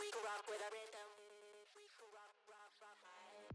We can rock with a rhythm. We can rock, rock, rock, right.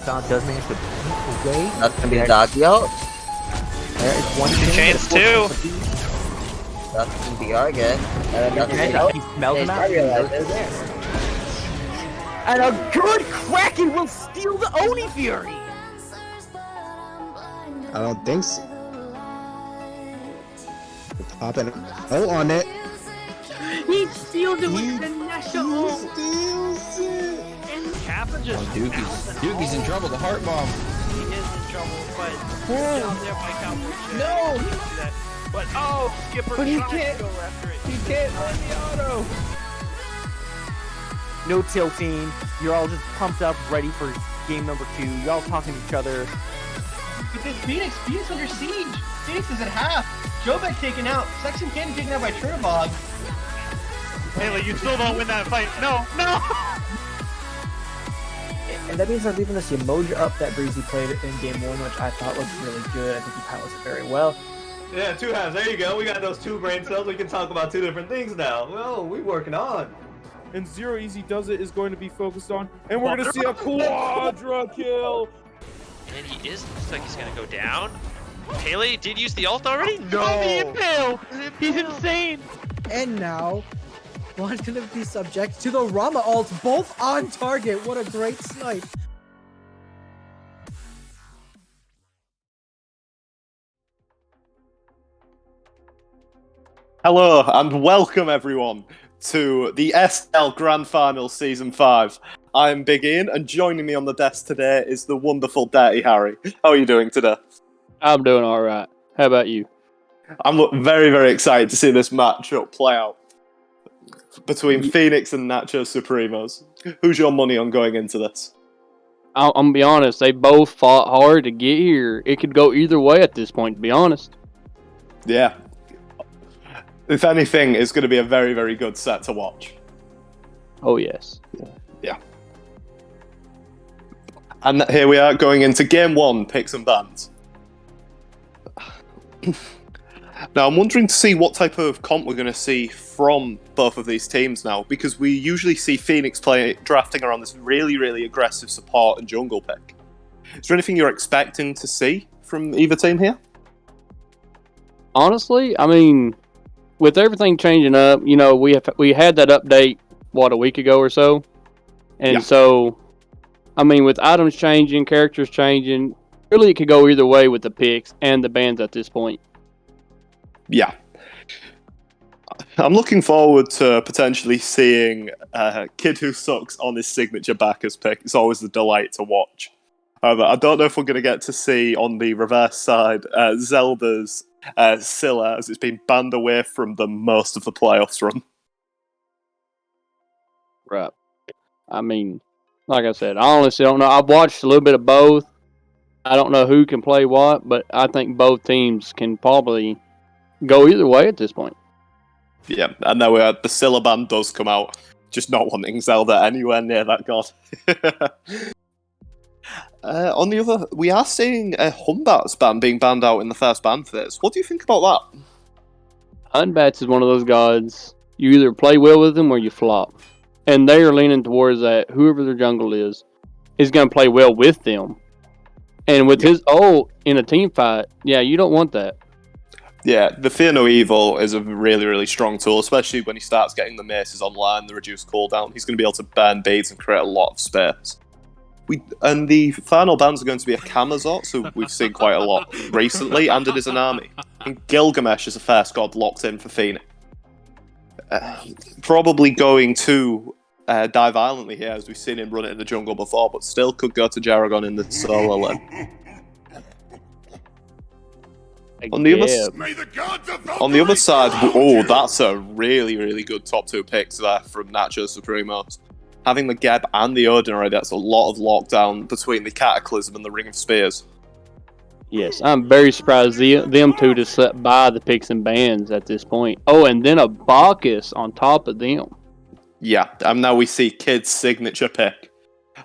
Exxon does manage to peek away. That's gonna be a doggy out. There is one Chains too. That's gonna be our guy. He smells him out. And a good Kraken will steal the Oni Fury. I don't think so. Popping on it. He steals it with the Nachos. Steals it. And Kappa just. Dookie's in trouble. The heart bomb. He is in trouble, but down there by Cowboy Chad. No! He can't do that. But Skipper But he trying can't- to go after it. He can't run the auto. No tilting. You're all just pumped up, ready for game number 2. You're all talking to each other. But this Fenyx under siege. Fenyx is at half. Jobek taken out. Section Candy taken out by Trinabog. Haley, you still don't win that fight. No. And that means they're leaving this emoji up that Breezy played in game 1, which I thought looked really good. I think he pilots it very well. Yeah, 2 halves. There you go. We got those 2 brain cells. We can talk about 2 different things now. Well, we working on. And Zero Easy Does It is going to be focused on, and we're going to see a quadra kill. And he looks like he's gonna go down. Haley did use the ult already? No. Oh, the impale! He's insane! And now, one's gonna be subject to the Rama ult, both on target. What a great snipe. Hello and welcome everyone to the SDL Grand Final Season 5. I'm Big Ian and joining me on the desk today is the wonderful Dirty Harry. How are you doing today? I'm doing all right. How about you? I'm very, very excited to see this matchup play out between Fenyx and Nachos Supremos. Who's your money on going into this? I'm going to be honest. They both fought hard to get here. It could go either way at this point, to be honest. Yeah. If anything, it's going to be a very, very good set to watch. Oh, yes. Yeah. And here we are going into Game 1, Picks and Bans. Now, I'm wondering to see what type of comp we're going to see from both of these teams now, because we usually see Fenyx drafting around this really, really aggressive support and jungle pick. Is there anything you're expecting to see from either team here? Honestly, I mean, with everything changing up, you know, we had that update, a week ago or so? And so, I mean, with items changing, characters changing, really it could go either way with the picks and the bans at this point. Yeah. I'm looking forward to potentially seeing Kid Who Sucks on his signature backers pick. It's always a delight to watch. However, I don't know if we're going to get to see on the reverse side Zelda's Scylla, as it's been banned away from the most of the playoffs run. Right. I mean, like I said, I honestly don't know. I've watched a little bit of both. I don't know who can play what, but I think both teams can probably go either way at this point. Yeah, and now the Scylla ban does come out. Just not wanting Zelda anywhere near that god. On the other, we are seeing a Humbat's ban being banned out in the first ban phase. What do you think about that? Hunbats is one of those gods. You either play well with them or you flop. And they are leaning towards that whoever their jungle is going to play well with them. And with his ult in a team fight, you don't want that. Yeah, the Fear No Evil is a really, really strong tool, especially when he starts getting the maces online, the reduced cooldown. He's going to be able to burn beads and create a lot of space. And the final bans are going to be a Kamazot, who we've seen quite a lot recently, and it is an army. And Gilgamesh is a first god locked in for Fenyx. Probably going to die violently here, as we've seen him run it in the jungle before, but still could go to Jaragon in the solo lane. On the other side, that's a really, really good top 2 picks there from Nachos Supremos. Having the Geb and the Odin already, that's a lot of lockdown between the Cataclysm and the Ring of Spears. Yes, I'm very surprised them two just slipped by the picks and bans at this point. Oh, and then a Bacchus on top of them. Yeah, and now we see Kid's signature pick.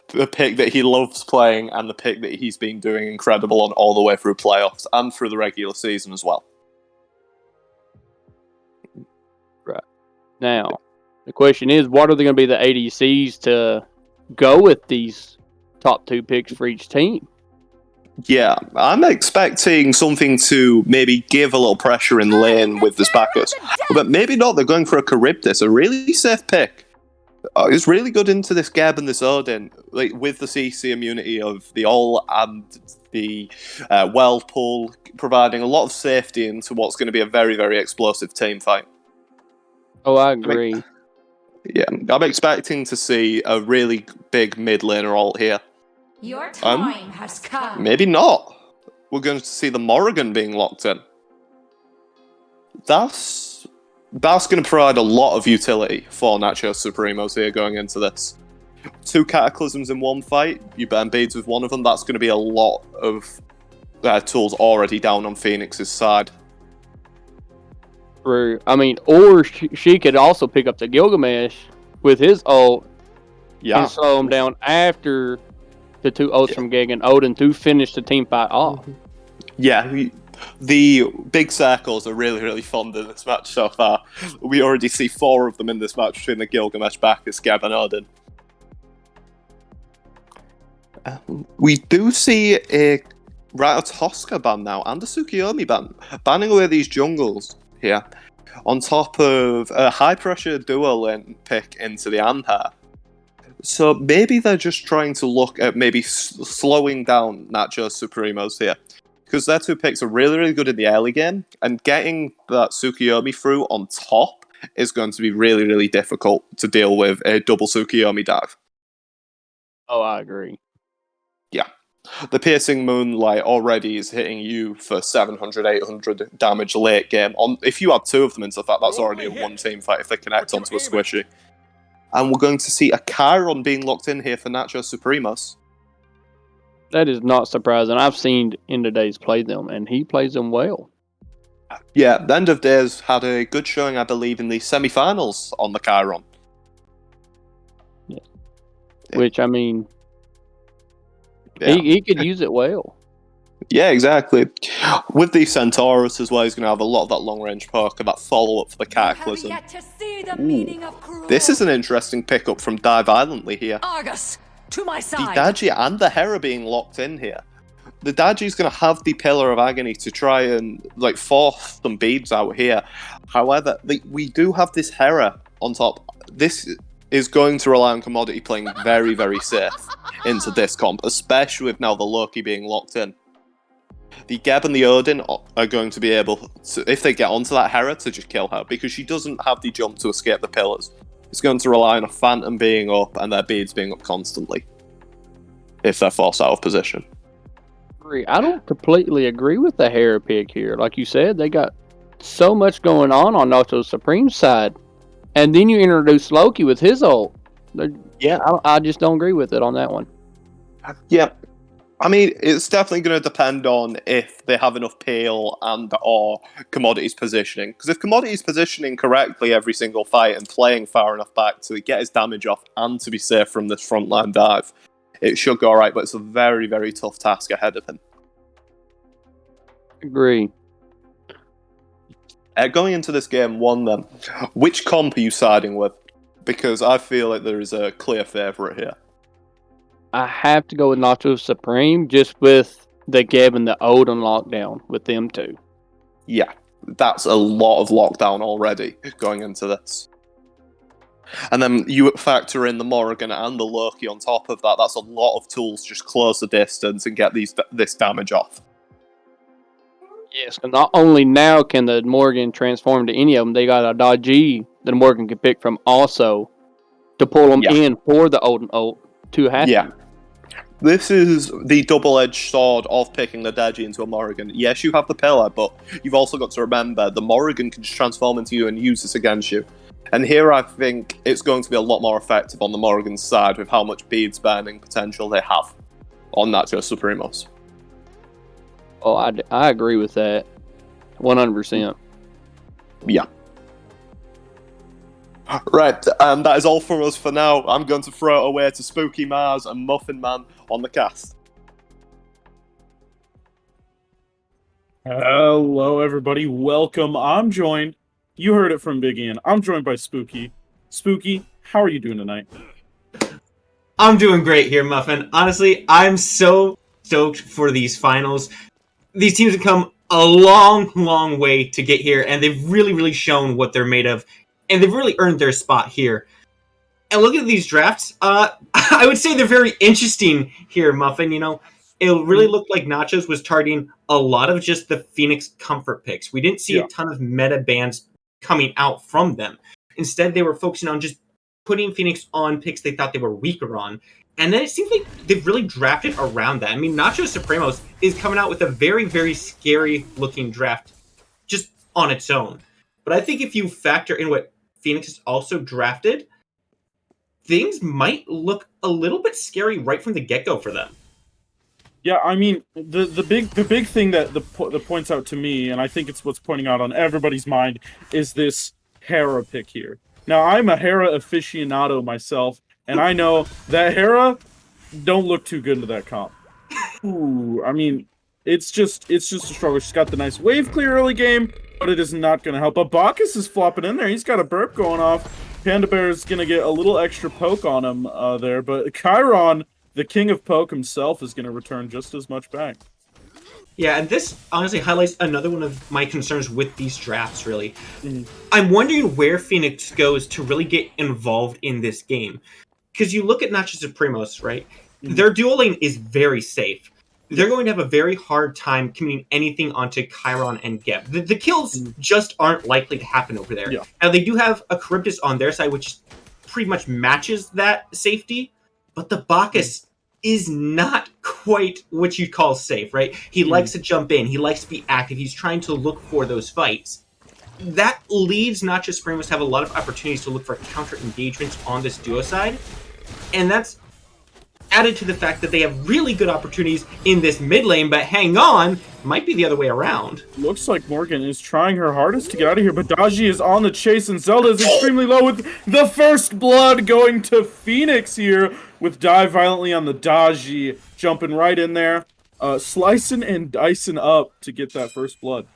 The pick that he loves playing and the pick that he's been doing incredible on all the way through playoffs and through the regular season as well. Right. Now, the question is, what are they going to be the ADCs to go with these top 2 picks for each team. Yeah, I'm expecting something to maybe give a little pressure in lane with this Bacchus. But maybe not. They're going for a Charybdis, a really safe pick. It's really good into this Geb and this Odin, like with the CC immunity of the All and the Whirlpool, providing a lot of safety into what's going to be a very, very explosive team fight. Oh, I agree. I'm expecting to see a really big mid laner ult here. Your time has come. Maybe not. We're going to see the Morrigan being locked in. That's going to provide a lot of utility for Nachos Supremos here going into this. 2 Cataclysms in one fight, you burn beads with one of them, that's going to be a lot of tools already down on Fenyx's side. I mean, or she could also pick up the Gilgamesh with his ult and slow him down after the 2 ults from Geg and Odin to finish the team fight off. Yeah, the big circles are really, really fun in this match so far. We already see 4 of them in this match between the Gilgamesh, Bacchus, Geb, and Odin. We do see a Ratatoska ban now and a Tsukiyomi ban, banning away these jungles here, on top of a high-pressure duo lane pick into the Anhar. So maybe they're just trying to look at maybe slowing down Nachos Supremos here. Because their 2 picks are really, really good in the early game, and getting that Tsukiyomi through on top is going to be really, really difficult to deal with a double Tsukiyomi dive. Oh, I agree. Yeah. The Piercing Moonlight already is hitting you for 700, 800 damage late game. If you add 2 of them into that, that's already a 1-team fight if they connect onto a squishy. And we're going to see a Chiron being locked in here for Nachos Supremos. That is not surprising. I've seen End of Days play them, and he plays them well. Yeah, the End of Days had a good showing, I believe, in the semi-finals on the Chiron. Yeah. Which, I mean, he could use it well. Yeah, exactly. With the Centaurus as well, he's going to have a lot of that long-range poke and that follow-up for the Cataclysm. This is an interesting pickup from Dive Islandly here. Argus, to my side. The Dagi and the Hera being locked in here. The Dagi's going to have the Pillar of Agony to try and force some beads out here. However, we do have this Hera on top. This is going to rely on Commodity playing very, very safe into this comp, especially with now the Loki being locked in. The Geb and the Odin are going to be able to, if they get onto that Hera, to just kill her, because she doesn't have the jump to escape the pillars. It's going to rely on a Phantom being up and their beads being up constantly, if they're forced out of position. I don't completely agree with the Hera pick here. Like you said, they got so much going on Nachos Supreme's side. And then you introduce Loki with his ult. Yeah. I just don't agree with it on that one. Yeah. I mean, it's definitely going to depend on if they have enough peel and or Commodity's positioning. Because if Commodity's positioning correctly every single fight and playing far enough back to get his damage off and to be safe from this frontline dive, it should go alright, but it's a very, very tough task ahead of him. Agree. Going into this game 1 then, which comp are you siding with? Because I feel like there is a clear favourite here. I have to go with Nachos Supreme, just with the Geb and the Odin lockdown with them 2. Yeah, that's a lot of lockdown already going into this. And then you factor in the Morrigan and the Loki on top of that. That's a lot of tools just close the distance and get this damage off. Yes, and not only now can the Morrigan transform to any of them, they got a Dodgy that Morrigan can pick from also to pull them in for the Odin ult to have. Yeah. This is the double-edged sword of picking the Dagi into a Morrigan. Yes, you have the pillar, but you've also got to remember the Morrigan can just transform into you and use this against you. And here I think it's going to be a lot more effective on the Morrigan's side with how much beads burning potential they have on Nachos Supremos. Oh, I agree with that. 100%. Yeah. Right, and that is all from us for now. I'm going to throw it away to Spooky Mars and Muffin Man on the cast. Hello, everybody. Welcome. I'm joined. You heard it from Big Ian. I'm joined by Spooky. Spooky, how are you doing tonight? I'm doing great here, Muffin. Honestly, I'm so stoked for these finals. These teams have come a long, long way to get here, and they've really, really shown what they're made of, and they've really earned their spot here. And looking at these drafts, I would say they're very interesting here, Muffin. You know, it really looked like Nachos was targeting a lot of just the Fenyx comfort picks. We didn't see a ton of meta bans coming out from them. Instead, they were focusing on just putting Fenyx on picks they thought they were weaker on. And then it seems like they've really drafted around that. I mean, Nachos Supremos is coming out with a very, very scary-looking draft just on its own. But I think if you factor in what Fenyx has also drafted, things might look a little bit scary right from the get-go for them. Yeah, I mean, the big thing that points out to me, and I think it's what's pointing out on everybody's mind, is this Hera pick here. Now, I'm a Hera aficionado myself, and I know that Hera don't look too good into that comp. Ooh, I mean, it's just a struggle. She's got the nice wave clear early game, but it is not going to help. But Bacchus is flopping in there. He's got a burp going off. Panda Bear is going to get a little extra poke on him there, but Chiron, the king of poke himself, is going to return just as much back. Yeah, and this honestly highlights another one of my concerns with these drafts, really. I'm wondering where Fenyx goes to really get involved in this game. Because you look at Nachos Supremos, right? Their dual lane is very safe. They're going to have a very hard time committing anything onto Chiron and Geb. The kills just aren't likely to happen over there. Now, they do have a Charybdis on their side, which pretty much matches that safety, but the Bacchus is not quite what you'd call safe, right? He likes to jump in. He likes to be active. He's trying to look for those fights. That leads Nachos Supremos to have a lot of opportunities to look for counter engagements on this duo side. And that's added to the fact that they have really good opportunities in this mid lane, but hang on, might be the other way around. Looks like Morgan is trying her hardest to get out of here, but Daji is on the chase, and Zelda is extremely low with the first blood going to Fenyx here, with Die Violently on the Daji, jumping right in there, slicing and dicing up to get that first blood.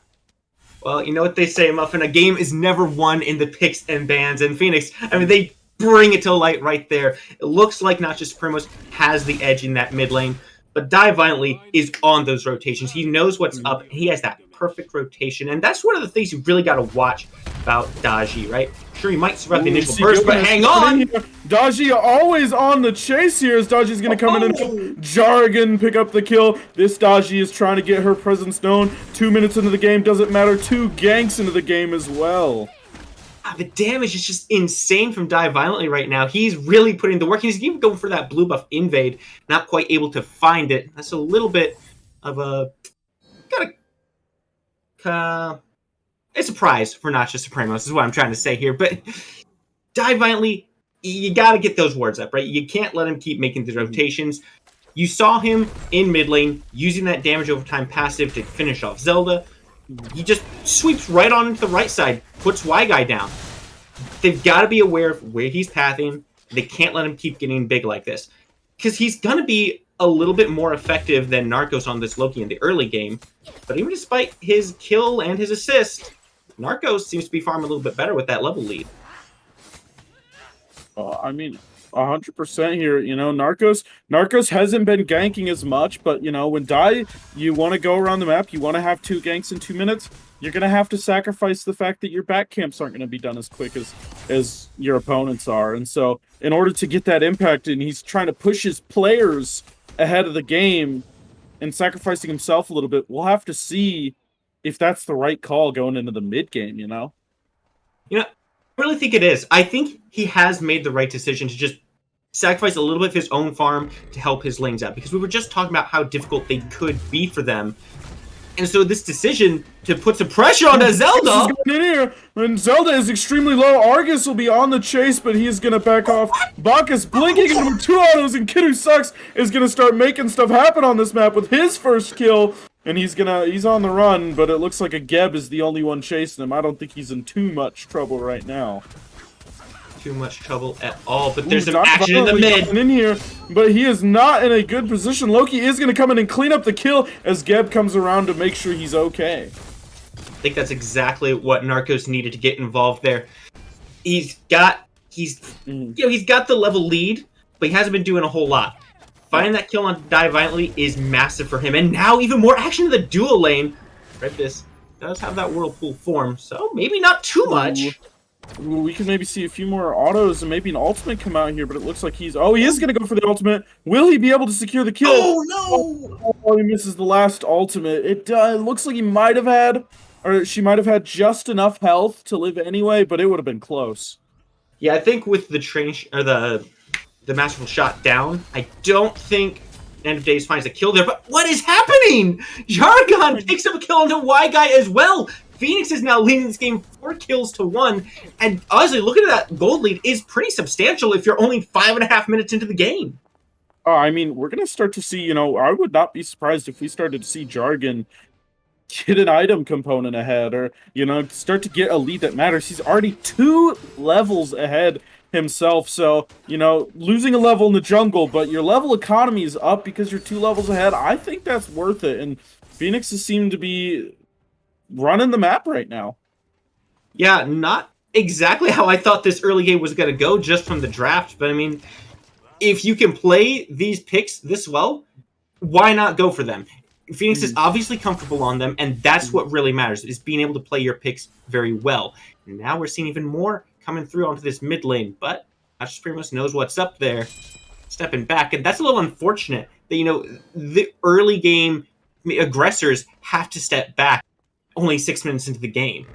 Well, you know what they say, Muffin, a game is never won in the picks and bans, and Fenyx, I mean, they bring it to light right there. It looks like Nachos Supremos has the edge in that mid lane, but Die Violently is on those rotations. He knows what's up, and he has that perfect rotation, and that's one of the things you really got to watch about Daji, right? Sure, he might survive the initial burst, but hang on! Daji always on the chase here as Daji's going to come in and jargon pick up the kill. This Daji is trying to get her presence known. 2 minutes into the game, doesn't matter. 2 ganks into the game as well. The damage is just insane from Die Violently right now. He's really putting the work. He's even going for that blue buff invade, not quite able to find it. That's a little bit of a a surprise for Nachos Supremos is what I'm trying to say here. But Die Violently, you got to get those wards up, right? You can't let him keep making the rotations. You saw him in mid lane using that damage over time passive to finish off Zelda. He just sweeps right on into the right side, puts Y-Guy down. They've got to be aware of where he's pathing. They can't let him keep getting big like this. Because he's going to be a little bit more effective than Narcos on this Loki in the early game. But even despite his kill and his assist, Narcos seems to be farming a little bit better with that level lead. I mean, 100% here. You know, Narcos hasn't been ganking as much, but, you know, when you want to go around the map, you want to have 2 ganks in 2 minutes, you're going to have to sacrifice the fact that your back camps aren't going to be done as quick as your opponents are. And so, in order to get that impact, and he's trying to push his players ahead of the game and sacrificing himself a little bit, we'll have to see if that's the right call going into the mid game, you know? You know, I really think it is. I think he has made the right decision to just sacrifice a little bit of his own farm to help his lanes out, because we were just talking about how difficult they could be for them. And so this decision to put some pressure on Zelda... in here, and Zelda is extremely low. Argus will be on the chase, but he is going to back off. Bacchus blinking into 2 autos, and Kid Who Sucks is going to start making stuff happen on this map with his first kill. And he's on the run, but it looks like a Geb is the only one chasing him. I don't think he's in too much trouble right now. Too much trouble at all, but there's some action in the mid. In here, but he is not in a good position. Loki is going to come in and clean up the kill as Geb comes around to make sure he's okay. I think that's exactly what Narcos needed to get involved there. He's got the level lead, but he hasn't been doing a whole lot. Finding that kill on Die Violently is massive for him, and now even more action in the dual lane. This does have that Whirlpool form, so maybe not too much. Ooh, we can maybe see a few more autos and maybe an ultimate come out here, but it looks like he's... Oh, he is going to go for the ultimate. Will he be able to secure the kill? Oh, no! Oh, he misses the last ultimate. It looks like he might have had... Or she might have had just enough health to live anyway, but it would have been close. Yeah, I think with the train... or the Masterful Shot down, I don't think End of Days finds a kill there, but what is happening? Jargon picks up a kill onto Y-Guy as well. Fenyx is now leading this game 4 kills to 1, and honestly, looking at that gold lead is pretty substantial if you're only 5.5 minutes into the game. I mean, we're going to start to see, I would not be surprised if we started to see Jargon get an item component ahead, or, start to get a lead that matters. He's already 2 levels ahead himself, so, losing a level in the jungle, but your level economy is up because you're 2 levels ahead. I think that's worth it, and Fenyx has seemed to be running the map right now. Yeah, not exactly how I thought this early game was going to go just from the draft, but I mean, if you can play these picks this well, why not go for them? Fenyx is obviously comfortable on them, and that's what really matters, is being able to play your picks very well. And now we're seeing even more coming through onto this mid lane, but Supremos knows what's up there, stepping back, and that's a little unfortunate that, the early game aggressors have to step back only 6 minutes into the game.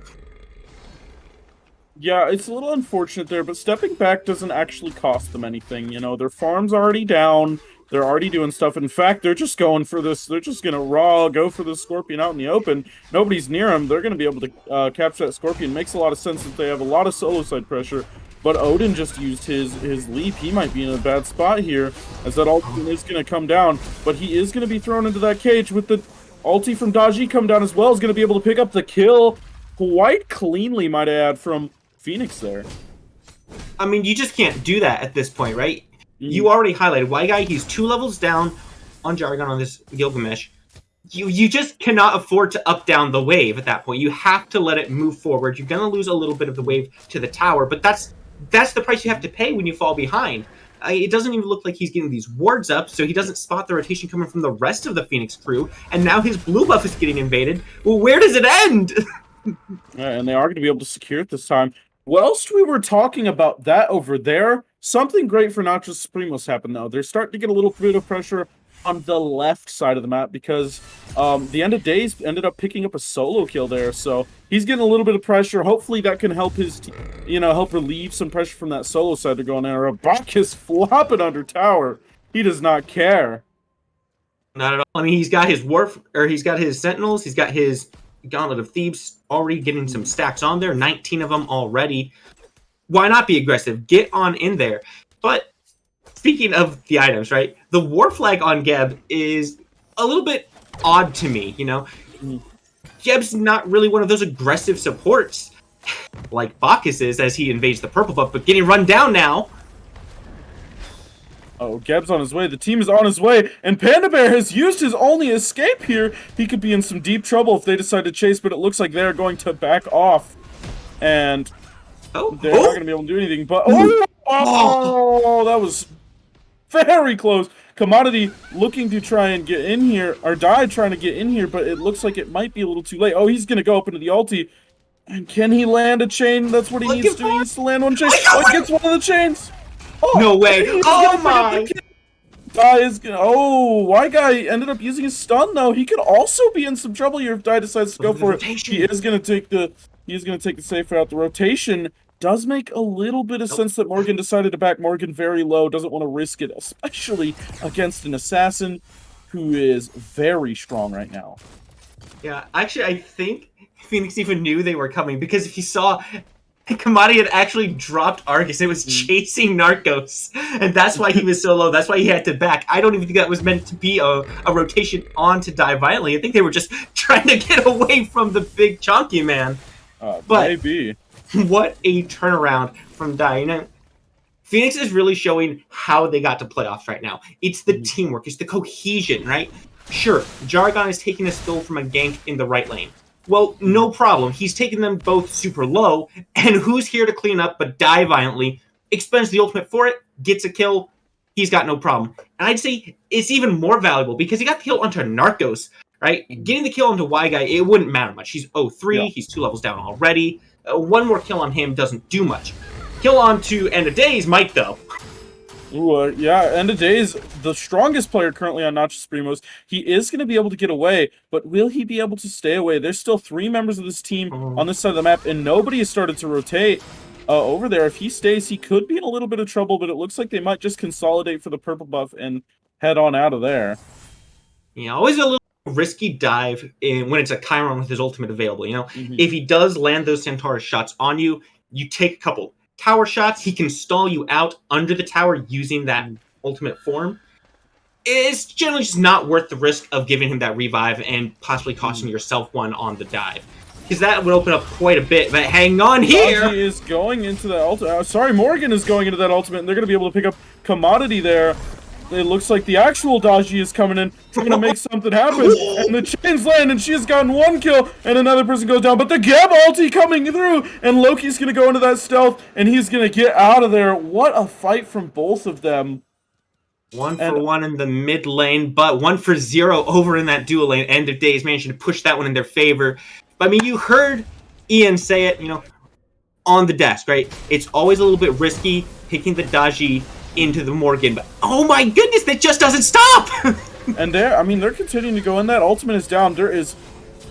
Yeah, it's a little unfortunate there, but stepping back doesn't actually cost them anything. Their farm's already down. They're already doing stuff. In fact, they're just going for this. They're just going to go for the Scorpion out in the open. Nobody's near them. They're going to be able to capture that Scorpion. Makes a lot of sense that they have a lot of solo side pressure. But Odin just used his leap. He might be in a bad spot here, as that ulti is going to come down. But he is going to be thrown into that cage with the ulti from Daji come down as well. Is going to be able to pick up the kill quite cleanly, might I add, from Fenyx there. I mean, you just can't do that at this point, right? You already highlighted Y-Guy. He's 2 levels down on Jargon on this Gilgamesh. You just cannot afford to up down the wave at that point. You have to let it move forward. You're going to lose a little bit of the wave to the tower, but that's the price you have to pay when you fall behind. It doesn't even look like he's getting these wards up, so he doesn't spot the rotation coming from the rest of the Fenyx crew, and now his blue buff is getting invaded. Well, where does it end? Yeah, and they are going to be able to secure it this time. Whilst we were talking about that over there, something great for Nachos Supremos happened, though. They're starting to get a little bit of pressure on the left side of the map because the End of Days ended up picking up a solo kill there, so he's getting a little bit of pressure. Hopefully that can help his, help relieve some pressure from that solo side to go in there. Bach is flopping under tower. He does not care. Not at all. I mean, he's got his he's got his Sentinels, he's got his Gauntlet of Thebes already getting some stacks on there, 19 of them already. Why not be aggressive? Get on in there. But speaking of the items, right? The war flag on Geb is a little bit odd to me, Geb's not really one of those aggressive supports like Bacchus is as he invades the purple buff, but getting run down now. Oh, Geb's on his way. The team is on his way, and Panda Bear has used his only escape here. He could be in some deep trouble if they decide to chase, but it looks like they're going to back off. And they're not going to be able to do anything, but... Oh, that was very close. Commodity looking to try and get in here, or Die trying to get in here, but it looks like it might be a little too late. Oh, he's going to go up into the ulti. And can he land a chain? That's what he needs to do. He needs to land one chain. Oh, he gets one of the chains. Oh, no way. Oh my. Die is gonna. Oh, Y-Guy ended up using his stun though. He could also be in some trouble here if Die decides to go for it. He is gonna take the safe route. The rotation does make a little bit of sense that Morgan decided to back Morgan very low. Doesn't want to risk it, especially against an assassin who is very strong right now. Yeah, actually, I think Fenyx even knew they were coming because if he saw Commodity had actually dropped Argus, it was chasing Narcos, and that's why he was so low. That's why he had to back. I don't even think that was meant to be a rotation on to Die Violently. I think they were just trying to get away from the big chunky man. But maybe. What a turnaround from Die. Fenyx is really showing how they got to playoffs right now. It's the teamwork. It's the cohesion, right? Sure, Jargon is taking a spill from a gank in the right lane. Well, no problem. He's taking them both super low, and who's here to clean up but Die Violently, expends the ultimate for it, gets a kill, he's got no problem. And I'd say it's even more valuable because he got the kill onto Narcos, right? Getting the kill onto Y Guy, it wouldn't matter much. He's 0-3, he's 2 levels down already. One more kill on him doesn't do much. Kill onto End of Days might, though. Ooh, yeah, End of Days, the strongest player currently on Nachos Supremos. He is going to be able to get away, but will he be able to stay away? There's still 3 members of this team on this side of the map, and nobody has started to rotate over there. If he stays, he could be in a little bit of trouble, but it looks like they might just consolidate for the purple buff and head on out of there. Yeah, always a little risky dive when it's a Chiron with his ultimate available. You know, if he does land those Centaurus shots on you, you take a couple tower shots. He can stall you out under the tower using that ultimate form. It's generally just not worth the risk of giving him that revive and possibly costing yourself one on the dive, because that would open up quite a bit. But hang on here. Daji is going into that ultimate. Morgan is going into that ultimate, and they're going to be able to pick up commodity there. It looks like the actual Daji is coming in, trying to make something happen, and the chains land, and she has gotten 1 kill, and another person goes down, but the Geb ulti coming through, and Loki's going to go into that stealth, and he's going to get out of there. What a fight from both of them. 1 for 1 in the mid lane, but 1 for 0 over in that dual lane. End of Days managing to push that one in their favor. But I mean, you heard Ian say it, you know, on the desk, right? It's always a little bit risky picking the Daji into the Morgan, but oh my goodness, that just doesn't stop. And they're continuing to go in. That ultimate is down. There is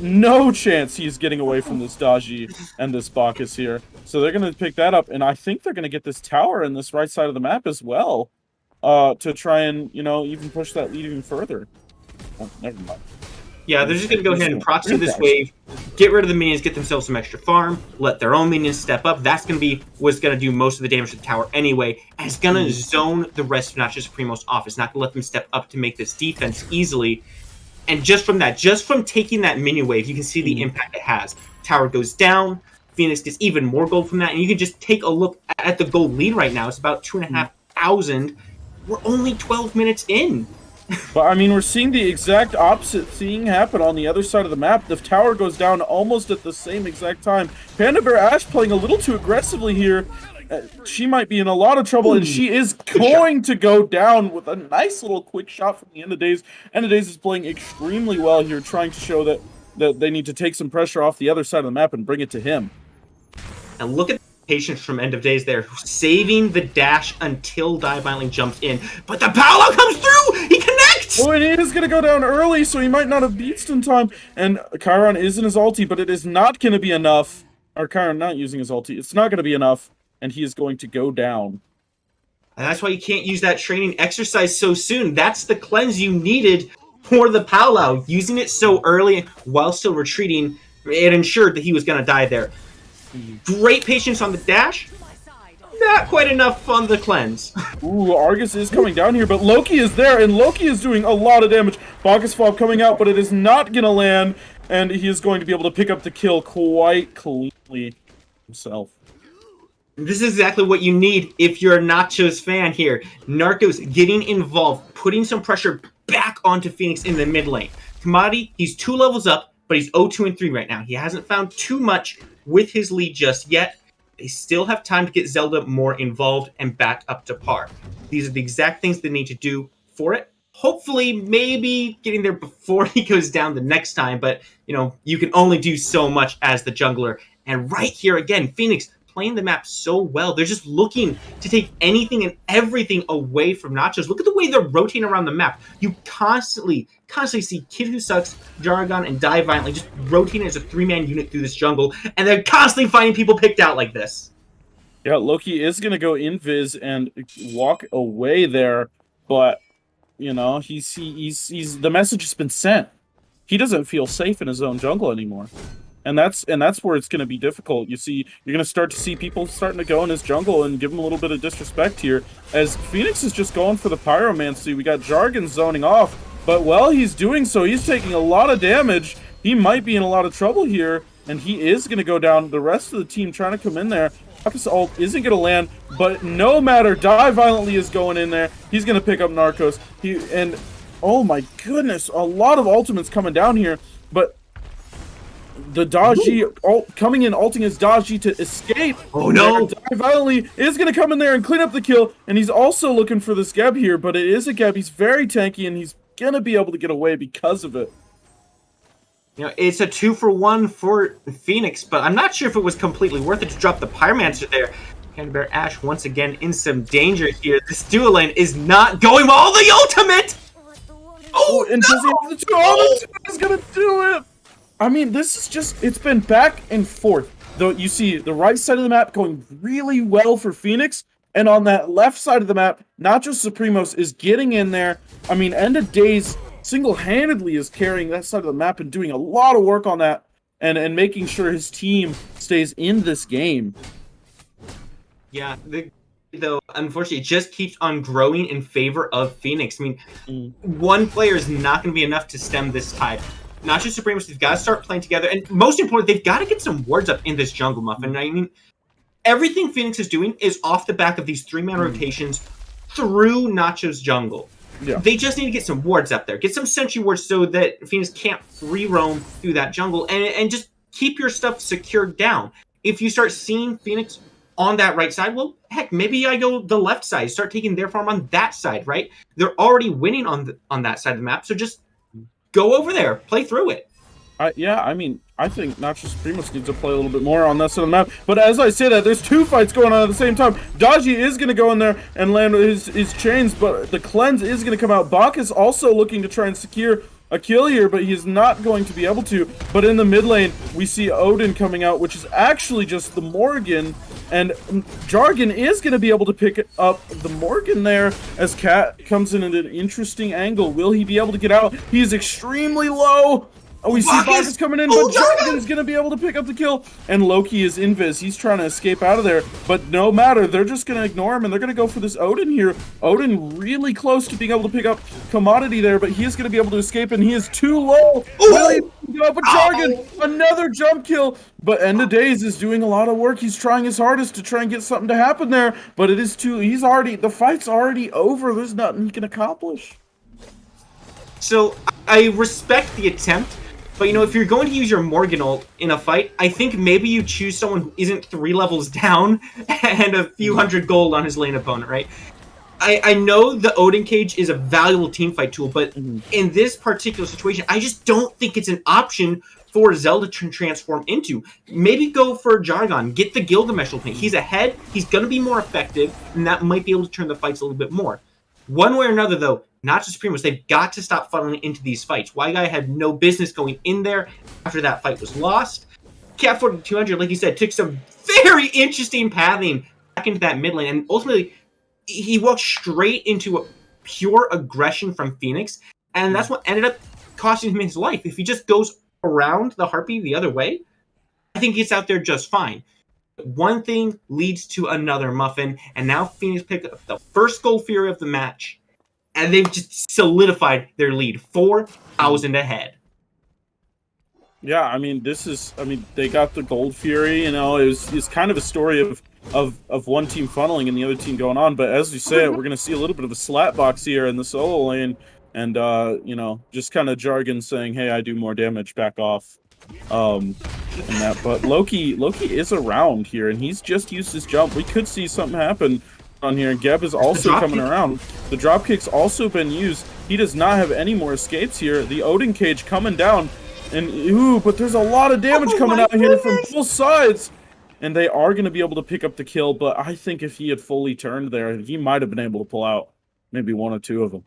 no chance he's getting away from this Daji and this Bacchus here. So they're going to pick that up, and I think they're going to get this tower in this right side of the map as well, to try and, you know, even push that lead even further. Oh, never mind. Yeah, they're just going to go ahead and proxy this wave, get rid of the minions, get themselves some extra farm, let their own minions step up. That's going to be what's going to do most of the damage to the tower anyway, and it's going to zone the rest of Nachos Supremos off. It's not going to let them step up to make this defense easily. And just from that, just from taking that minion wave, you can see the impact it has. Tower goes down, Fenyx gets even more gold from that, and you can just take a look at the gold lead right now. It's about 2,500. We're only 12 minutes in. But, I mean, we're seeing the exact opposite thing happen on the other side of the map. The tower goes down almost at the same exact time. Panda Bear Ash playing a little too aggressively here. She might be in a lot of trouble, and she is going to go down with a nice little quick shot from the End of Days. End of Days is playing extremely well here, trying to show that they need to take some pressure off the other side of the map and bring it to him. And look at patience from End of Days there, saving the dash until Die Violently jumps in. But the Paolo comes through! He connects! Oh, and he is going to go down early, so he might not have beatsed in time. And Chiron is in his ulti, but it is not going to be enough. Or Chiron not using his ulti. It's not going to be enough, and he is going to go down. And that's why you can't use that training exercise so soon. That's the cleanse you needed for the Paolo. Using it so early while still retreating, it ensured that he was going to die there. Great patience on the dash. Not quite enough on the cleanse. Ooh, Argus is coming down here, but Loki is there, and Loki is doing a lot of damage. Bacchus Fob coming out, but it is not going to land, and he is going to be able to pick up the kill quite cleanly himself. This is exactly what you need if you're a Nachos fan here. Narcos getting involved, putting some pressure back onto Fenyx in the mid lane. Commodity, he's 2 levels up, but he's 0-2 and 3 right now. He hasn't found too much with his lead just yet. They still have time to get Zelda more involved and back up to par. These are the exact things they need to do for it. Hopefully, maybe getting there before he goes down the next time, but, you know, you can only do so much as the jungler. And right here again, Fenyx playing the map so well. They're just looking to take anything and everything away from Nachos. Look at the way they're rotating around the map. You constantly see Kid Who Sucks, Jargon, and Die Violently just rotating as a 3-man unit through this jungle, and they're constantly finding people picked out like this. Yeah, Loki is going to go invis and walk away there, but, you know, he's the message has been sent. He doesn't feel safe in his own jungle anymore. And that's where it's going to be difficult. You see, you're going to start to see people starting to go in his jungle and give him a little bit of disrespect here. As Fenyx is just going for the pyromancy, we got Jargon zoning off. But while he's doing so, he's taking a lot of damage. He might be in a lot of trouble here, and he is going to go down. The rest of the team trying to come in there. Bacchus ult isn't going to land, but no matter, Die Violently is going in there. He's going to pick up Narcos. And oh my goodness, a lot of ultimates coming down here, but The Daji coming in, ulting his Daji to escape. Oh no! Violently is going to come in there and clean up the kill, and he's also looking for this Geb here, but it is a Geb. He's very tanky, and he's going to be able to get away because of it. You know, it's a 2-for-1 for Fenyx, but I'm not sure if it was completely worth it to drop the Pyromancer there. Candy Bear Ash once again in some danger here. This duo lane is not going well. The ultimate! Oh, and no! does he have the 2? Oh, the 2 is going to do it! I mean, this is just, it's been back and forth. Though you see the right side of the map going really well for Fenyx, and on that left side of the map, Nachos Supremos is getting in there. I mean, End of Days single-handedly is carrying that side of the map and doing a lot of work on that and making sure his team stays in this game. Yeah, though, unfortunately, it just keeps on growing in favor of Fenyx. I mean, one player is not going to be enough to stem this tide. Nachos Supremos, they've got to start playing together, and most importantly, they've got to get some wards up in this jungle, Muffin. I mean, everything Fenyx is doing is off the back of these 3-man rotations through Nachos jungle. Yeah. They just need to get some wards up there. Get some sentry wards so that Fenyx can't free roam through that jungle, and just keep your stuff secured down. If you start seeing Fenyx on that right side, well, heck, maybe I go the left side, start taking their farm on that side, right? They're already winning on that side of the map, so just go over there, play through it. Yeah, I mean, I think Nachos Supremos needs to play a little bit more on that side of the map. But as I say that, there's 2 fights going on at the same time. Daji is going to go in there and land his chains, but the cleanse is going to come out. Bach is also looking to try and secure a kill here, but he's not going to be able to. But in the mid lane, we see Odin coming out, which is actually just the Morgan. And Jargon is going to be able to pick up the Morgan there as Cat comes in at an interesting angle. Will he be able to get out? He is extremely low. Oh, we see Bacchus coming in, but Jargon's going to be able to pick up the kill. And Loki is invis. He's trying to escape out of there. But no matter, they're just going to ignore him, and they're going to go for this Odin here. Odin really close to being able to pick up commodity there, but he is going to be able to escape, and he is too low. Will he pick up a Jargon? Another jump kill. But End of Days is doing a lot of work. He's trying his hardest to try and get something to happen there, but it is too, the fight's already over. There's nothing he can accomplish. So, I respect the attempt, but, you know, if you're going to use your Morgan ult in a fight, I think maybe you choose someone who isn't 3 levels down and a few hundred gold on his lane opponent, right? I know the Odin Cage is a valuable teamfight tool, but in this particular situation, I just don't think it's an option for Zelda to transform into. Maybe go for Jargon, get the Gilgamesh ult. He's ahead, he's going to be more effective, and that might be able to turn the fights a little bit more. One way or another, though, Nachos Supremos, they've got to stop funneling into these fights. Guy had no business going in there after that fight was lost. Cat 4200, like you said, took some very interesting pathing back into that mid lane, and ultimately, he walked straight into a pure aggression from Fenyx, and that's what ended up costing him his life. If he just goes around the Harpy the other way, I think he gets out there just fine. One thing leads to another, Muffin, and now Fenyx picked up the first Gold Fury of the match, and they've just solidified their lead, 4,000 ahead. Yeah, I mean, they got the Gold Fury, you know, it's kind of a story of one team funneling and the other team going on, but as you say, we're going to see a little bit of a slap box here in the solo lane, and, you know, just kind of Jargon saying, hey, I do more damage, back off. And that, but Loki is around here, and he's just used his jump. We could see something happen on here, and Geb is also coming around. The dropkick's also been used. He does not have any more escapes here. The Odin Cage coming down, and ooh, but there's a lot of damage coming out here from both sides. And they are going to be able to pick up the kill, but I think if he had fully turned there, he might have been able to pull out maybe 1 or 2 of them.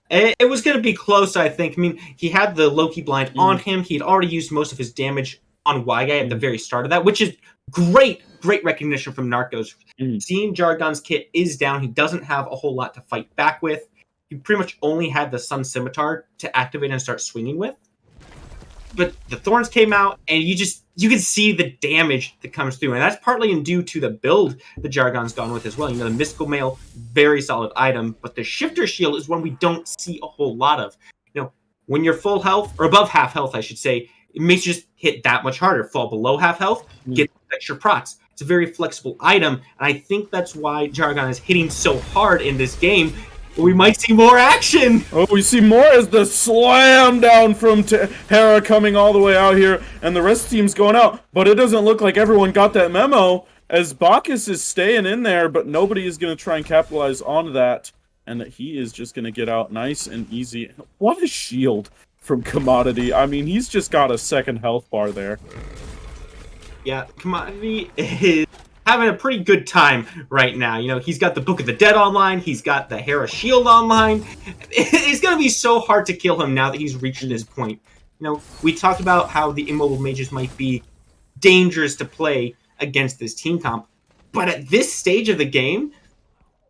It was going to be close, I think. I mean, he had the Loki blind on him. He'd already used most of his damage on Guy at the very start of that, which is great recognition from Narcos. Seeing Jargon's kit is down. He doesn't have a whole lot to fight back with. He pretty much only had the Sun Scimitar to activate and start swinging with. But the Thorns came out, and you can see the damage that comes through. And that's partly due to the build the Jargon's gone with as well. You know, the Mystical Mail, very solid item, but the Shifter Shield is one we don't see a whole lot of. You know, when you're full health, or above half health, I should say, it makes you just hit that much harder. Fall below half health, get extra procs. It's a very flexible item, and I think that's why Jargon is hitting so hard in this game. We might see more action. Oh, we see more as the slam down from Hera coming all the way out here, and the rest of the team's going out. But it doesn't look like everyone got that memo, as Bacchus is staying in there, but nobody is going to try and capitalize on that. And that he is just going to get out nice and easy. What a shield from Commodity. I mean, he's just got a second health bar there. Yeah, Commodity is having a pretty good time right now. You know, he's got the Book of the Dead online. He's got the Hera Shield online. It's going to be so hard to kill him now that he's reached this point. You know, we talked about how the immobile mages might be dangerous to play against this team comp. But at this stage of the game,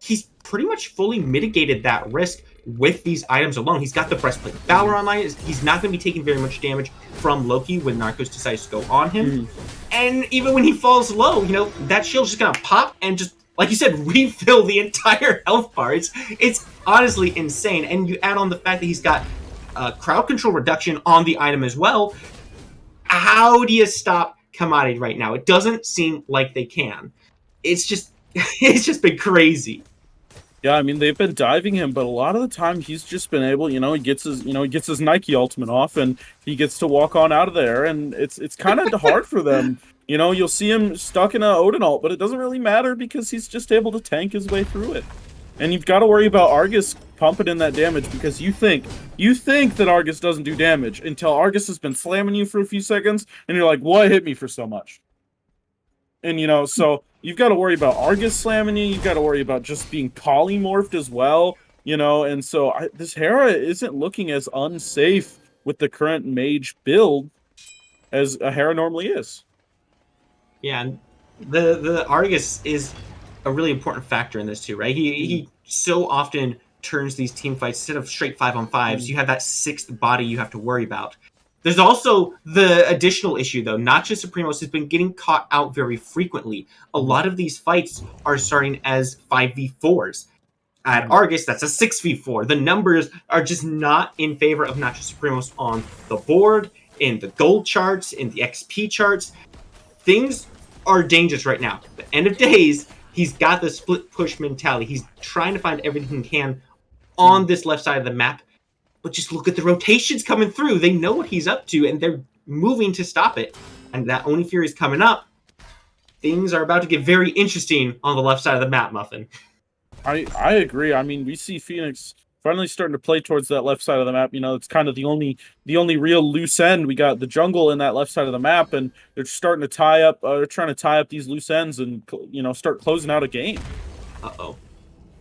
he's pretty much fully mitigated that risk with these items alone. He's got the Breastplate of Valor online. He's not going to be taking very much damage from Loki when Nachos decides to go on him. And even when he falls low, you know, that shield's just going to pop and just, like you said, refill the entire health bar. It's honestly insane. And you add on the fact that he's got crowd control reduction on the item as well. How do you stop Commodity right now? It doesn't seem like they can. It's just been crazy. Yeah, I mean, they've been diving him, but a lot of the time he's just been able, he gets his Nike ultimate off and he gets to walk on out of there, and it's kind of hard for them. You know, you'll see him stuck in a Odin ult, but it doesn't really matter because he's just able to tank his way through it. And you've got to worry about Argus pumping in that damage because you think that Argus doesn't do damage until Argus has been slamming you for a few seconds and you're like, what hit me for so much? And, so you've got to worry about Argus slamming you. You've got to worry about just being polymorphed as well, And so this Hera isn't looking as unsafe with the current mage build as a Hera normally is. Yeah, and the Argus is a really important factor in this too, right? He so often turns these team fights instead of straight 5-on-5s. You have that sixth body you have to worry about. There's also the additional issue, though. Nachos Supremos has been getting caught out very frequently. A lot of these fights are starting as 5v4s. At Argus, that's a 6v4. The numbers are just not in favor of Nachos Supremos on the board, in the gold charts, in the XP charts. Things are dangerous right now. At the end of days, he's got the split push mentality. He's trying to find everything he can on this left side of the map. But just look at the rotations coming through. They know what he's up to, and they're moving to stop it. And that Oni Fury is coming up. Things are about to get very interesting on the left side of the map, Muffin. I agree. I mean, we see Fenyx finally starting to play towards that left side of the map. It's kind of the only real loose end. We got the jungle in that left side of the map, and they're starting to tie up. They're trying to tie up these loose ends and start closing out a game. Uh-oh.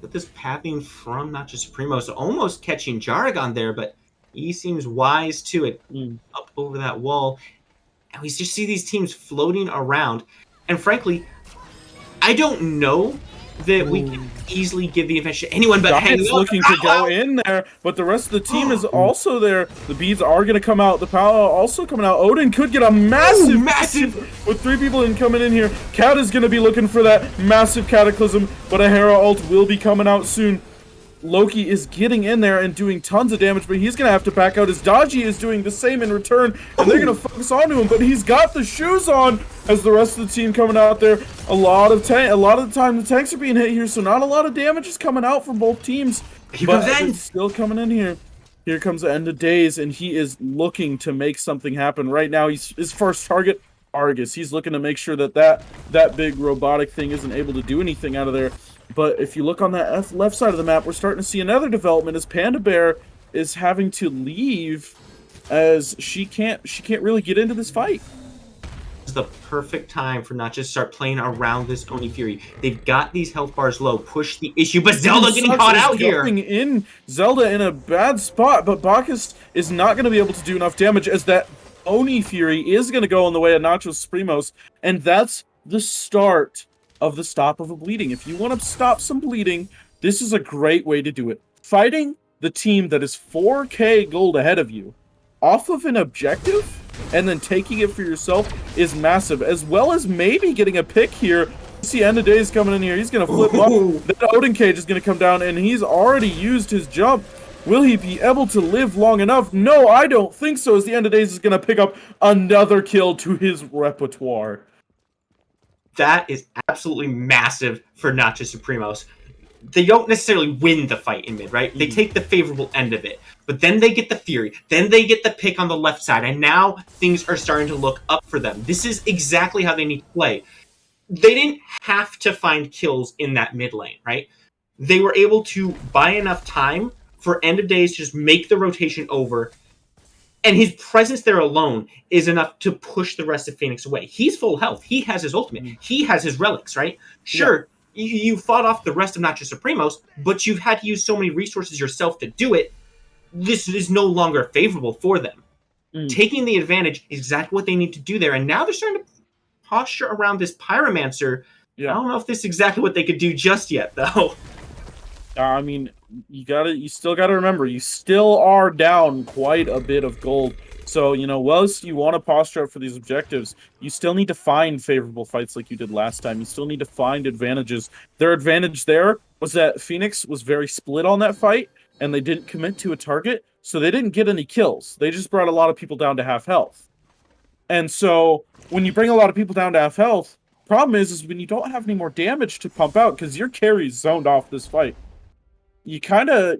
But this pathing from Nachos Supremos, almost catching Jaragon there, but he seems wise to it. Up over that wall. And we just see these teams floating around. And frankly, I don't know that we can easily give the advantage to anyone but Hang Is looking to go in there, but the rest of the team is also there. The beads are going to come out. The power also coming out. Odin could get a massive with 3 people coming in here. Cat is going to be looking for that massive cataclysm, but a Hera ult will be coming out soon. Loki is getting in there and doing tons of damage, but he's going to have to back out. His Dodgy is doing the same in return, and they're going to focus onto him, but he's got the shoes on as the rest of the team coming out there. A lot of the time the tanks are being hit here, so not a lot of damage is coming out from both teams. But it's still coming in here. Here comes the end of days, and he is looking to make something happen. Right now, his first target, Argus. He's looking to make sure that big robotic thing isn't able to do anything out of there. But if you look on that left side of the map, we're starting to see another development as Panda Bear is having to leave as she can't really get into this fight. This is the perfect time for not just start playing around this Oni Fury. They've got these health bars low, push the issue, but Zelda getting caught out here. Zelda in a bad spot, but Bacchus is not going to be able to do enough damage as that Oni Fury is going to go in the way of Nachos Supremos, and that's the start of the stop of a bleeding. If you want to stop some bleeding, this is a great way to do it. Fighting the team that is 4k gold ahead of you off of an objective and then taking it for yourself is massive, as well as maybe getting a pick here. See, End of Days coming in here. He's going to flip up. That Odin cage is going to come down, and he's already used his jump. Will he be able to live long enough? No, I don't think so, as the End of Days is going to pick up another kill to his repertoire. That is absolutely massive for Nachos Supremos. they don't necessarily win the fight in mid, right? They take the favorable end of it. But then they get the Fury. Then they get the pick on the left side. And now things are starting to look up for them. This is exactly how they need to play. They didn't have to find kills in that mid lane, right? They were able to buy enough time for End of Days to just make the rotation over. And his presence there alone is enough to push the rest of Fenyx away. He's full health. He has his ultimate. He has his relics, right? Sure, you fought off the rest of Nachos Supremos, but you've had to use so many resources yourself to do it. This is no longer favorable for them. Taking the advantage is exactly what they need to do there. And now they're starting to posture around this Pyromancer. I don't know if this is exactly what they could do just yet, though. I mean, you still gotta remember, you still are down quite a bit of gold. So, whilst you want to posture up for these objectives, you still need to find favorable fights like you did last time. You still need to find advantages. Their advantage there was that Fenyx was very split on that fight, and they didn't commit to a target, so they didn't get any kills. They just brought a lot of people down to half health. And so, when you bring a lot of people down to half health, problem is when you don't have any more damage to pump out, because your carry's zoned off this fight. You kind of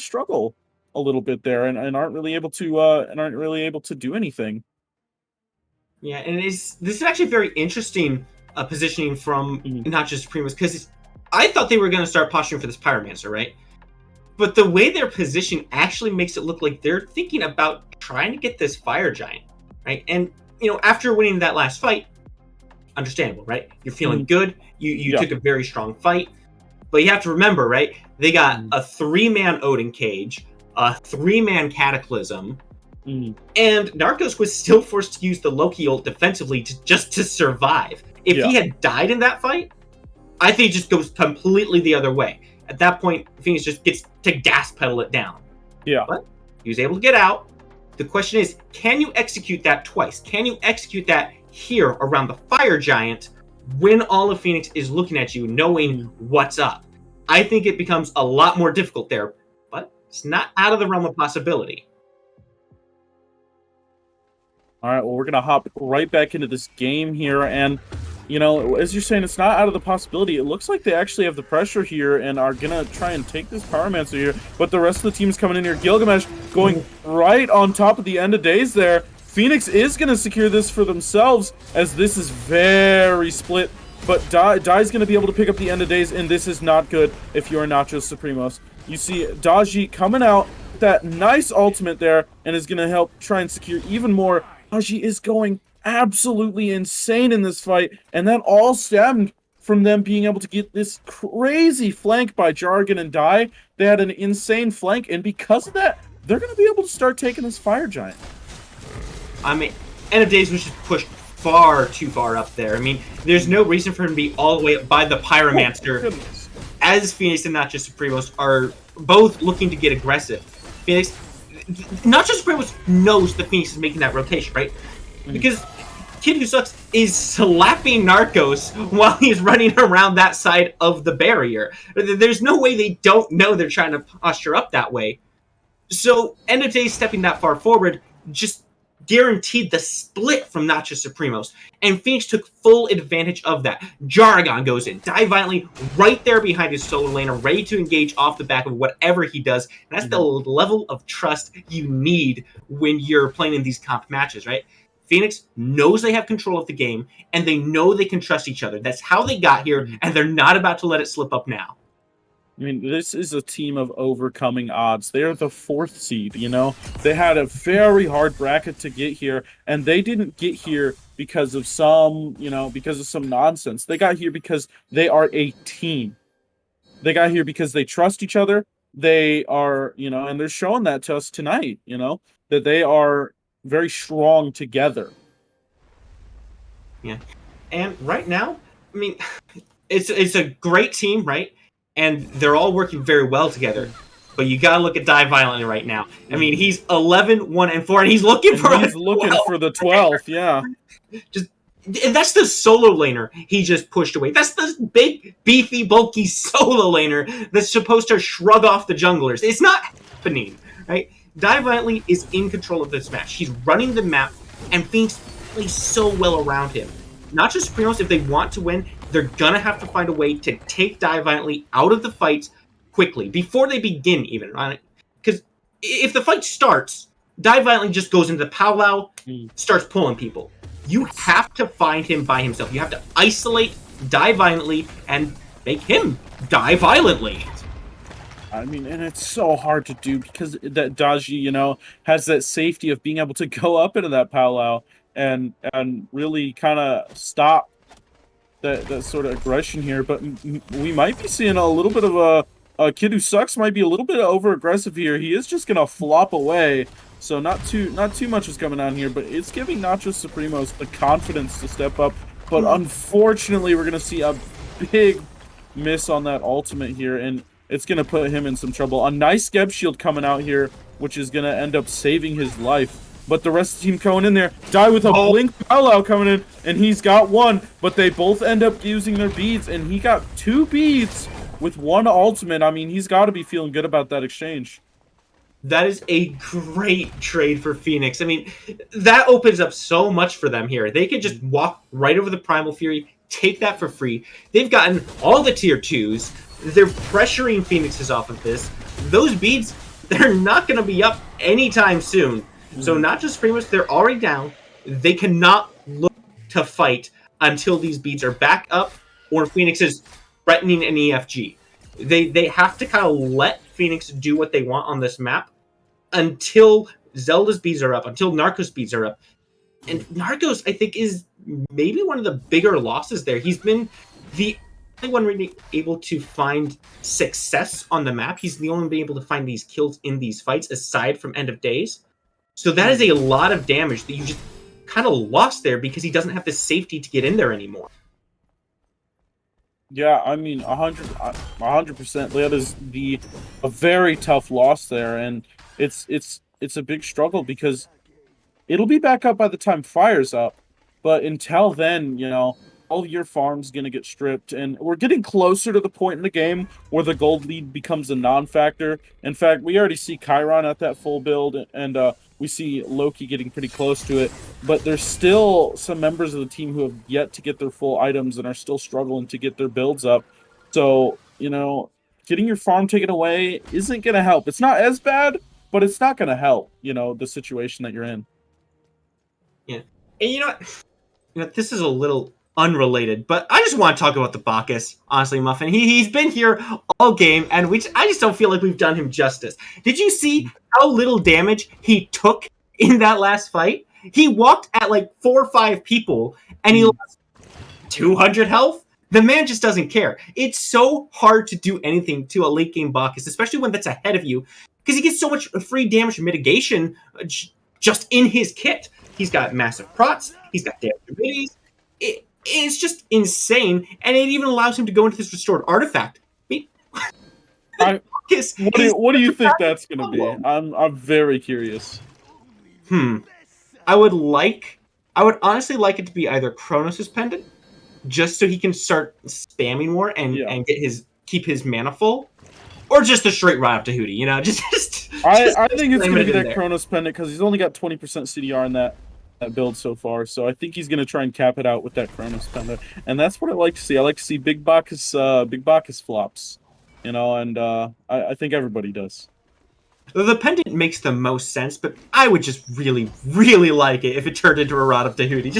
struggle a little bit there, and aren't really able to do anything. Yeah, and this is actually very interesting positioning from not just Supremos, because I thought they were going to start posturing for this Pyromancer, right? But the way they're positioned actually makes it look like they're thinking about trying to get this Fire Giant, right? And after winning that last fight, understandable, right? You're feeling good. You took a very strong fight. But you have to remember, right? They got a 3-man Odin Cage, a 3-man Cataclysm, and Narcos was still forced to use the Loki ult defensively just to survive. If he had died in that fight, I think it just goes completely the other way. At that point, Fenyx just gets to gas pedal it down. Yeah. But he was able to get out. The question is, can you execute that twice? Can you execute that here around the Fire Giant when all of Fenyx is looking at you, knowing what's up? I think it becomes a lot more difficult there, but it's not out of the realm of possibility. All right, well, we're going to hop right back into this game here, and, as you're saying, it's not out of the possibility. It looks like they actually have the pressure here and are going to try and take this Pyromancer here, but the rest of the team is coming in here. Gilgamesh going right on top of the End of Days there. Fenyx is going to secure this for themselves, as this is very split. But Dai's going to be able to pick up the End of Days, and this is not good if you're Nachos Supremos. You see Daji coming out with that nice ultimate there, and is going to help try and secure even more. Daji is going absolutely insane in this fight, and that all stemmed from them being able to get this crazy flank by Jargon and Dai. They had an insane flank, and because of that, they're going to be able to start taking this Fire Giant. I mean, End of Days was just pushed far too far up there. I mean, there's no reason for him to be all the way up by the Pyromancer, as Fenyx and Nachos Supremos are both looking to get aggressive. Fenyx, Nachos Supremos knows that Fenyx is making that rotation, right? Because Kid Who Sucks is slapping Narcos while he's running around that side of the barrier. There's no way they don't know they're trying to posture up that way. So, End of Days stepping that far forward just guaranteed the split from Nachos Supremos, and Fenyx took full advantage of that. Jargon goes in, die violently right there behind his solo laner, ready to engage off the back of whatever he does, and that's the level of trust you need when you're playing in these comp matches, right? Fenyx knows they have control of the game, and they know they can trust each other. That's how they got here, and they're not about to let it slip up now. I mean, this is a team of overcoming odds. They're the 4th seed, They had a very hard bracket to get here, and they didn't get here because of some nonsense. They got here because they are a team. They got here because they trust each other. They are, and they're showing that to us tonight, that they are very strong together. Yeah. And right now, I mean, it's a great team, right? And they're all working very well together. But you gotta look at Die Violently right now. I mean, he's 11, 1, and 4, and he's looking for the 12th, yeah. And that's the solo laner he just pushed away. That's the big, beefy, bulky solo laner that's supposed to shrug off the junglers. It's not happening, right? Die Violently is in control of this match. He's running the map, and Fenyx plays so well around him. Not just Supremos, if they want to win, they're gonna have to find a way to take Die Violently out of the fight quickly, before they begin even, right? Because if the fight starts, Die Violently just goes into the powwow, starts pulling people. You have to find him by himself. You have to isolate, Die Violently, and make him die violently. I mean, and it's so hard to do because that Daji, you know, has that safety of being able to go up into that powwow and really kind of stop that sort of aggression here. But we might be seeing a little bit of a Kid Who Sucks might be a little bit over aggressive here. He is just gonna flop away. So not too much is coming on here, but it's giving Nachos Supremos the confidence to step up. But unfortunately, we're gonna see a big miss on that ultimate here, and it's gonna put him in some trouble. A nice Geb Shield coming out here, which is gonna end up saving his life. But the rest of the team going in there, Die with a blink Paulau coming in, and he's got one, but they both end up using their beads, and he got 2 beads with 1 ultimate. I mean, he's got to be feeling good about that exchange. That is a great trade for Fenyx. I mean, that opens up so much for them here. They could just walk right over the Primal Fury, take that for free. They've gotten all the tier 2s. They're pressuring Fenyxes off of this. Those beads, they're not going to be up anytime soon. So not just Supremos, they're already down. They cannot look to fight until these beads are back up or Fenyx is threatening an EFG. They have to kind of let Fenyx do what they want on this map until Zelda's beads are up, until Narcos beads are up. And Narcos, I think, is maybe one of the bigger losses there. He's been the only one really able to find success on the map. He's the only one being able to find these kills in these fights, aside from End of Days. So that is a lot of damage that you just kind of lost there because he doesn't have the safety to get in there anymore. Yeah, I mean, 100%. That is a very tough loss there, and it's a big struggle because it'll be back up by the time Fire's up, but until then, you know, all your farm's gonna get stripped, and we're getting closer to the point in the game where the gold lead becomes a non-factor. In fact, we already see Chiron at that full build, and we see Loki getting pretty close to it, but there's still some members of the team who have yet to get their full items and are still struggling to get their builds up. So, you know, getting your farm taken away isn't gonna help. It's not as bad, but it's not gonna help, you know, the situation that you're in. Yeah. And you know what, this is a little unrelated, but I just want to talk about the Bacchus, honestly, Muffin. He's been here all game, and I just don't feel like we've done him justice. Did you see how little damage he took in that last fight? He walked at like 4 or 5 people, and he lost 200 health? The man just doesn't care. It's so hard to do anything to a late game Bacchus, especially when that's ahead of you, because he gets so much free damage mitigation just in his kit. He's got massive prots, he's got damage abilities. It's just insane, and it even allows him to go into this restored artifact. What do you think that's going to be? I'm very curious. I would honestly like it to be either Kronos' pendant, just so he can start spamming more and keep his mana full, or just a straight ride up to Hootie. You know, just I think it's going to be that Kronos pendant because he's only got 20% CDR in that build so far, so I think he's going to try and cap it out with that Kronos pendant, and that's what I like to see. I like to see big Bacchus flops, you know, and I think everybody does. The pendant makes the most sense, but I would just really, really like it if it turned into a Rod of Tahuti,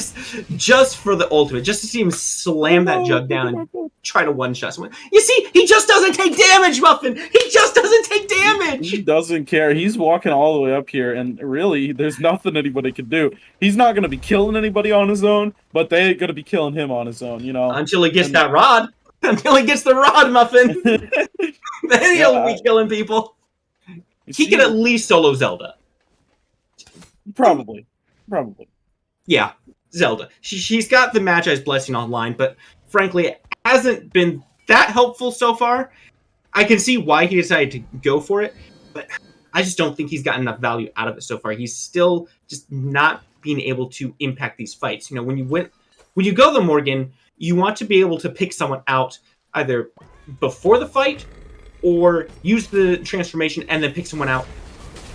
just for the ultimate, just to see him slam that jug down and try to one-shot someone. You see, he just doesn't take damage, Muffin! He just doesn't take damage! He doesn't care. He's walking all the way up here, and really, there's nothing anybody can do. He's not going to be killing anybody on his own, but they're going to be killing him on his own, you know? Until he gets that rod. Until he gets the rod, Muffin! Then he'll be killing people. He can at least solo Zelda. Probably. Yeah, Zelda. She's got the Magi's Blessing online, but frankly, it hasn't been that helpful so far. I can see why he decided to go for it, but I just don't think he's gotten enough value out of it so far. He's still just not being able to impact these fights. You know, when you go the Morgan, you want to be able to pick someone out either before the fight or use the transformation and then pick someone out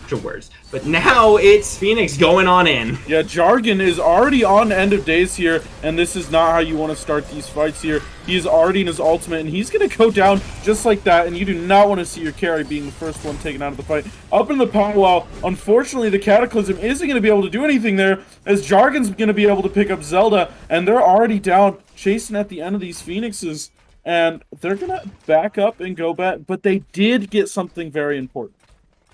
afterwards. But now it's Fenyx going on in. Yeah, Jargon is already on end of days here, and this is not how you want to start these fights here. He's already in his ultimate, and he's going to go down just like that, and you do not want to see your carry being the first one taken out of the fight. Up in the powwow, unfortunately, the Cataclysm isn't going to be able to do anything there, as Jargon's going to be able to pick up Zelda, and they're already down, chasing at the end of these Phoenixes, and they're going to back up and go back, but they did get something very important.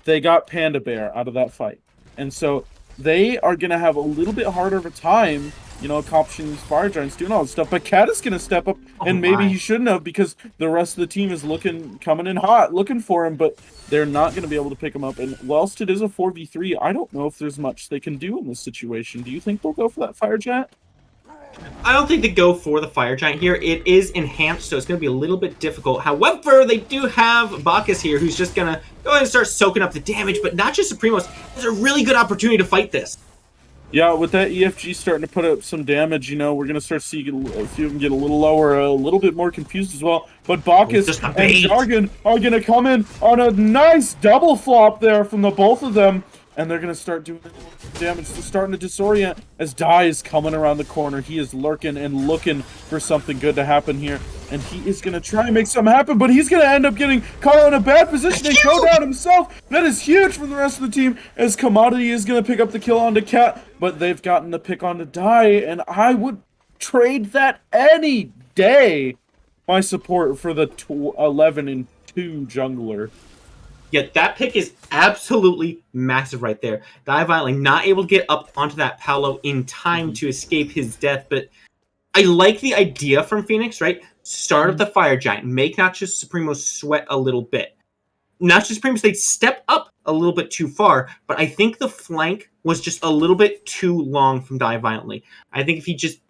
They got Panda Bear out of that fight. And so they are going to have a little bit harder of a time, you know, accomplishing these Fire Giants, doing all this stuff. But Cat is going to step up, and maybe he shouldn't have, because the rest of the team is coming in hot, looking for him, but they're not going to be able to pick him up. And whilst it is a 4v3, I don't know if there's much they can do in this situation. Do you think they'll go for that Fire Giant? I don't think they go for the Fire Giant here. It is enhanced, so it's going to be a little bit difficult. However, they do have Bacchus here, who's just going to go ahead and start soaking up the damage, but not just Supremos. There's a really good opportunity to fight this. Yeah, with that EFG starting to put up some damage, you know, we're going to start seeing a few of them get a little lower, a little bit more confused as well. But Bacchus and Jargon are going to come in on a nice double flop there from the both of them. And they're going to start doing damage. They're starting to disorient as Dai is coming around the corner. He is lurking and looking for something good to happen here. And he is going to try and make something happen, but he's going to end up getting caught in a bad position and go down himself. That is huge for the rest of the team, as Commodity is going to pick up the kill onto Cat, but they've gotten the pick onto Dai, and I would trade that any day, my support for the 11-2 jungler. Yeah, that pick is absolutely massive right there. Dai Violently not able to get up onto that Paolo in time to escape his death, but I like the idea from Fenyx, right? Start up the Fire Giant, make Nachos Supremos sweat a little bit. Nachos Supremos, they step up a little bit too far, but I think the flank was just a little bit too long from Dai Violently. I think if he just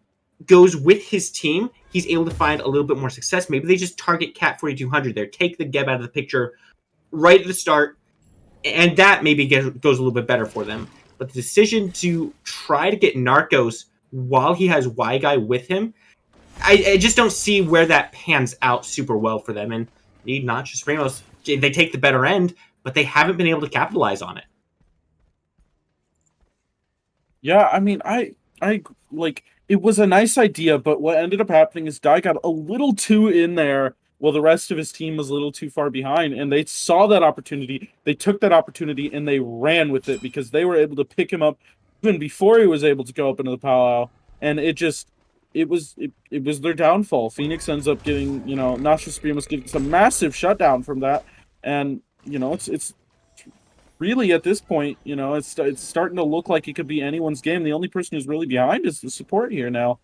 goes with his team, he's able to find a little bit more success. Maybe they just target Cat 4200 there, take the Geb out of the picture right at the start, and that maybe goes a little bit better for them. But the decision to try to get Narcos while he has Y-Guy with him, I just don't see where that pans out super well for them. And need not just Ramos. They take the better end, but they haven't been able to capitalize on it. Yeah, I mean, I like, it was a nice idea, but what ended up happening is Dai got a little too in there, while the rest of his team was a little too far behind, and they saw that opportunity, they took that opportunity, and they ran with it, because they were able to pick him up even before he was able to go up into the powwow, and it was their downfall. Fenyx ends up getting, you know, Nachos Supremos getting some massive shutdown from that, and, you know, it's really, at this point, you know, it's starting to look like it could be anyone's game. The only person who's really behind is the support here now.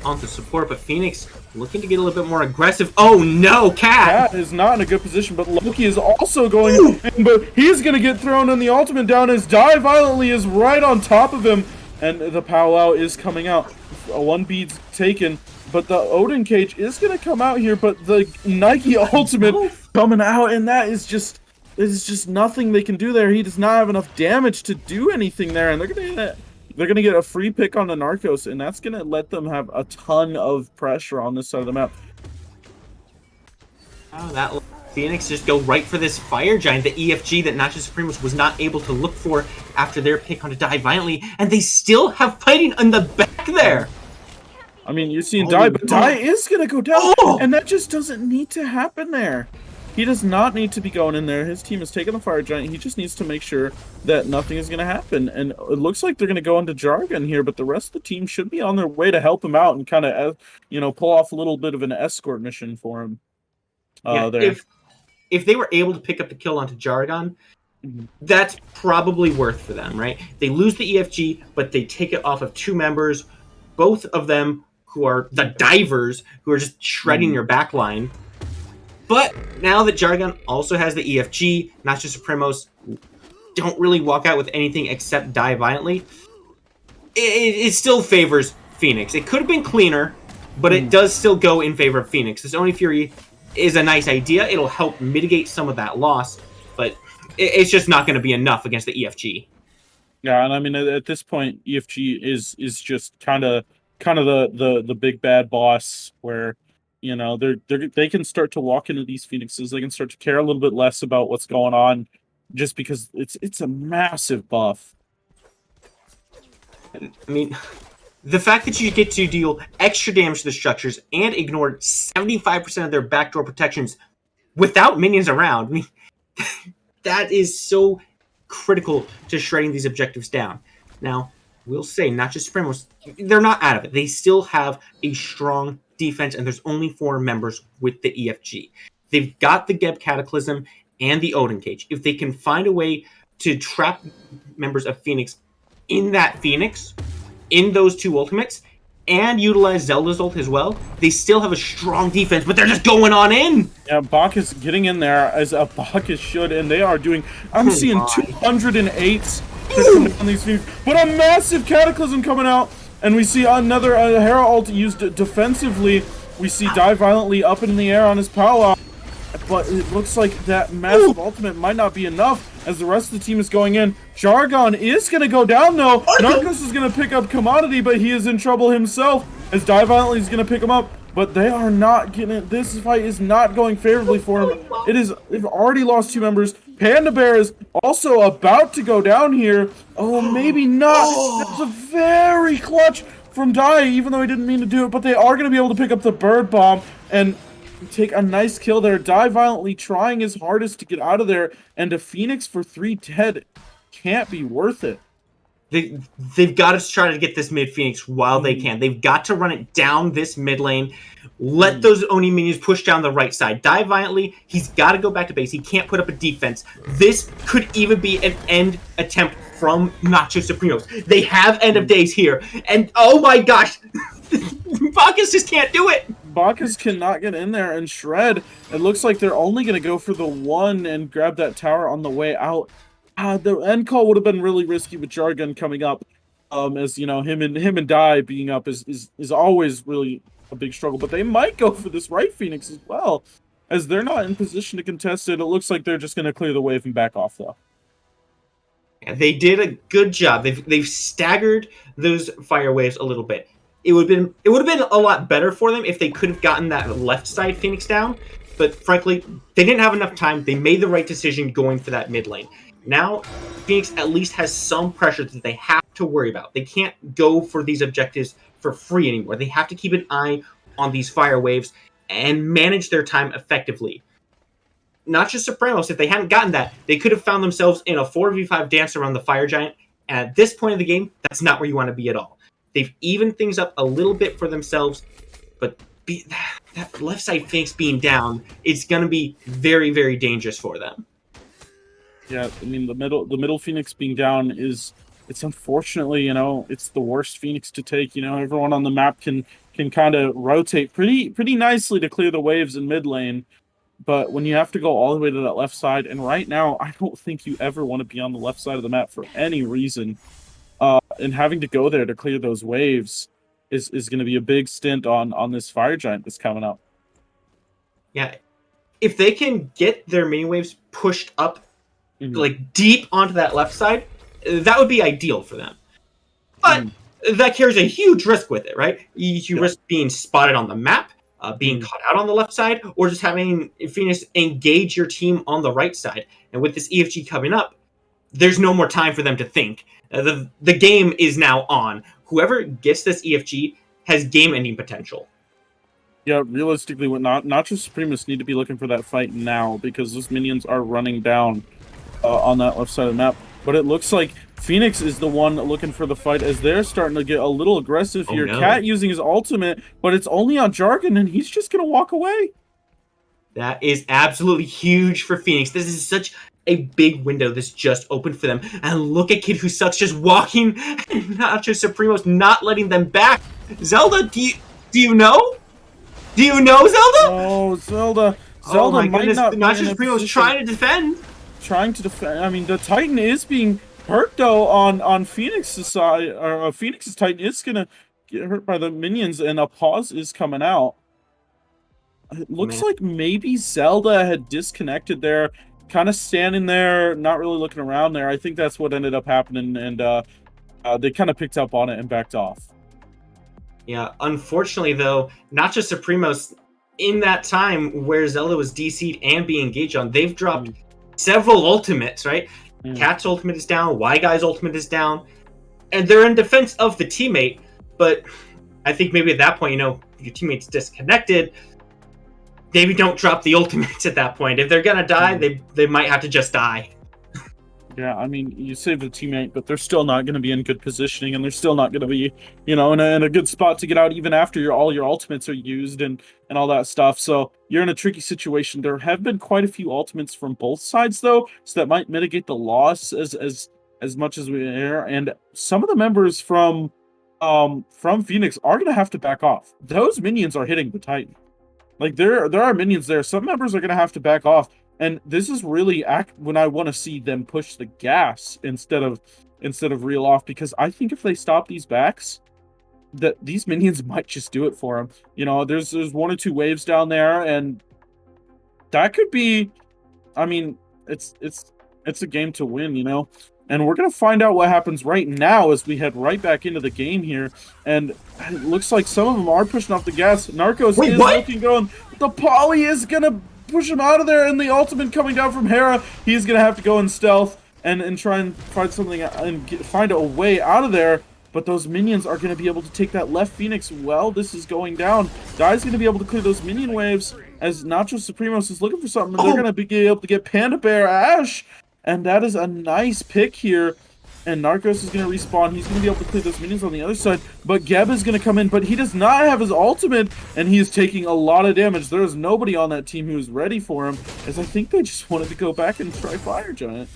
Onto support, but Fenyx looking to get a little bit more aggressive. Oh no, Cat! Cat is not in a good position, but Loki is also going in, but he's going to get thrown in the ultimate down as Dai Violently is right on top of him, and the powwow is coming out. One bead's taken, but the Odin Cage is going to come out here, but the Nike ultimate coming out, and that is just, there's just nothing they can do there. He does not have enough damage to do anything there, and they're going to get a free pick on the Narcos, and that's going to let them have a ton of pressure on this side of the map. Oh, that Fenyx just go right for this Fire Giant, the EFG that Nachos Supremos was not able to look for after their pick on to Die Violently, and they still have fighting on the back there. I mean, you're seeing Dai, but Dai is going to go down, and that just doesn't need to happen there. He does not need to be going in there. His team has taken the Fire Giant. He just needs to make sure that nothing is going to happen. And it looks like they're going to go into Jargon here, but the rest of the team should be on their way to help him out and kind of, you know, pull off a little bit of an escort mission for him. There. If they were able to pick up the kill onto Jargon, that's probably worth for them, right? They lose the EFG, but they take it off of two members, both of them who are the divers, who are just shredding your backline. But now that Jargon also has the EFG, Nachos Supremos don't really walk out with anything except die violently. It still favors Fenyx. It could have been cleaner, but it does still go in favor of Fenyx. This Oni Fury is a nice idea. It'll help mitigate some of that loss, but it's just not going to be enough against the EFG. Yeah, and I mean, at this point, EFG is just kind of the big bad boss, where You know, they can start to walk into these Phoenixes. They can start to care a little bit less about what's going on, just because it's a massive buff. I mean, the fact that you get to deal extra damage to the structures and ignore 75% of their backdoor protections without minions around, I mean, that is so critical to shredding these objectives down. Now, we'll say, not just Supremos, they're not out of it. They still have a strong defense, and there's only 4 members with the EFG. They've got the Geb Cataclysm and the Odin Cage. If they can find a way to trap members of Fenyx in that Fenyx, in those 2 ultimates, and utilize Zelda's ult as well, they still have a strong defense, but they're just going on in! Yeah, Bacchus getting in there as a Bacchus should, and they are doing... I'm seeing 208s on these Phoenix, but a massive Cataclysm coming out, and we see another Hera ult used defensively. We see Die Violently up in the air on his power, but it looks like that massive ultimate might not be enough as the rest of the team is going in. Jargon is going to go down, though. Nachos is going to pick up Commodity, but he is in trouble himself as Die Violently is going to pick him up. But they are not getting it. This fight is not going favorably for him. They've already lost 2 members. Panda Bear is also about to go down here. Oh, maybe not. That's a very clutch from Die, even though he didn't mean to do it. But they are going to be able to pick up the Bird Bomb and take a nice kill there. Die Violently trying his hardest to get out of there, and a Fenyx for 3 dead can't be worth it. They've got to try to get this mid Fenyx while they can. They've got to run it down this mid lane. Let those Oni minions push down the right side. Die Violently, he's got to go back to base. He can't put up a defense. This could even be an end attempt from Nachos Supremos. They have end of days here, and oh my gosh, Bacchus just can't do it. Bacchus cannot get in there and shred. It looks like they're only going to go for the 1 and grab that tower on the way out. The end call would have been really risky with Jargon coming up, as you know, him and Die being up is always really a big struggle. But they might go for this right Fenyx as well, as they're not in position to contest it. It looks like they're just going to clear the wave and back off, though. They did a good job. They've staggered those fire waves a little bit. It would have been a lot better for them if they could have gotten that left side Fenyx down, but frankly, they didn't have enough time. They made the right decision going for that mid lane. Now, Fenyx at least has some pressure that they have to worry about. They can't go for these objectives for free anymore. They have to keep an eye on these fire waves and manage their time effectively. Not just Supremos, if they hadn't gotten that, they could have found themselves in a 4v5 dance around the Fire Giant, and at this point of the game, that's not where you want to be at all. They've evened things up a little bit for themselves, but that left side Fenyx being down, it's going to be very, very dangerous for them. Yeah, I mean, the middle Fenyx being down it's unfortunately, you know, it's the worst Fenyx to take. You know, everyone on the map can kind of rotate pretty nicely to clear the waves in mid lane. But when you have to go all the way to that left side, and right now, I don't think you ever want to be on the left side of the map for any reason. And having to go there to clear those waves is going to be a big stint on this Fire Giant that's coming up. Yeah, if they can get their mini waves pushed up, like deep onto that left side, that would be ideal for them. But that carries a huge risk with it, right? You risk being spotted on the map, being caught out on the left side, or just having Fenyx engage your team on the right side. And with this EFG coming up, there's no more time for them to think. The game is now on. Whoever gets this EFG has game-ending potential. Yeah, realistically, not just Supremos need to be looking for that fight now, because those minions are running down on that left side of the map. But it looks like Fenyx is the one looking for the fight, as they're starting to get a little aggressive here. No. Cat using his ultimate, but it's only on Jargon, and he's just going to walk away. That is absolutely huge for Fenyx. This is such a big window that's just opened for them. And look at Kid Who Sucks just walking, Nachos Supremos not letting them back. Zelda, do you know? Do you know, Zelda? Oh, Zelda. Oh my might goodness, not be Nachos in a Supremos position- trying to defend. Trying to defend. I mean, the Titan is being hurt, though, on Fenyx's side. Or Fenyx's Titan is going to get hurt by the minions, and a pause is coming out. It looks like maybe Zelda had disconnected there, kind of standing there, not really looking around there. I think that's what ended up happening, and they kind of picked up on it and backed off. Yeah, unfortunately, though, Nachos Supremos, in that time where Zelda was DC'd and being engaged on, they've dropped several ultimates, right? Cat's ultimate is down, Y-Guy's ultimate is down, and they're in defense of the teammate, but I think maybe at that point, you know, your teammate's disconnected, maybe don't drop the ultimates at that point. If they're gonna die, they might have to just die. Yeah, I mean, you save the teammate, but they're still not going to be in good positioning, and they're still not going to be, you know, in a good spot to get out even after all your ultimates are used and all that stuff. So you're in a tricky situation. There have been quite a few ultimates from both sides, though, so that might mitigate the loss as much as we are. And some of the members from Fenyx are going to have to back off. Those minions are hitting the Titan. Like, there are minions there. Some members are going to have to back off. And this is really when I want to see them push the gas instead of reel off, because I think if they stop these backs, that these minions might just do it for them. You know, there's 1 or 2 waves down there, and that could be. I mean, it's a game to win, you know. And we're gonna find out what happens right now as we head right back into the game here. And it looks like some of them are pushing off the gas. Nachos is looking going. The poly is gonna push him out of there, and the ultimate coming down from Hera. He's gonna have to go in stealth and try and find something and find a way out of there. But those minions are gonna be able to take that left Fenyx. Well, this is going down. Dai's gonna be able to clear those minion waves as Nachos Supremos is looking for something. They're gonna be able to get Panda Bear Ash, and that is a nice pick here. And Nachos is going to respawn. He's going to be able to clear those minions on the other side. But Geb is going to come in, but he does not have his ultimate, and he is taking a lot of damage. There is nobody on that team who is ready for him, as I think they just wanted to go back and try Fire Giant.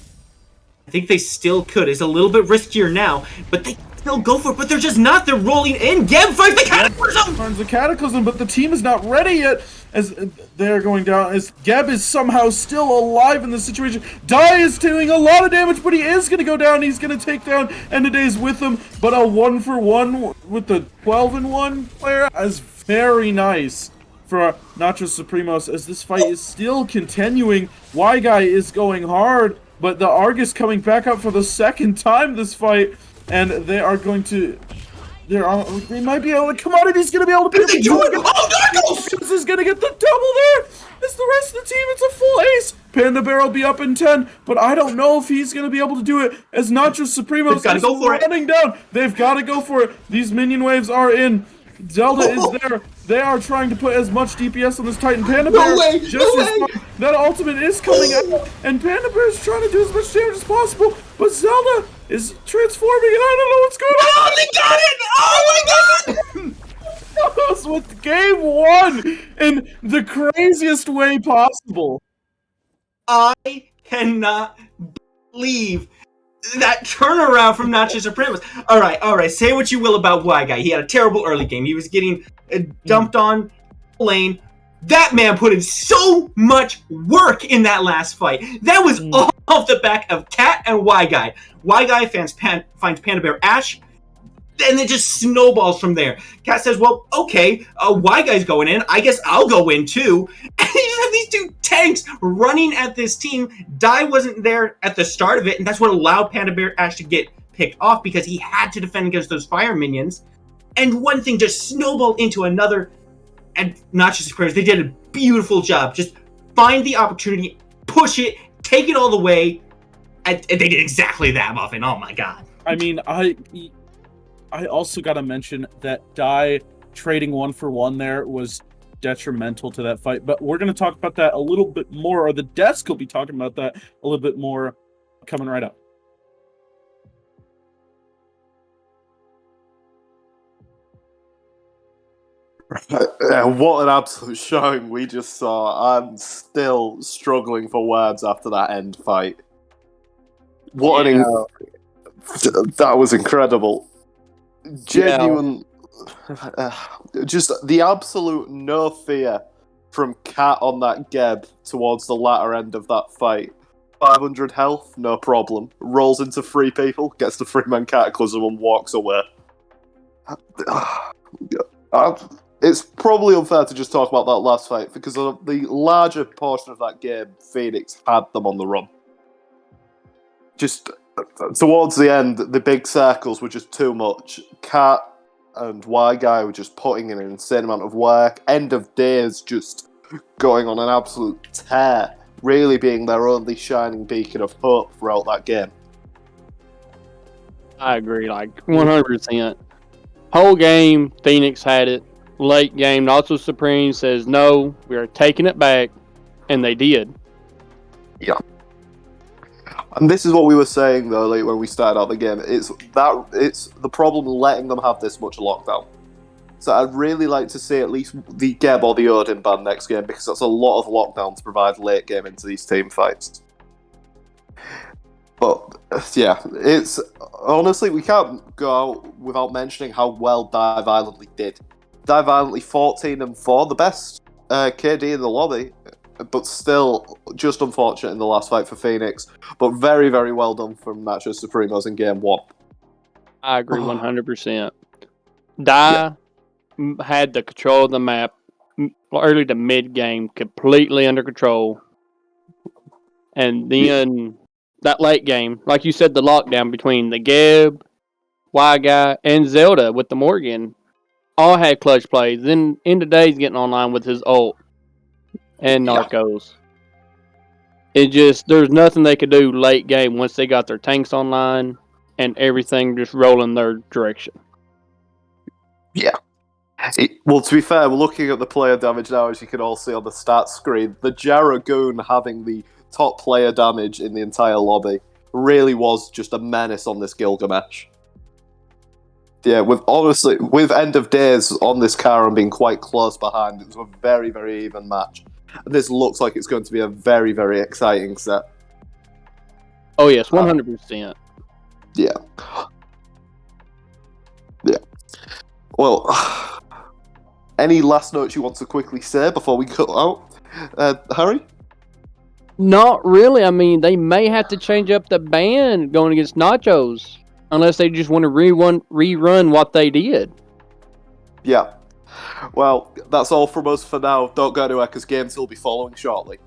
I think they still could. It's a little bit riskier now, but they still go for it, but they're just not. They're rolling in. Geb finds the Cataclysm! Finds the Cataclysm, but the team is not ready yet as they're going down, as Geb is somehow still alive in this situation. Dai is doing a lot of damage, but he is going to go down. He's going to take down End of Days with him, but a 1-for-1 with the 12-in-1 player is very nice for Nachos Supremos, as this fight is still continuing. Y-Guy is going hard, but the Argus coming back up for the second time this fight, and they are going to. They might be able to. Commodity's going to be able to. They do it! Oh, Nachos is going to get the double there. It's the rest of the team. It's a full ace. Panda Bear will be up in 10, but I don't know if he's going to be able to do it, as Nachos Supremos is running down. They've got to go for it. These minion waves are in. Zelda is there. They are trying to put as much DPS on this Titan. Panda Bear that ultimate is coming out, and Panda Bear is trying to do as much damage as possible, but Zelda is transforming, and I don't know what's going on. Oh, they got it! Oh my god! That was with game 1 in the craziest way possible. I cannot believe that turnaround from Nachos Supremos. All right. Say what you will about Y-Guy. He had a terrible early game. He was getting dumped on lane. That man put in so much work in that last fight. That was all off the back of Cat and Y-Guy. Y-Guy finds Panda Bear Ash, and it just snowballs from there. Cat says, well, okay, Y-Guy's going in. I guess I'll go in too. And you just have these 2 tanks running at this team. Dai wasn't there at the start of it, and that's what allowed Panda Bear Ash to get picked off, because he had to defend against those fire minions. And one thing just snowballed into another. And Nachos Supremos, they did a beautiful job. Just find the opportunity, push it, take it all the way. And they did exactly that, Muffin. Oh my god. I mean, I also got to mention that Dai trading 1-for-1 there was detrimental to that fight. But we're going to talk about that a little bit more, or the desk will be talking about that a little bit more coming right up. What an absolute showing we just saw. I'm still struggling for words after that end fight. That was incredible. Genuine. Just the absolute no fear from Cat on that Geb towards the latter end of that fight. 500 health, no problem. Rolls into 3 people, gets the 3-man Cataclysm and walks away. It's probably unfair to just talk about that last fight, because the larger portion of that game, Fenyx had them on the run. Just towards the end, the big circles were just too much. Cat and Y Guy were just putting in an insane amount of work. End of Days just going on an absolute tear, really being their only shining beacon of hope throughout that game. I agree, like 100%. Whole game, Fenyx had it. Late game, Nachos Supreme says no, we are taking it back, and they did. Yeah. And this is what we were saying though, like when we started out the game. It's the problem letting them have this much lockdown. So I'd really like to see at least the Geb or the Odin ban next game, because that's a lot of lockdown to provide late game into these team fights. But yeah, it's honestly we can't go out without mentioning how well Die Violently did. Die Violently 14-4, the best KD in the lobby, but still just unfortunate in the last fight for Fenyx. But very, very well done from Nachos Supremos in game 1. I agree 100%. Die had the control of the map early to mid game completely under control, and then that late game, like you said, the lockdown between the Geb, Y Guy, and Zelda with the Morgan all had clutch plays. Then End of Days getting online with his ult and Narcos. It just, there's nothing they could do late game once they got their tanks online and everything just rolling their direction. Yeah. Well, to be fair, we're looking at the player damage now, as you can all see on the stats screen. The Jaragoon having the top player damage in the entire lobby really was just a menace on this Gilgamesh. Yeah, with End of Days on this car and being quite close behind, it was a very, very even match. And this looks like it's going to be a very, very exciting set. Oh yes, 100%. Yeah. Yeah. Well, any last notes you want to quickly say before we cut out, Harry? Not really. I mean, they may have to change up the ban going against Nachos, unless they just want to rerun what they did. Yeah. Well, that's all from us for now. Don't go anywhere, because games will be following shortly.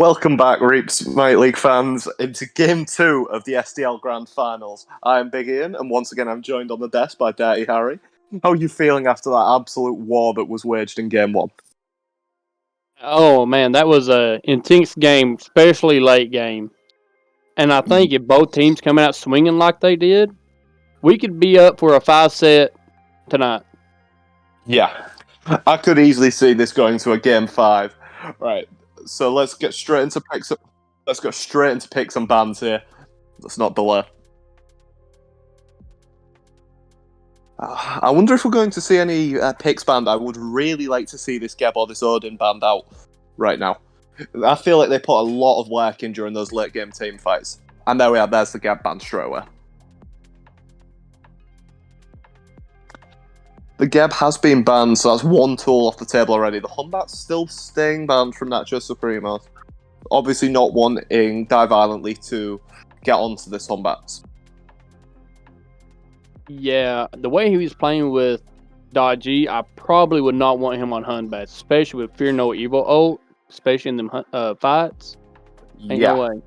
Welcome back, Reaps Might League fans, into Game 2 of the SDL Grand Finals. I'm Big Ian, and once again I'm joined on the desk by Dirty Harry. How are you feeling after that absolute war that was waged in Game 1? Oh man, that was a intense game, especially late game. And I think if both teams coming out swinging like they did, we could be up for a 5-set tonight. Yeah, I could easily see this going to a Game 5. Right, so let's get straight into picks. Let's go straight into picks and bans here. Let's not delay. I wonder if we're going to see any picks banned. I would really like to see this Geb or this Odin banned out right now. I feel like they put a lot of work in during those late game team fights. And there we are, there's the Geb ban straight away. The Geb has been banned, so that's one tool off the table already. The Humbat's still staying banned from Nachos Supremos. Obviously not wanting Die Violently to get onto this Humbats. Yeah, the way he was playing with Dodgy, I probably would not want him on Hunbat, especially with Fear No Evil ult, especially in them fights. Ain't no way.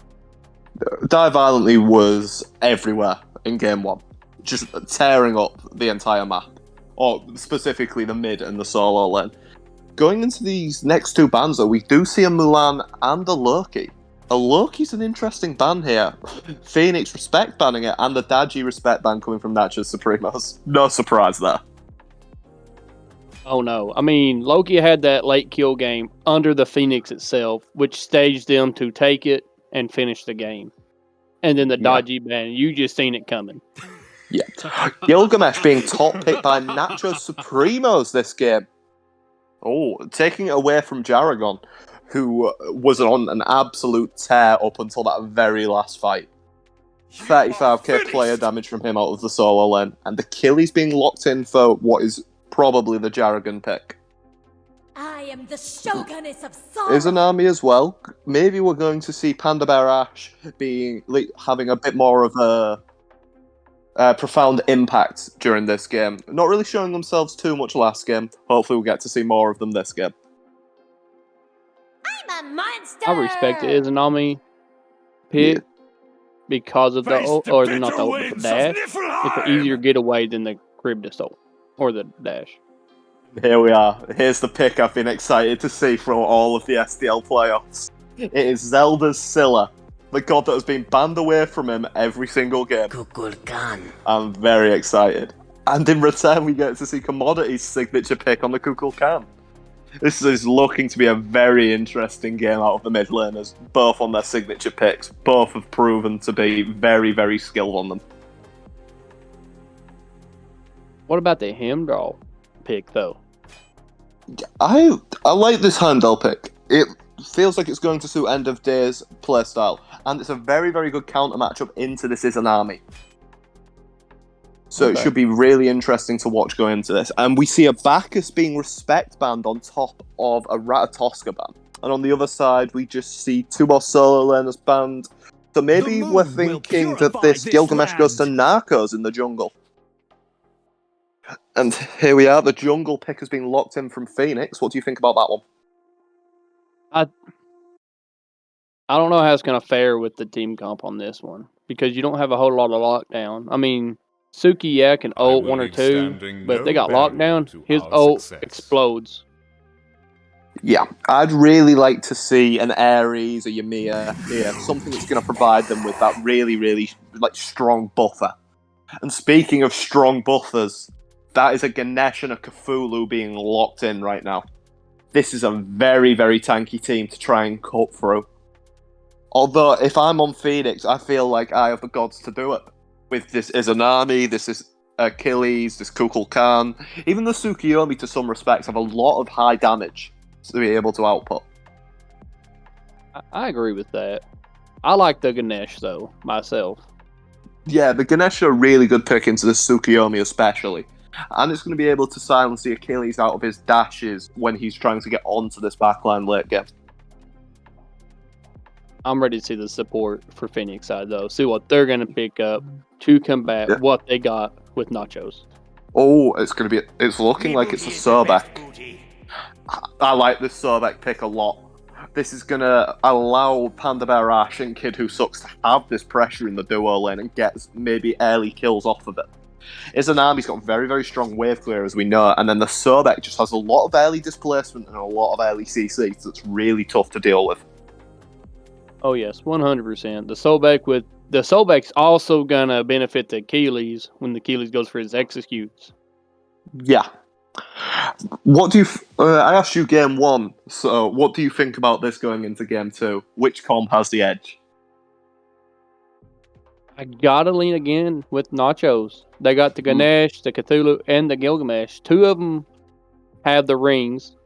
Die Violently was everywhere in Game 1, just tearing up the entire map, or specifically the mid and the solo lane. Going into these next two bans, though, we do see a Mulan and a Loki. A Loki's an interesting ban here. Fenyx respect banning it, and the Daji respect ban coming from Nachos Supremos. No surprise there. Oh no. I mean, Loki had that late kill game under the Fenyx itself, which staged them to take it and finish the game. And then the Dodgy ban, you just seen it coming. Yeah. Gilgamesh being top picked by Nachos Supremos this game. Oh, taking it away from Jaragon, who was on an absolute tear up until that very last fight. 35k player damage from him out of the solo lane, and the Achilles being locked in for what is probably the Jaragon pick. I am the Shoguness of Sorrow. Is an army as well. Maybe we're going to see Panda Bear Ash having a bit more of a profound impact during this game. Not really showing themselves too much last game. Hopefully we'll get to see more of them this game. I'm a monster. I respect it as an army pick because of the ult, or not the ult, but the dash. It's an easier getaway than the Crib ult, or the dash. Here we are. Here's the pick I've been excited to see from all of the SDL playoffs. It is Zelda's Scylla, the god that has been banned away from him every single game. I'm very excited. And in return, we get to see Commodity's signature pick on the Kukulkan. This is looking to be a very interesting game out of the mid laners, both on their signature picks. Both have proven to be very, very skilled on them. What about the Heimdall pick, though? I like this Heimdall pick. It feels like it's going to suit End of Days playstyle, and it's a very, very good counter matchup into this Izanami. So It should be really interesting to watch going into this. And we see a Bacchus being respect banned on top of a Ratatoska ban. And on the other side, we just see two more solo laners banned. So maybe we're thinking that this Gilgamesh goes to Narcos in the jungle. And here we are, the jungle pick has been locked in from Fenyx. What do you think about that one? I don't know how it's going to fare with the team comp on this one, because you don't have a whole lot of lockdown. I mean, Suki can ult one or two, but if they got lockdown, his ult explodes. Yeah, I'd really like to see an Ares, a Ymir, something that's going to provide them with that really, really strong buffer. And speaking of strong buffers, that is a Ganesh and a Cthulhu being locked in right now. This is a very, very tanky team to try and cut through. Although, if I'm on Fenyx, I feel like I have the gods to do it. With this Izanami, this is Achilles, this Kukulkan, even the Tsukiyomi to some respects have a lot of high damage to be able to output. I agree with that. I like the Ganesh, though, myself. Yeah, the Ganesh are a really good pick into the Tsukiyomi especially. And it's going to be able to silence the Achilles out of his dashes when he's trying to get onto this backline late game. I'm ready to see the support for Fenyx side, though. See what they're going to pick up to combat what they got with Nachos. Oh, it's looking like it's a Sobek. I like this Sobek pick a lot. this is going to allow Panda Bear Ash and Kid Who Sucks to have this pressure in the duo lane and get maybe early kills off of it. Izanami's got very, very strong wave clear, as we know, and then the Sobek just has a lot of early displacement and a lot of early CC, so it's really tough to deal with. Oh yes, 100%. The Sobek's also gonna benefit the Achilles when the Achilles goes for his executes. Yeah. What do you? I asked you game 1, so what do you think about this going into game 2? Which comp has the edge? I gotta lean again with Nachos. They got the Ganesh, the Cthulhu, and the Gilgamesh. 2 of them have the rings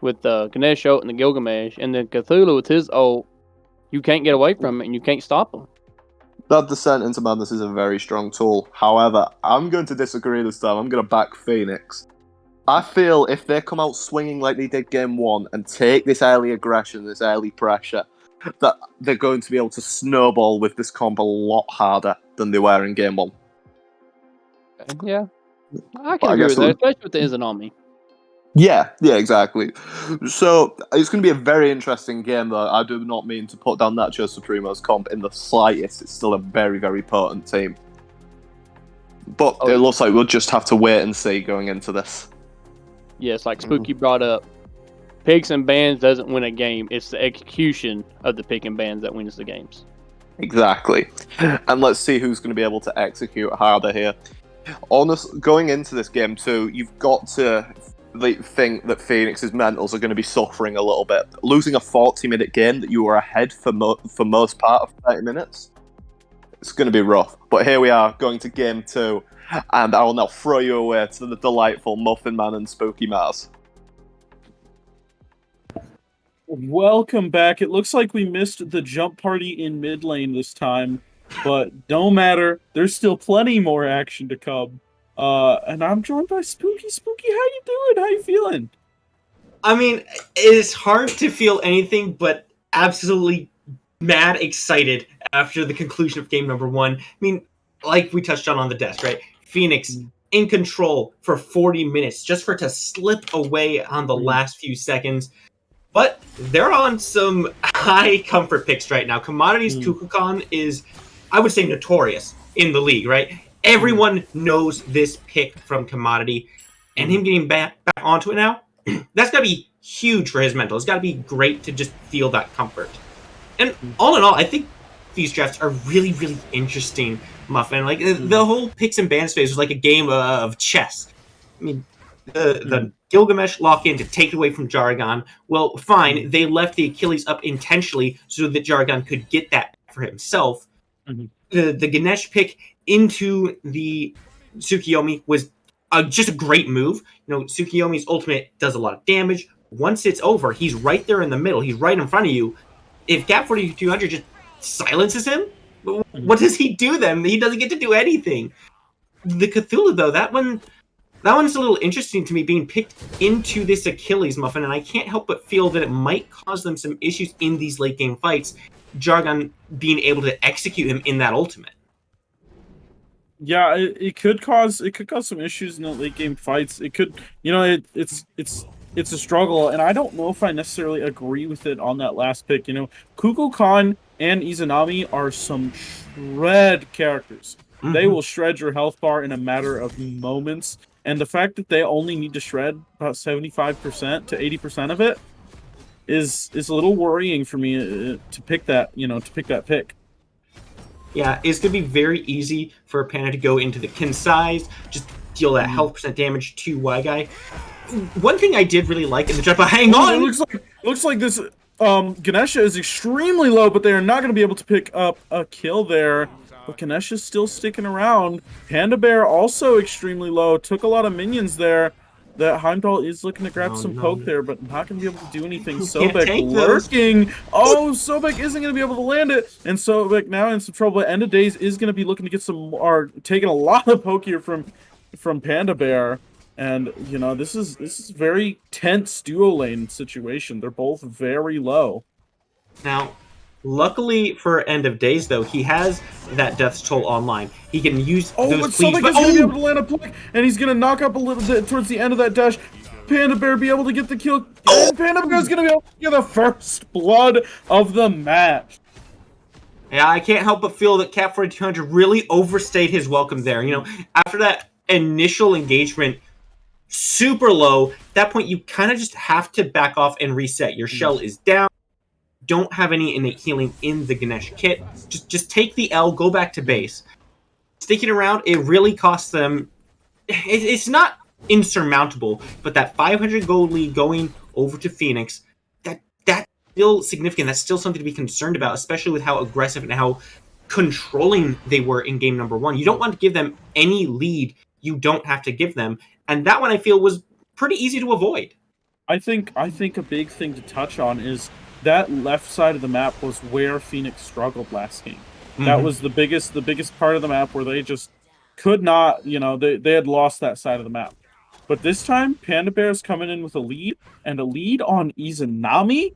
with the Ganesh ult and the Gilgamesh, and the Cthulhu with his ult, you can't get away from it and you can't stop him. That Descent into Madness is a very strong tool. However, I'm going to disagree this time. I'm going to back Fenyx. I feel if they come out swinging like they did game 1 and take this early aggression, this early pressure, that they're going to be able to snowball with this comp a lot harder than they were in game 1. Yeah, I can agree with that, especially with the Izanami. Yeah, exactly. So it's going to be a very interesting game, though. I do not mean to put down Nachos Supremos comp in the slightest. It's still a very, very potent team. But it looks like we'll just have to wait and see going into this. Yes, like Spooky brought up, picks and bans doesn't win a game. It's the execution of the pick and bans that wins the games. Exactly. And let's see who's going to be able to execute harder here. Going into this game too, you've got to think that Fenyx's mentals are going to be suffering a little bit. Losing a 40-minute game that you were ahead for most part of 30 minutes, it's going to be rough. But here we are, going to game 2, and I will now throw you away to the delightful Muffin Man and Spooky Mars. Welcome back. It looks like we missed the jump party in mid lane this time, but don't matter. There's still plenty more action to come. And I'm joined by Spooky. Spooky, how you doing? How you feeling? I mean, it is hard to feel anything but absolutely mad excited after the conclusion of game number 1. I mean, like we touched on the desk, right? Fenyx in control for 40 minutes just for it to slip away on the last few seconds. But they're on some high comfort picks right now. Commodities Kukulkan is, I would say, notorious in the league, right? Everyone knows this pick from Commodity, and him getting back onto it now, that's got to be huge for his mental. It's got to be great to just feel that comfort. And all in all, I think these drafts are really, really interesting, Muffin. Like, the whole picks and bans phase was like a game of chess. I mean, the Gilgamesh lock-in to take it away from Jargon. Well, fine, they left the Achilles up intentionally so that Jargon could get that for himself. The Ganesh pick into the Tsukiyomi was just a great move. You know, Tsukiyomi's ultimate does a lot of damage. Once it's over, he's right there in the middle. He's right in front of you. If Gap 4200 just silences him, what does he do then? He doesn't get to do anything. The Cthulhu, though, that one's a little interesting to me, being picked into this Achilles, Muffin, and I can't help but feel that it might cause them some issues in these late game fights, Jargon being able to execute him in that ultimate. Yeah, it could cause some issues in the late game fights. It could, it's a struggle, and I don't know if I necessarily agree with it on that last pick. Kukulkan and Izanami are some shred characters. They will shred your health bar in a matter of moments, and the fact that they only need to shred about 75% to 80% of it is a little worrying for me to pick that pick. Yeah, it's going to be very easy for a Panda to go into the concise, just deal that health percent damage to Y guy. One thing I did really like in the draft, but hang on! It looks like this Ganesha is extremely low, but they are not going to be able to pick up a kill there. But Ganesha's still sticking around. Panda Bear also extremely low. Took a lot of minions there. That Heimdall is looking to grab some poke there, but not going to be able to do anything. Sobek lurking. Oh, Sobek isn't going to be able to land it. And Sobek now in some trouble. End of days is going to be looking to get taking a lot of poke here from Panda Bear. And, this is very tense duo lane situation. They're both very low. Now, luckily for End of Days, though, he has that Death's Toll online. He can use those Sobek is going to be able to land a pick, and he's going to knock up a little bit towards the end of that dash. Panda Bear be able to get the kill? And Panda Bear's gonna be able to get the first blood of the match. Yeah, I can't help but feel that Cat 4200 really overstayed his welcome there. You know, after that initial engagement, super low, at that point you kind of just have to back off and reset. Your shell is down. Don't have any innate healing in the Ganesh kit. Just take the L, go back to base. Sticking around, it really costs them. It's not insurmountable, but that 500 gold lead going over to Fenyx, that's still significant. That's still something to be concerned about, especially with how aggressive and how controlling they were in game number 1. You don't want to give them any lead you don't have to give them, and that one I feel was pretty easy to avoid. I think a big thing to touch on is that left side of the map was where Fenyx struggled last game. That was the biggest part of the map where they just could not, you know, they had lost that side of the map. But this time, Panda Bear's coming in with a lead, and a lead on Izanami.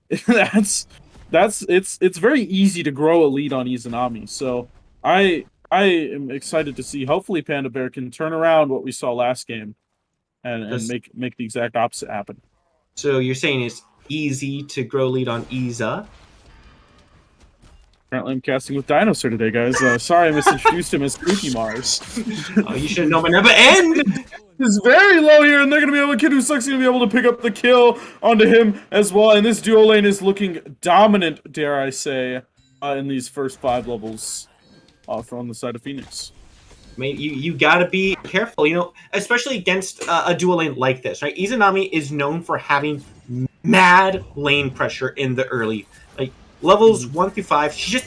It's very easy to grow a lead on Izanami. So I am excited to see. Hopefully, Panda Bear can turn around what we saw last game, and make the exact opposite happen. So you're saying it's easy to grow lead on Iza? Apparently, I'm casting with Dinosaur today, guys. Sorry I misintroduced him as Spooky Mars. Oh, you should have known by now. But end is very low here, and they're going to be able to, Kid Who Sucks going to be able to pick up the kill onto him as well. And this duo lane is looking dominant, dare I say, in these first 5 levels from the side of Fenyx. I mean, you gotta be careful, you know, especially against a duo lane like this, right? Izanami is known for having mad lane pressure in the early, like, levels 1 through 5, she just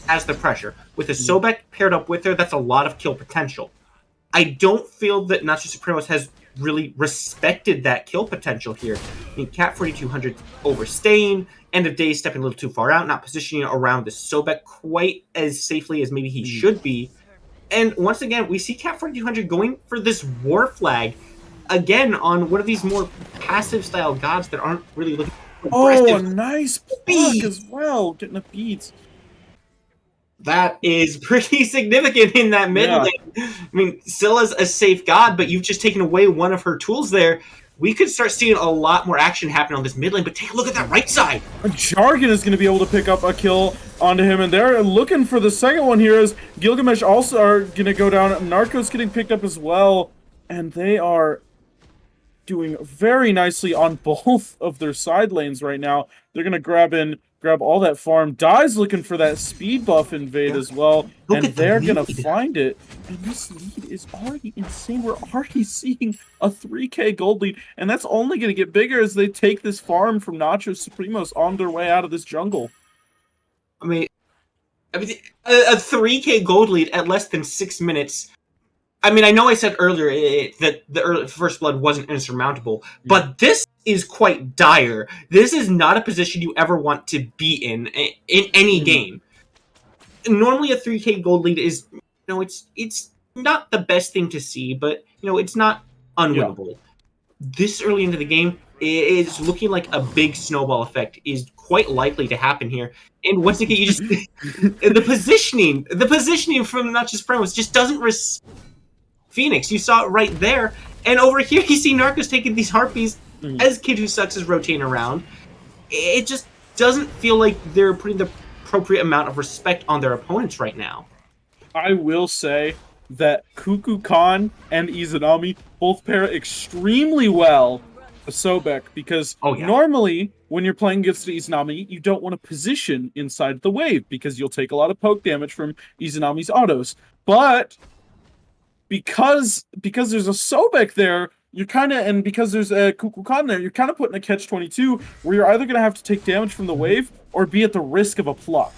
has the pressure. With a Sobek paired up with her, that's a lot of kill potential. I don't feel that Nachos Supremos has really respected that kill potential here. I mean, Cat 4200 overstaying, end of day stepping a little too far out, not positioning around the Sobek quite as safely as maybe he should be. And once again, we see Cat 4200 going for this war flag again on one of these more passive style gods that aren't really looking for aggressive. Oh, a nice block as well, getting the beats. That is pretty significant in that mid lane. I mean, Scylla's a safe god, but you've just taken away one of her tools there. We could start seeing a lot more action happen on this mid lane, but take a look at that right side. Jargon is going to be able to pick up a kill onto him, and they're looking for the second one here as Gilgamesh also are going to go down. Narcos getting picked up as well, and they are doing very nicely on both of their side lanes right now. They're going to grab all that farm. Dai's looking for that speed buff invade as well, and they're going to find it. And this lead is already insane. We're already seeing a 3k gold lead, and that's only going to get bigger as they take this farm from Nachos Supremos on their way out of this jungle. I mean, a 3k gold lead at less than 6 minutes. I mean, I know I said earlier that the first blood wasn't insurmountable, but this is quite dire. This is not a position you ever want to be in any game. Normally, a 3k gold lead is, you know, it's not the best thing to see, but you know, it's not unwinnable. Yeah. This early into the game is looking like a big snowball effect is quite likely to happen here. And once again, you just the positioning from Nachos Supremos just doesn't Fenyx, you saw it right there. And over here, you see Narcos taking these harpies as Kid Who Sucks is rotating around. It just doesn't feel like they're putting the appropriate amount of respect on their opponents right now. I will say that Cuckoo Khan and Izanami both pair extremely well with Sobek, because normally when you're playing against Izanami, you don't want to position inside the wave because you'll take a lot of poke damage from Izanami's autos. But because there's a Sobek there, you're kind of, and because there's a Cuckoo Khan there, you're kind of putting a catch-22 where you're either going to have to take damage from the wave or be at the risk of a pluck.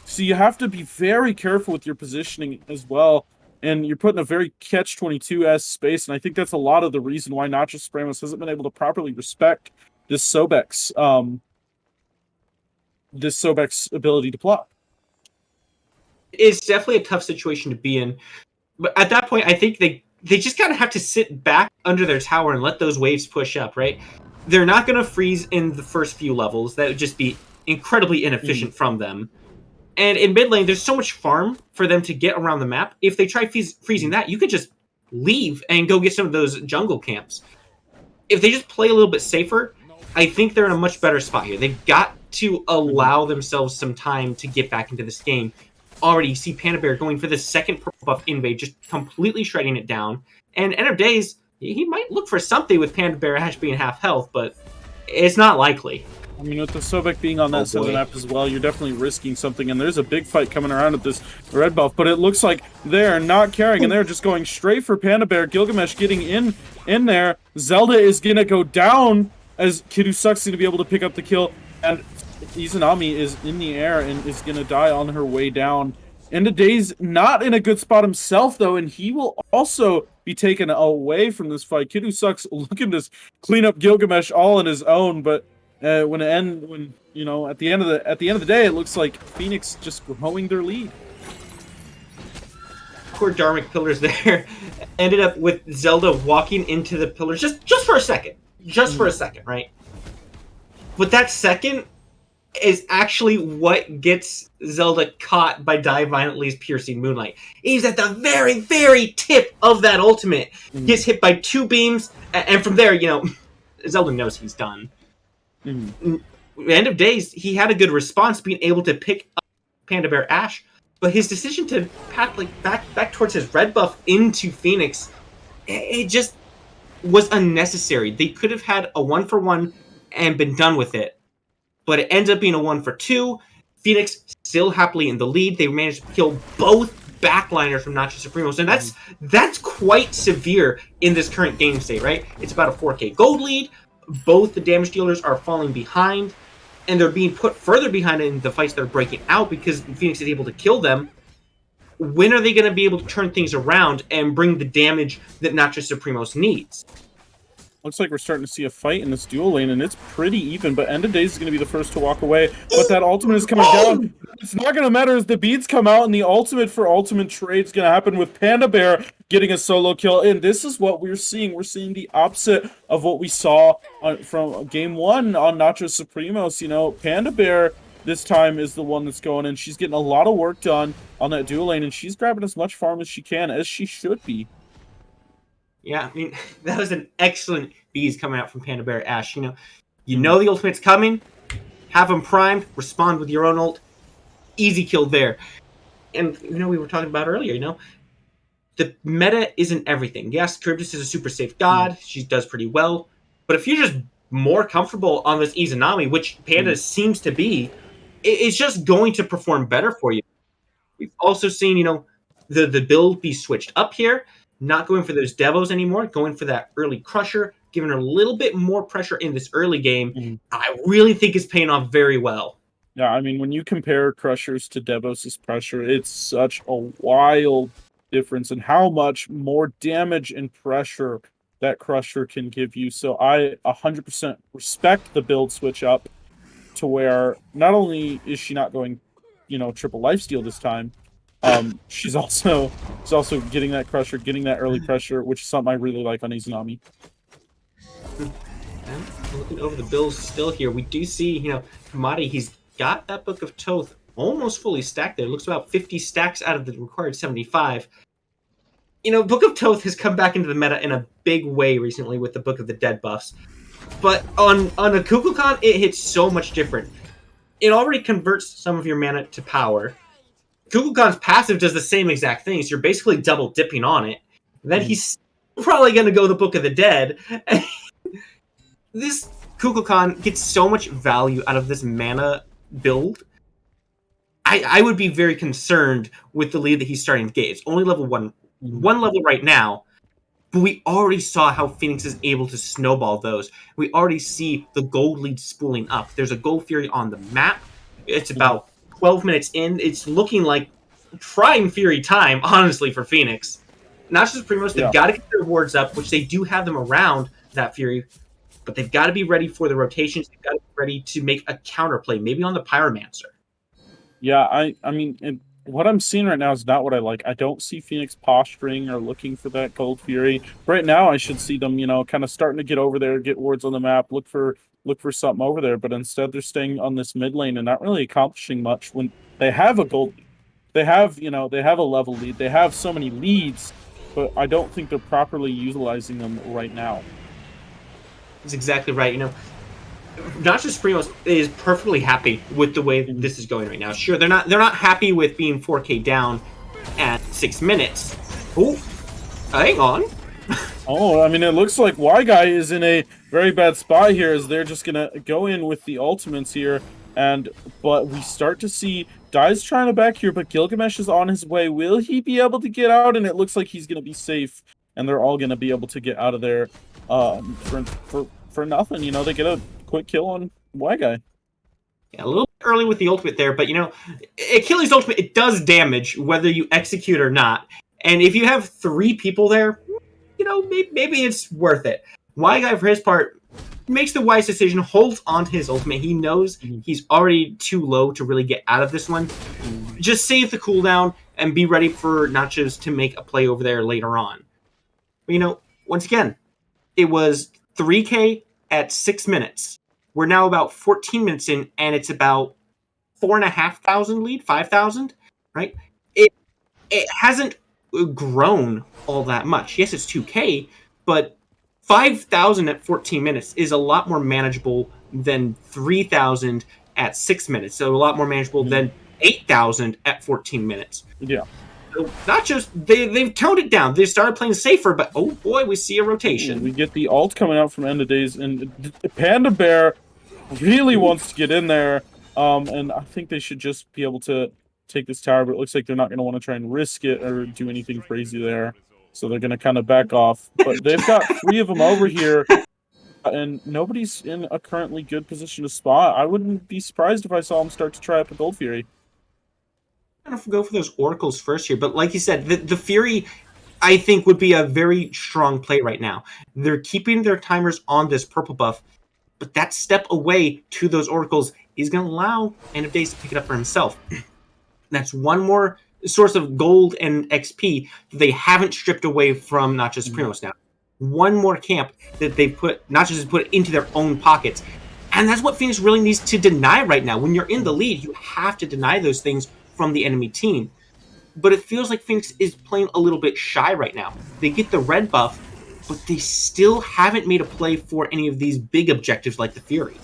So you have to be very careful with your positioning as well, and you're putting a very catch-22-esque space, and I think that's a lot of the reason why Nachos Supremos hasn't been able to properly respect this Sobek's ability to pluck. It's definitely a tough situation to be in. But at that point, I think they just kind of have to sit back under their tower and let those waves push up, right? They're not going to freeze in the first few levels. That would just be incredibly inefficient from them. And in mid lane, there's so much farm for them to get around the map. If they try freezing that, you could just leave and go get some of those jungle camps. if they just play a little bit safer, I think they're in a much better spot here. They've got to allow themselves some time to get back into this game. Already, you see Panda Bear going for the second purple buff invade, just completely shredding it down. And End of Days, he might look for something with Panda Bear Ash being half health, but it's not likely. I mean, with the Sobek being on that side of the map as well, you're definitely risking something, and there's a big fight coming around at this red buff, but it looks like they're not caring, and they're just going straight for Panda Bear. Gilgamesh getting in there. Zelda is going to go down as Kid Who Sucks going to be able to pick up the kill, and Izanami is in the air and is going to die on her way down. End of Days not in a good spot himself, though, and he will also be taken away from this fight. Kid Who Sucks looking to clean up Gilgamesh all on his own, but at the end of the day, it looks like Fenyx just growing their lead. Poor Dharmic pillars there ended up with Zelda walking into the pillars just for a second, for a second, right? But that second is actually what gets Zelda caught by Die Violently's Piercing Moonlight. He's at the very, very tip of that ultimate. Gets hit by 2 beams, and from there, Zelda knows he's done. End of Days, he had a good response, being able to pick up Panda Bear Ash, but his decision to path back towards his red buff into Fenyx, it just was unnecessary. They could have had a 1-for-1 and been done with it, but it ends up being a 1-for-2. Fenyx still happily in the lead. They managed to kill both backliners from Nachos Supremos, and that's quite severe in this current game state, right? It's about a 4k gold lead. Both the damage dealers are falling behind, and they're being put further behind in the fights that are breaking out because Fenyx is able to kill them. When are they going to be able to turn things around and bring the damage that Nachos Supremos needs? Looks like we're starting to see a fight in this dual lane, and it's pretty even, but End of Days is going to be the first to walk away. But that ultimate is coming down. It's not going to matter as the beads come out, and the ultimate for ultimate trade is going to happen with Panda Bear getting a solo kill. And this is what we're seeing. We're seeing the opposite of what we saw from Game 1 on Nachos Supremos. Panda Bear this time is the one that's going in. She's getting a lot of work done on that dual lane, and she's grabbing as much farm as she can, as she should be. Yeah, I mean, that was an excellent bees coming out from Panda Bear Ash. You know the ultimate's coming, have them primed, respond with your own ult, easy kill there. And, we were talking about earlier, the meta isn't everything. Yes, Charybdis is a super safe god, she does pretty well, but if you're just more comfortable on this Izanami, which Panda seems to be, it's just going to perform better for you. We've also seen, the build be switched up here. Not going for those Devos anymore, going for that early Crusher, giving her a little bit more pressure in this early game. I really think it's paying off very well. Yeah, I mean, when you compare Crushers to Devos' pressure, it's such a wild difference in how much more damage and pressure that Crusher can give you. So I 100% respect the build switch up to where not only is she not going, triple lifesteal this time, she's also getting that Crusher, getting that early pressure, which is something I really like on Izanami. And looking over the bills still here, we do see, Kamadi, he's got that Book of Toth almost fully stacked there. It looks about 50 stacks out of the required 75. Book of Toth has come back into the meta in a big way recently with the Book of the Dead buffs. But on a Kukulkan, it hits so much different. It already converts some of your mana to power. Kukulkan's passive does the same exact thing, so you're basically double dipping on it. And then he's probably going to go the Book of the Dead. This Kukulkan gets so much value out of this mana build. I would be very concerned with the lead that he's starting to get. It's only level one level right now, but we already saw how Fenyx is able to snowball those. We already see the gold lead spooling up. There's a Gold Fury on the map. It's about 12 minutes in. It's looking like prime Fury time, honestly, for Fenyx. Nachos Supremos, they've got to get their wards up, which they do have them around that Fury, but they've got to be ready for the rotations. They've got to be ready to make a counterplay, maybe on the Pyromancer. Yeah, I mean, what I'm seeing right now is not what I like. I don't see Fenyx posturing or looking for that Gold Fury. Right now, I should see them, kind of starting to get over there, get wards on the map, look for something over there. But instead, they're staying on this mid lane and not really accomplishing much when they have a gold lead. They have, they have a level lead. They have so many leads, but I don't think they're properly utilizing them right now. That's exactly right. You know, Nachos Supremos is perfectly happy with the way this is going right now. Sure, they're not happy with being 4K down at 6 minutes. Oh, hang on. Oh, I mean, it looks like Y Guy is in a very bad spot here, as they're just gonna go in with the ultimates here, but we start to see Dai's trying to back here, but Gilgamesh is on his way. Will he be able to get out? And it looks like he's gonna be safe, and they're all gonna be able to get out of there, for nothing. You know, they get a quick kill on Y Guy. Yeah, a little early with the ultimate there, but you know, Achilles' ultimate, it does damage whether you execute or not. And if you have 3 people there, you know, maybe it's worth it. Y Guy, for his part, makes the wise decision, holds on to his ultimate. He knows he's already too low to really get out of this one. Just save the cooldown and be ready for Nachos to make a play over there later on. But, you know, once again, it was 3K at 6 minutes. We're now about 14 minutes in, and it's about 4,500 lead, 5,000, right? It hasn't grown all that much. Yes, it's 2K, but 5,000 at 14 minutes is a lot more manageable than 3,000 at 6 minutes. So a lot more manageable than 8,000 at 14 minutes. Yeah. So not just they've toned it down. They started playing safer, but oh boy, we see a rotation. We get the ult coming out from End of Days, and Panda Bear really wants to get in there. And I think they should just be able to take this tower, but it looks like they're not going to want to try and risk it or do anything crazy there. So they're going to kind of back off. But they've got 3 of them over here, and nobody's in a currently good position to spot. I wouldn't be surprised if I saw them start to try up a Gold Fury. I'm going to go for those Oracles first here, but like you said, the Fury, I think, would be a very strong play right now. They're keeping their timers on this purple buff, but that step away to those Oracles is going to allow End of Days to pick it up for himself. That's one more source of gold and XP that they haven't stripped away from Nachos Supremos now. One more camp that they've put, Nachos has put into their own pockets. And that's what Fenyx really needs to deny right now. When you're in the lead, you have to deny those things from the enemy team. But it feels like Fenyx is playing a little bit shy right now. They get the red buff, but they still haven't made a play for any of these big objectives like the Fury.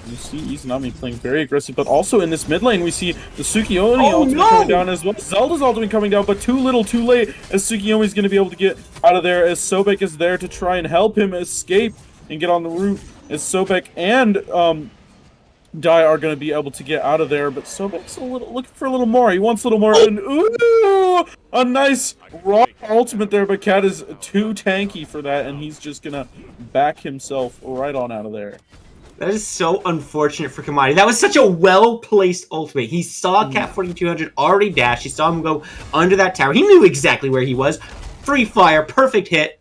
You see Izanami playing very aggressive, but also in this mid lane we see the Tsukiyomi ultimate coming down as well. Zelda's ultimate coming down, but too little, too late, as Tsukiyomi's going to be able to get out of there, as Sobek is there to try and help him escape and get on the route, as Sobek and Dai are going to be able to get out of there, but Sobek's looking for a little more. He wants a little more, and ooh, a nice raw ultimate there, but Cat is too tanky for that, and he's just going to back himself right on out of there. That is so unfortunate for Kamadi. That was such a well-placed ultimate. He saw Cat 4200 already dash. He saw him go under that tower. He knew exactly where he was. Free fire, perfect hit.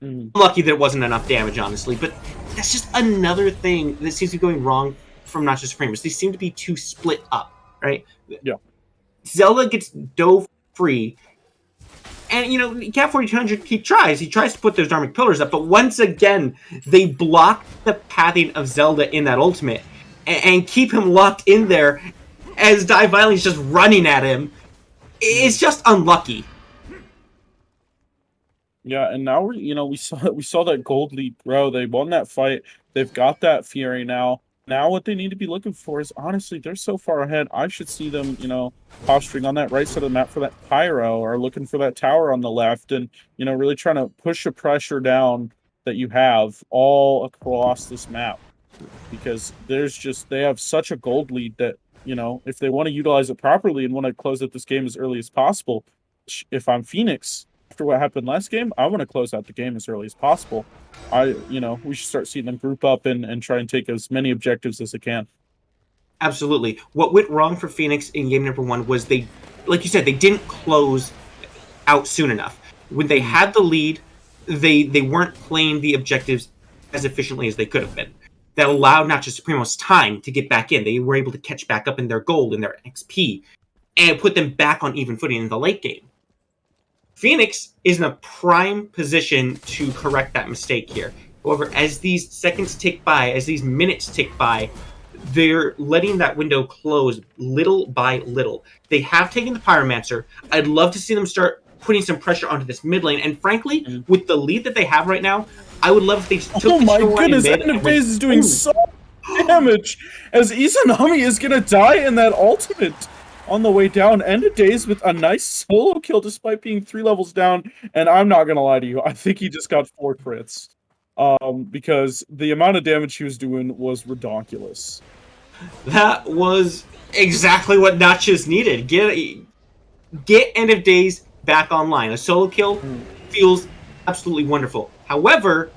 Lucky that it wasn't enough damage, honestly. But that's just another thing that seems to be going wrong from Nachos Supremos. They seem to be too split up, right? Yeah. Zelda gets dove free. And, you know, Cat 4200, he tries to put those Dharmic Pillars up, but once again, they block the pathing of Zelda in that ultimate and keep him locked in there as Dai Violent's just running at him. It's just unlucky. Yeah, and now we saw that gold lead grow. They won that fight. They've got that Fury now. Now what they need to be looking for is, honestly, they're so far ahead. I should see them, posturing on that right side of the map for that pyro, or looking for that tower on the left, and, really trying to push the pressure down that you have all across this map. Because they have such a gold lead that, if they want to utilize it properly and want to close out this game as early as possible, if I'm Fenyx, after what happened last game, I want to close out the game as early as possible. We should start seeing them group up and try and take as many objectives as they can. Absolutely. What went wrong for Fenyx in game number 1 was they, like you said, they didn't close out soon enough. When they had the lead, they weren't playing the objectives as efficiently as they could have been. That allowed Nachos Supremos time to get back in. They were able to catch back up in their gold and their XP and put them back on even footing in the late game. Fenyx is in a prime position to correct that mistake here. However, as these seconds tick by, as these minutes tick by, they're letting that window close little by little. They have taken the Pyromancer. I'd love to see them start putting some pressure onto this mid lane. And frankly, with the lead that they have right now, I would love if they just took Oh the my short one goodness, and End of went, Days is doing "Ooh." so much damage as Izanami is gonna die in that ultimate on the way down. End of Days with a nice solo kill despite being 3 levels down, and I'm not gonna lie to you, I think he just got 4 crits. Because the amount of damage he was doing was redonkulous. That was exactly what Nachos needed. Get End of Days back online. A solo kill feels absolutely wonderful. However,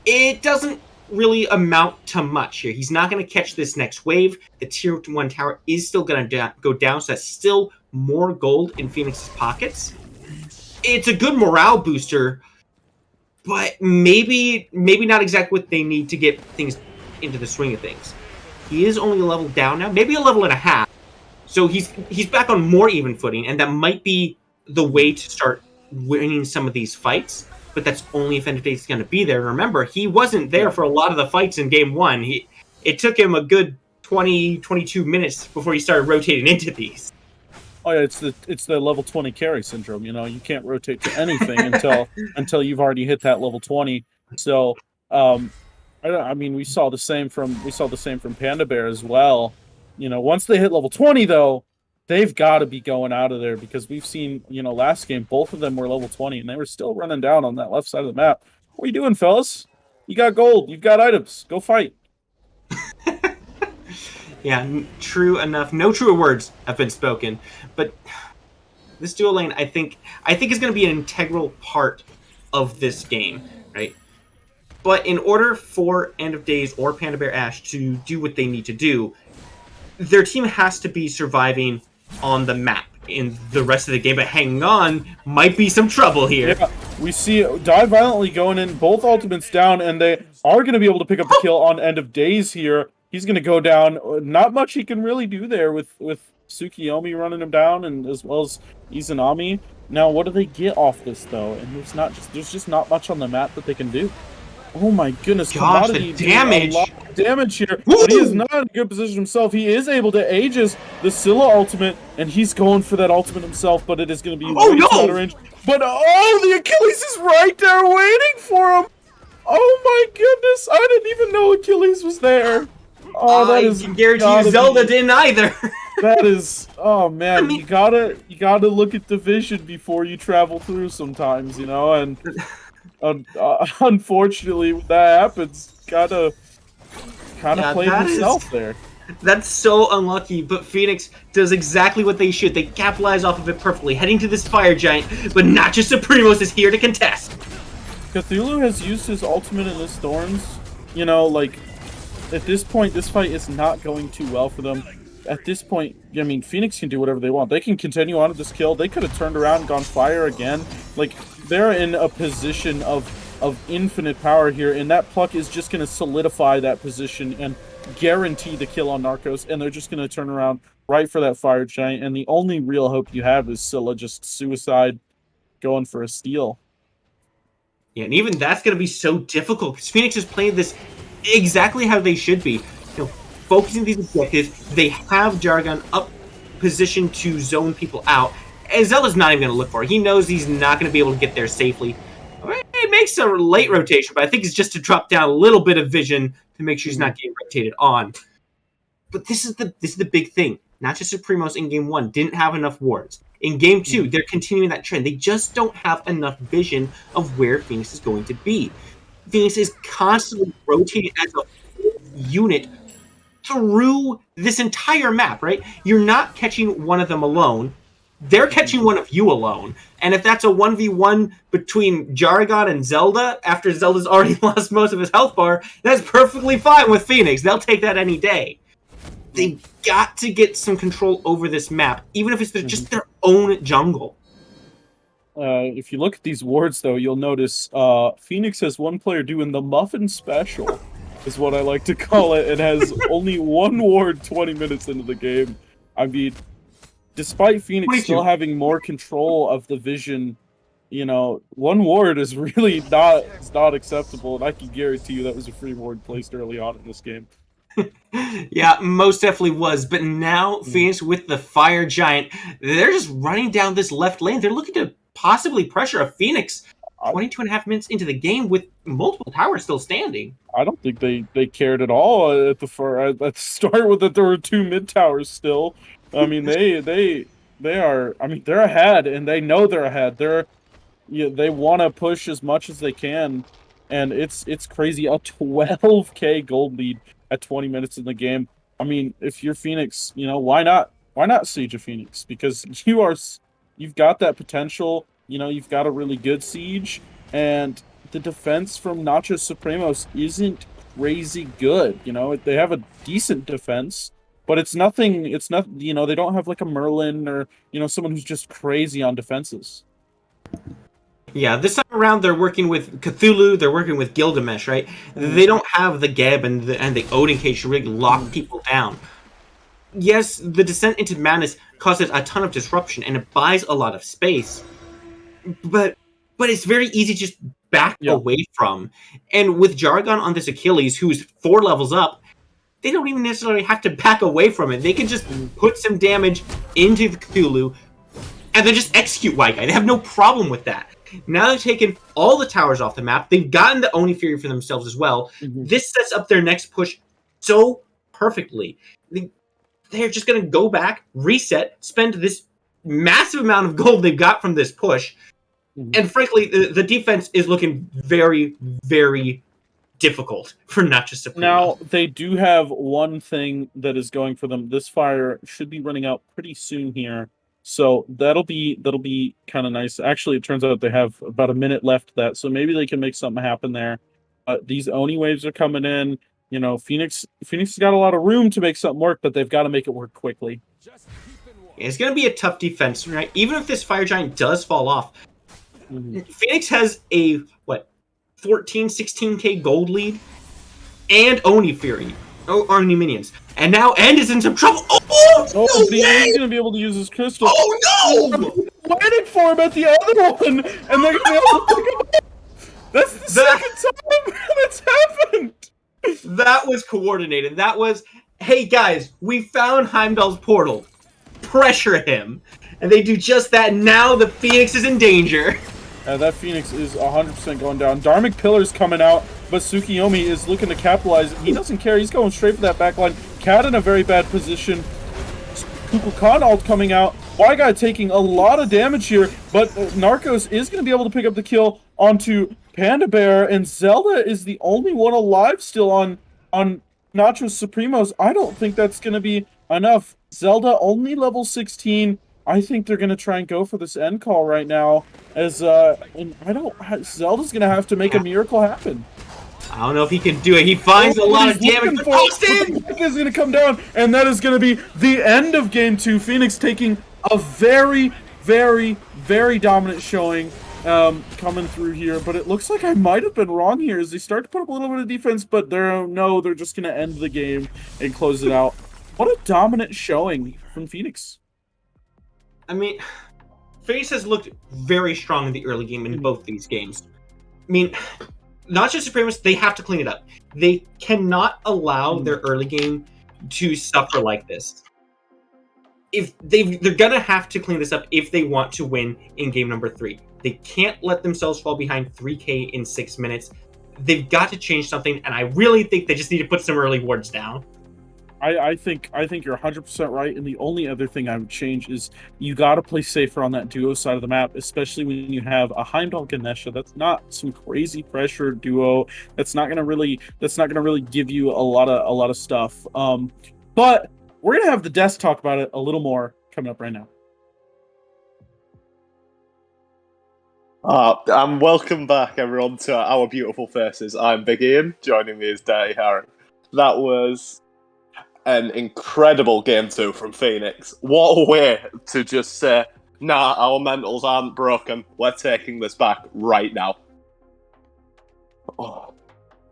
it doesn't really amount to much here. He's not going to catch this next wave. The tier 1 tower is still going to go down, so that's still more gold in Fenyx's pockets. It's a good morale booster, but maybe not exactly what they need to get things into the swing of things. He is only a level down now, maybe a level and a half. So he's back on more even footing, and that might be the way to start winning some of these fights. But that's only if End of Days is going to be there. And remember, he wasn't there for a lot of the fights in Game 1. It took him a good 20, 22 minutes before he started rotating into these. Oh yeah, it's the level 20 carry syndrome. You know, you can't rotate to anything until you've already hit that level 20. So, I mean, we saw the same from Panda Bear as well. You know, once they hit level 20, though, they've got to be going out of there because we've seen, you know, last game both of them were level 20 and they were still running down on that left side of the map. What are you doing, fellas? You got gold. You've got items. Go fight. Yeah, true enough. No truer words have been spoken. But this dual lane, I think is going to be an integral part of this game, right? But in order for End of Days or Panda Bear Ash to do what they need to do, their team has to be surviving on the map in the rest of the game. But hanging on might be some trouble here. Yeah, we see Die Violently going in, both ultimates down, and they are going to be able to pick up the kill on End of Days here. He's going to go down. Not much he can really do there with Tsukiyomi running him down, and as well as Izanami. Now, what do they get off this though? And there's just not much on the map that they can do. Oh my goodness! Gosh, Commodity the damage! doing a lot of damage here, but he is not in a good position himself. He is able to Aegis the Scylla ultimate, and he's going for that ultimate himself, but it is going to be way too out of range. But the Achilles is right there waiting for him. Oh my goodness! I didn't even know Achilles was there. Oh, that is. I can guarantee you, Zelda didn't either. That is. Oh man, I mean, you gotta look at the vision before you travel through sometimes, you know, and. Unfortunately, when that happens, gotta play himself there. That's so unlucky, but Fenyx does exactly what they should. They capitalize off of it perfectly, heading to this fire giant, but Nachos Supremos is here to contest. Cthulhu has used his ultimate in this Thorns. You know, like, at this point, this fight is not going too well for them. At this point, I mean, Fenyx can do whatever they want. They can continue on with this kill. They could have turned around and gone fire again. Like, they're in a position of infinite power here, and that pluck is just going to solidify that position and guarantee the kill on Nachos, and they're just going to turn around right for that fire giant, and the only real hope you have is Scylla just suicide going for a steal. Yeah, and even that's going to be so difficult, because Fenyx is playing this exactly how they should be. You know, focusing these objectives, they have Jargon up positioned to zone people out, and Zelda's not even going to look for it. He knows he's not going to be able to get there safely. It makes a late rotation, but I think it's just to drop down a little bit of vision to make sure he's not getting rotated on. But this is the big thing. Nachos Supremos in Game 1 didn't have enough wards. In Game 2, they're continuing that trend. They just don't have enough vision of where Fenyx is going to be. Fenyx is constantly rotating as a unit through this entire map, right? You're not catching one of them alone. They're catching one of you alone. And if that's a 1v1 between Jargon and Zelda, after Zelda's already lost most of his health bar, that's perfectly fine with Fenyx. They'll take that any day. They've got to get some control over this map, even if it's just their own jungle. If you look at these wards, though, you'll notice Fenyx has one player doing the Muffin Special, is what I like to call it. It has only one ward 20 minutes into the game. I mean, despite Fenyx still having more control of the vision, you know, one ward is really not acceptable, and I can guarantee you that was a free ward placed early on in this game. Yeah, most definitely was. But now Fenyx with the Fire Giant, they're just running down this left lane. They're looking to possibly pressure a Fenyx 22 and a half minutes into the game with multiple towers still standing. I don't think they cared at all at the start with that there were 2 mid towers still. I mean they are, I mean, they're ahead and they know they're ahead. They want to push as much as they can, and it's crazy. A 12k gold lead at 20 minutes in the game. I mean, if you're Fenyx, why not siege a Fenyx? Because you've got that potential. You've got a really good siege, and the defense from Nachos Supremos isn't crazy good. They have a decent defense, but it's nothing. They don't have like a Merlin or someone who's just crazy on defenses. Yeah, this time around they're working with Cthulhu, they're working with Gilgamesh, right? They don't have the Geb and the Odin Cage to really lock people down. Yes, the Descent into Madness causes a ton of disruption and it buys a lot of space, but it's very easy to just back away from. And with Jargon on this Achilles, who's 4 levels up, they don't even necessarily have to back away from it. They can just put some damage into the Cthulhu and then just execute White Guy. They have no problem with that. Now they've taken all the towers off the map. They've gotten the Oni Fury for themselves as well. This sets up their next push so perfectly. They're just going to go back, reset, spend this massive amount of gold they've got from this push. And frankly, the defense is looking very, very difficult for Nachos Supremos. Now, they do have one thing that is going for them. This fire should be running out pretty soon here. So that'll be kind of nice. Actually, it turns out they have about a minute left of that, so maybe they can make something happen there. These Oni waves are coming in. Fenyx has got a lot of room to make something work, but they've got to make it work quickly. It's going to be a tough defense, right? Even if this Fire Giant does fall off, Fenyx has a 14, 16k gold lead and Oni Fury. Oni minions. And now End is in some trouble. No he's gonna be able to use his crystal. Oh no! I'm waiting for him at the other one, and they're gonna be able to pick him up. That's the second time that's happened. That was coordinated. That was, hey guys, we found Heimdall's portal. Pressure him. And they do just that. Now the Fenyx is in danger. That Fenyx is 100% going down. Dharmic Pillar's coming out, but Tsukiyomi is looking to capitalize. He doesn't care. He's going straight for that backline. Cat in a very bad position. Kukulkan ult coming out. White Guy taking a lot of damage here, but Narcos is going to be able to pick up the kill onto Panda Bear, and Zelda is the only one alive still on Nachos Supremos. I don't think that's going to be enough. Zelda only level 16. I think they're gonna try and go for this end call right now, as and Zelda's gonna have to make a miracle happen. I don't know if he can do it. He finds a lot of damage. The is gonna come down, and that is gonna be the end of game 2. Fenyx taking a very, very, very dominant showing coming through here, but it looks like I might have been wrong here as they start to put up a little bit of defense, but they're just gonna end the game and close it out. What a dominant showing from Fenyx. I mean, Fenyx has looked very strong in the early game in both these games. I mean, Nachos Supremos, they have to clean it up. They cannot allow their early game to suffer like this. They're gonna have to clean this up if they want to win in game number 3. They can't let themselves fall behind 3k in 6 minutes. They've got to change something, and I really think they just need to put some early wards down. I think you're 100% right, and the only other thing I would change is you got to play safer on that duo side of the map, especially when you have a Heimdall Ganesha. That's not some crazy pressure duo. That's not gonna really give you a lot of stuff. But we're gonna have the desk talk about it a little more coming up right now. And welcome back, everyone, to our beautiful faces. I'm Big Ian. Joining me is Dirty Harry. That was an incredible game 2 from Fenyx. What a way to just say, nah, our mentals aren't broken. We're taking this back right now. Oh.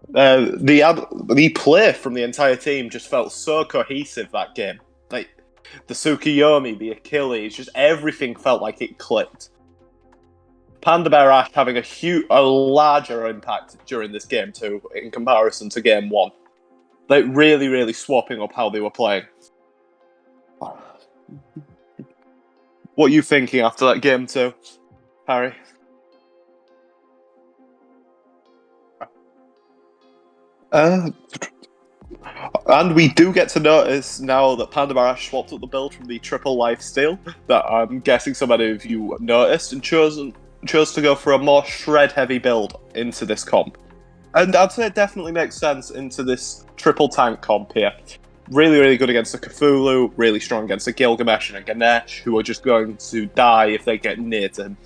The play from the entire team just felt so cohesive that game. Like, the Tsukiyomi, the Achilles, just everything felt like it clicked. Panda Bear Ash having a larger impact during this game 2 in comparison to game 1. Like, really, really swapping up how they were playing. What are you thinking after that game 2, Harry? Uh, and we do get to notice now that Panda Barash swapped up the build from the triple life steal that I'm guessing so many of you noticed and chose to go for a more shred heavy build into this comp. And I'd say it definitely makes sense into this triple tank comp here. Really, really good against the Cthulhu, really strong against the Gilgamesh and a Ganesh, who are just going to die if they get near to him.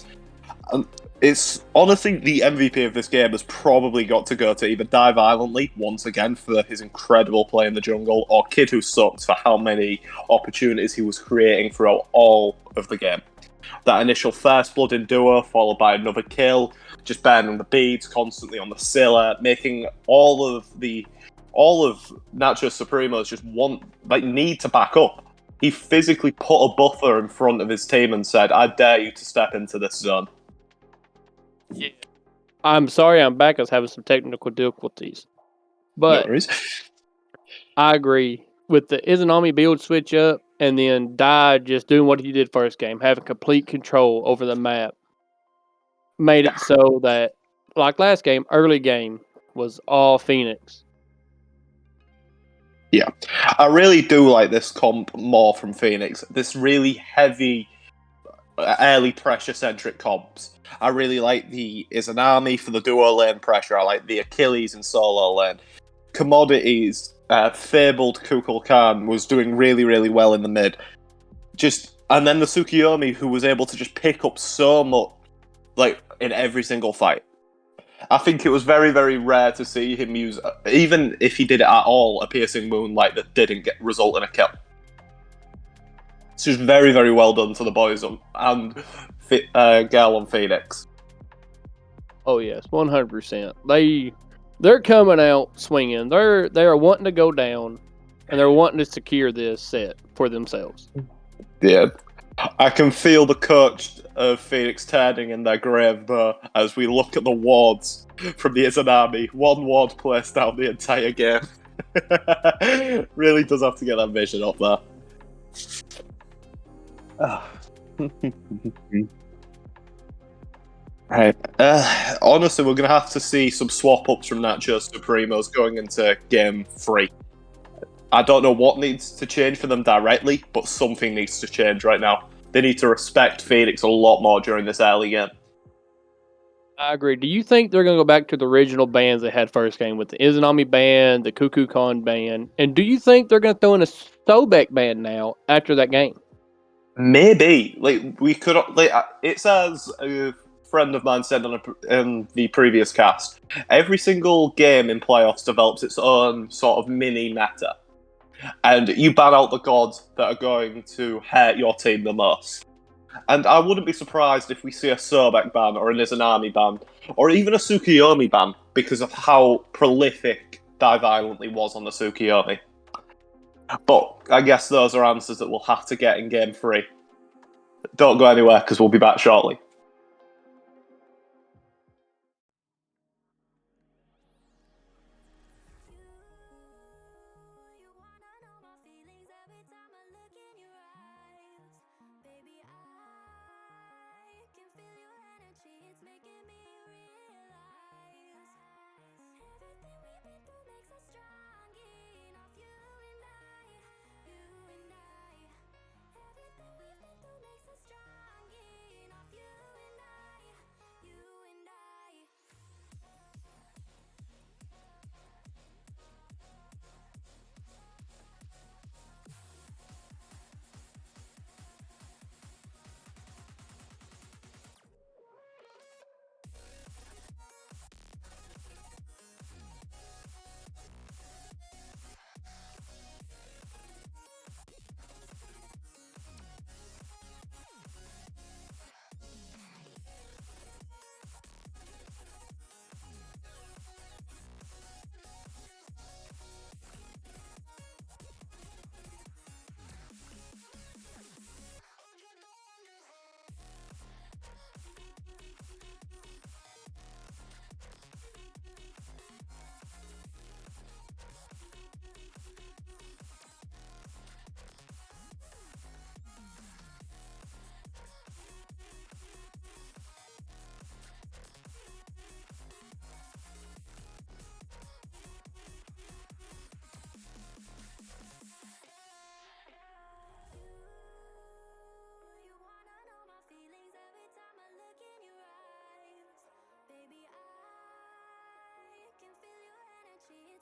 And it's honestly the MVP of this game has probably got to go to either Die Violently once again for his incredible play in the jungle, or Kid Who Sucks for how many opportunities he was creating throughout all of the game. That initial first blood in duo, followed by another kill, just burning the beads constantly on the Scylla, making all of Nachos Supremos just need to back up. He physically put a buffer in front of his team and said, "I dare you to step into this zone." Yeah. I'm sorry, I'm back. I was having some technical difficulties, but No worries. I agree with the Izanami build switch up, and then Die just doing what he did first game, having complete control over the map, made it so that, like last game, early game was all Fenyx. Yeah, I really do like this comp more from Fenyx. This really heavy, early pressure-centric comps. I really like the Izanami for the duo lane pressure. I like the Achilles in solo lane. Commodities, fabled Kukulkan was doing really, really well in the mid. And then the Tsukiyomi, who was able to just pick up so much, like in every single fight. I think it was very, very rare to see him use, even if he did it at all, a piercing moonlight that didn't result in a kill. It's just very, very well done to the boys and Gal on Fenyx. Oh yes, 100%. They're coming out swinging. They are wanting to go down, and they're wanting to secure this set for themselves. Yeah, I can feel the coach of Fenyx turning in their grave though as we look at the wards from the Izanami. One ward placed down the entire game. Really does have to get that vision up there. Right. Honestly, we're going to have to see some swap-ups from Nachos Supremos going into Game 3. I don't know what needs to change for them directly, but something needs to change right now. They need to respect Fenyx a lot more during this early game. I agree. Do you think they're going to go back to the original bands they had first game with the Izanami band, the Kukulkan band, and do you think they're going to throw in a Sobek band now after that game? Maybe. We could. It says a friend of mine said in the previous cast, every single game in playoffs develops its own sort of mini meta. And you ban out the gods that are going to hurt your team the most. And I wouldn't be surprised if we see a Sobek ban or an Izanami ban, or even a Tsukiyomi ban, because of how prolific Die Violently was on the Tsukiyomi. But I guess those are answers that we'll have to get in Game 3. Don't go anywhere, because we'll be back shortly.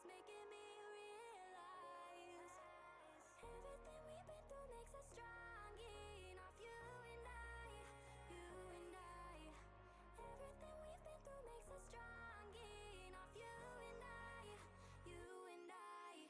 It's making me realize everything we've been through makes us strong enough. You and I. Everything we've been through makes us strong enough. You and I.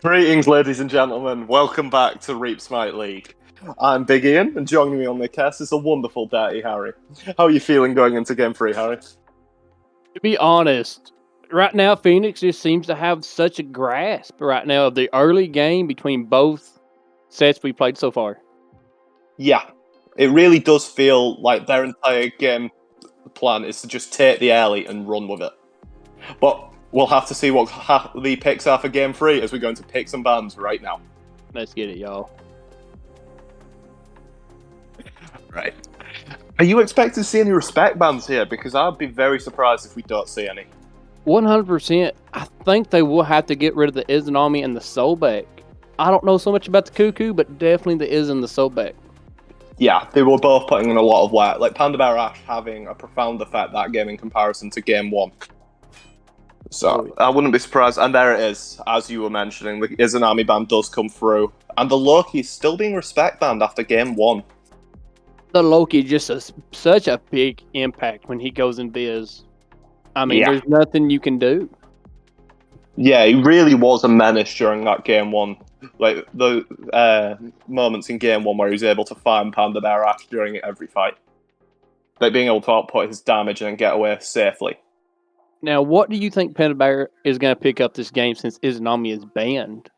Greetings, ladies and gentlemen. Welcome back to Reap Smite League. I'm Big Ian, and joining me on the cast is a wonderful Dirty Harry. How are you feeling going into Game 3, Harry? To be honest, right now Fenyx just seems to have such a grasp right now of the early game between both sets we played so far. Yeah, it really does feel like their entire game plan is to just take the early and run with it. But we'll have to see what the picks are for Game 3 as we go into picks and bans right now. Let's get it, y'all. Right. Are you expecting to see any respect bans here? Because I'd be very surprised if we don't see any. 100%. I think they will have to get rid of the Izanami and the Soulback. I don't know so much about the Cuckoo, but definitely the Iz and the Soulback. Yeah, they were both putting in a lot of work. Like Panda Bear Ash having a profound effect that game in comparison to Game 1. So I wouldn't be surprised. And there it is, as you were mentioning. The Izanami ban does come through. And the Loki's still being respect banned after Game 1. The Loki just such a big impact when he goes in Biz. I mean, there's nothing you can do. Yeah, he really was a menace during that Game 1. Like, the moments in Game 1 where he was able to find Panda Bear Ash during every fight. Like, being able to output his damage and get away safely. Now, what do you think Panda Bear is going to pick up this game since Izanami is banned?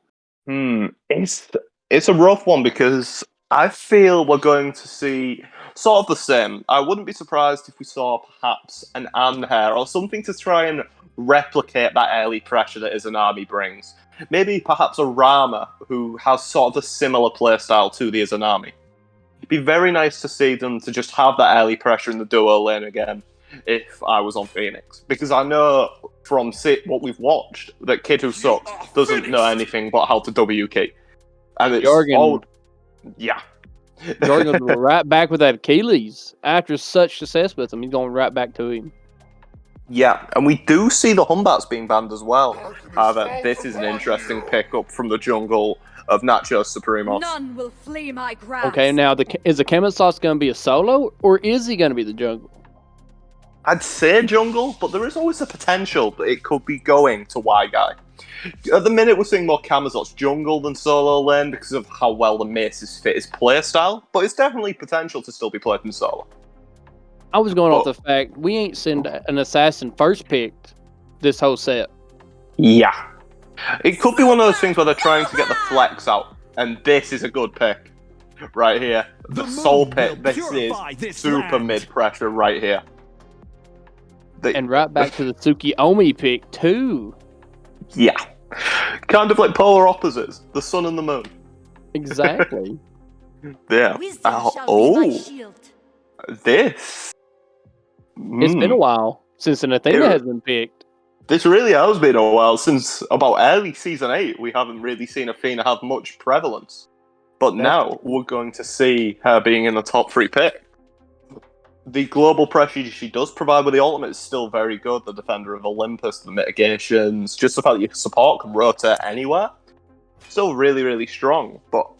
It's a rough one because I feel we're going to see sort of the same. I wouldn't be surprised if we saw perhaps an Anhair or something to try and replicate that early pressure that Izanami brings. Maybe perhaps a Rama who has sort of a similar playstyle to the Izanami. It'd be very nice to see them to just have that early pressure in the duo lane again if I was on Fenyx. Because I know from what we've watched that Kid Who Sucks doesn't know anything but how to W key. And it's Jorgen, Jorgen's right back with that Achilles. After such success with him, he's going right back to him. Yeah, and we do see the Humbats being banned as well. However, this is an interesting pickup from the jungle of Nachos Supremos. None will flee my grasp. Okay, now is the Chemisauce going to be a solo, or is he going to be the jungle? I'd say jungle, but there is always a potential that it could be going to Y-Guy. At the minute, we're seeing more Camisots jungle than solo lane because of how well the maces fit his playstyle, but it's definitely potential to still be played in solo. I was going off the fact we ain't seen an assassin first picked this whole set. Yeah. It could be one of those things where they're trying to get the flex out, and this is a good pick. Right here. The Soul Pit, this is super mid-pressure right here. And right back to the Tsukiyomi pick, too. Yeah. Kind of like polar opposites, the sun and the moon. Exactly. Yeah. This. It's been a while since an Athena has been picked. This really has been a while. Since about early Season 8, we haven't really seen Athena have much prevalence. But now, we're going to see her being in the top 3 pick. The global pressure she does provide with the ultimate is still very good. The Defender of Olympus, the mitigations, just the fact that your support can rotate anywhere. Still really, really strong. But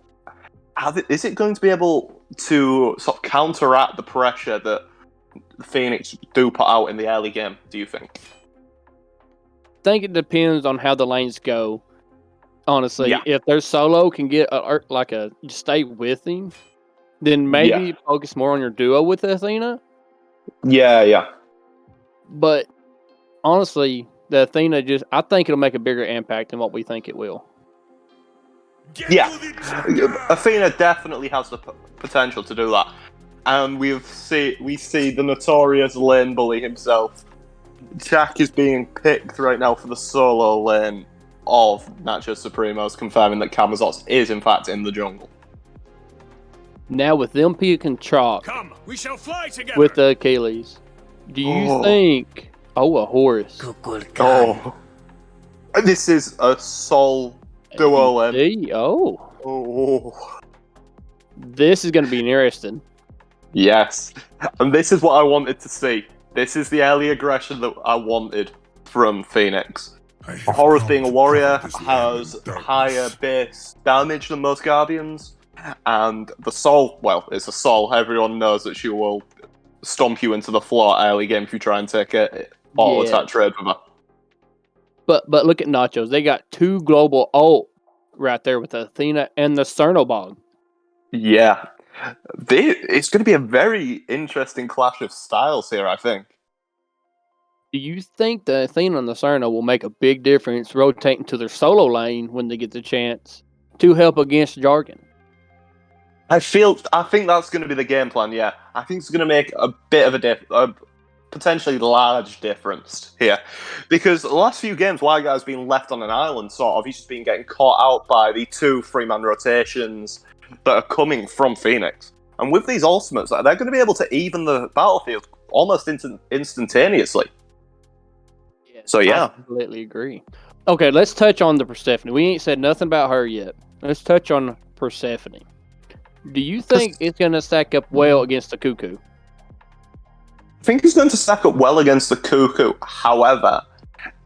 is it going to be able to sort of counteract the pressure that Fenyx do put out in the early game, do you think? I think it depends on how the lanes go. Honestly, if their solo can get stay with him, then maybe focus more on your duo with Athena. Yeah. But honestly, the Athena I think it'll make a bigger impact than what we think it will. Yeah, Athena definitely has the potential to do that. And we see the notorious lane bully himself. Jack is being picked right now for the solo lane of Nachos Supremos, confirming that Camisots is in fact in the jungle. Now with them picking Chalk we shall fly together. with the Achilles, do you think... Oh, a Horus. Oh. This is a soul duo lane. Oh. This is going to be interesting. Yes. And this is what I wanted to see. This is the early aggression that I wanted from Fenyx. Horus, being a warrior, has higher base damage than most Guardians. And the Soul, well, it's a Soul. Everyone knows that she will stomp you into the floor early game if you try and take it auto-attack trade with her. But look at Nachos. They got 2 global ult right there with Athena and the Cernobog. Yeah. It's going to be a very interesting clash of styles here, I think. Do you think the Athena and the Cerno will make a big difference rotating to their solo lane when they get the chance to help against Jargon? I think that's going to be the game plan, yeah. I think it's going to make a bit of a potentially large difference here. Because the last few games, Why Guy's been left on an island, sort of. He's just been getting caught out by the 2 3-man rotations that are coming from Fenyx. And with these ultimates, they're going to be able to even the battlefield almost instantaneously. So, yeah. I completely agree. Okay, let's touch on the Persephone. We ain't said nothing about her yet. Let's touch on Persephone. Do you think it's going to stack up well against the Cuckoo? I think it's going to stack up well against the Cuckoo. However,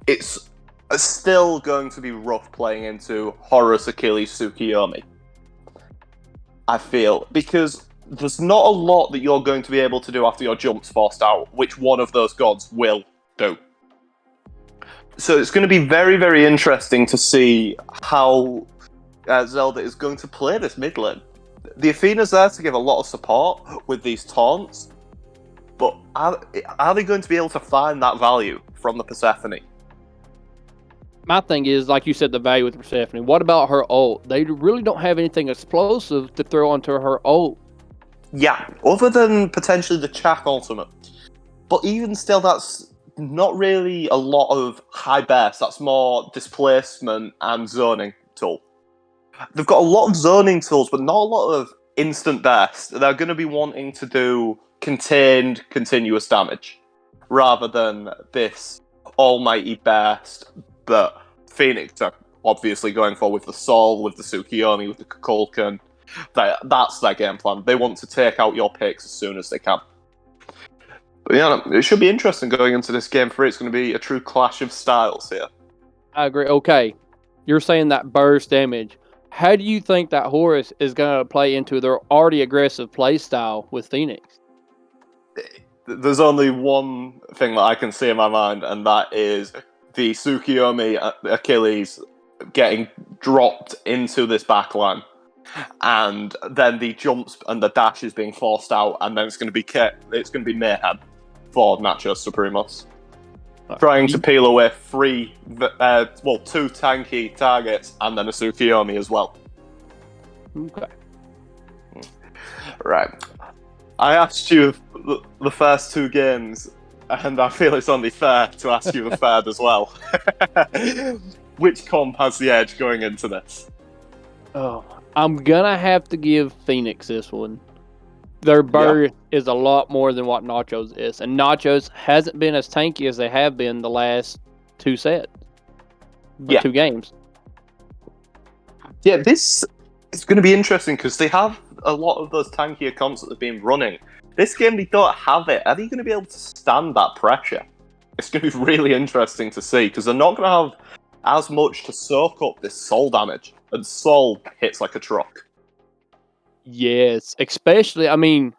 it's still going to be rough playing into Horus, Achilles, Tsukiyomi. I feel. Because there's not a lot that you're going to be able to do after your jump's forced out, which one of those gods will do. So it's going to be very, very interesting to see how Zelda is going to play this mid lane. The Athena's there to give a lot of support with these taunts, but are they going to be able to find that value from the Persephone? My thing is, like you said, the value with Persephone. What about her ult? They really don't have anything explosive to throw onto her ult. Yeah, other than potentially the Chak ultimate. But even still, that's not really a lot of high burst. That's more displacement and zoning tool. They've got a lot of zoning tools, but not a lot of instant burst. They're going to be wanting to do contained, continuous damage, rather than this almighty burst that Fenyx are obviously going for with the Sol, with the Tsukiyomi, with the Kukulkan. That's their game plan. They want to take out your picks as soon as they can. But yeah, it should be interesting going into this game 3. It's going to be a true clash of styles here. I agree. Okay, you're saying that burst damage. How do you think that Horus is going to play into their already aggressive play style with Fenyx? There's only one thing that I can see in my mind, and that is the Tsukiyomi Achilles getting dropped into this backline, and then the jumps and the dashes being forced out, and then it's going to be mayhem for Nachos Supremos. Trying to peel away 2 tanky targets and then a Tsukiyomi as well. Okay. Right. I asked you the first 2 games, and I feel it's only fair to ask you the third as well. Which comp has the edge going into this? Oh, I'm gonna have to give Fenyx this one. Their burst is a lot more than what Nachos is, and Nachos hasn't been as tanky as they have been the last 2 sets. 2 games. Yeah, this is going to be interesting because they have a lot of those tankier comps that they've been running. This game, they don't have it. Are they going to be able to stand that pressure? It's going to be really interesting to see because they're not going to have as much to soak up this Sol damage, and Sol hits like a truck. Yes, especially, I mean,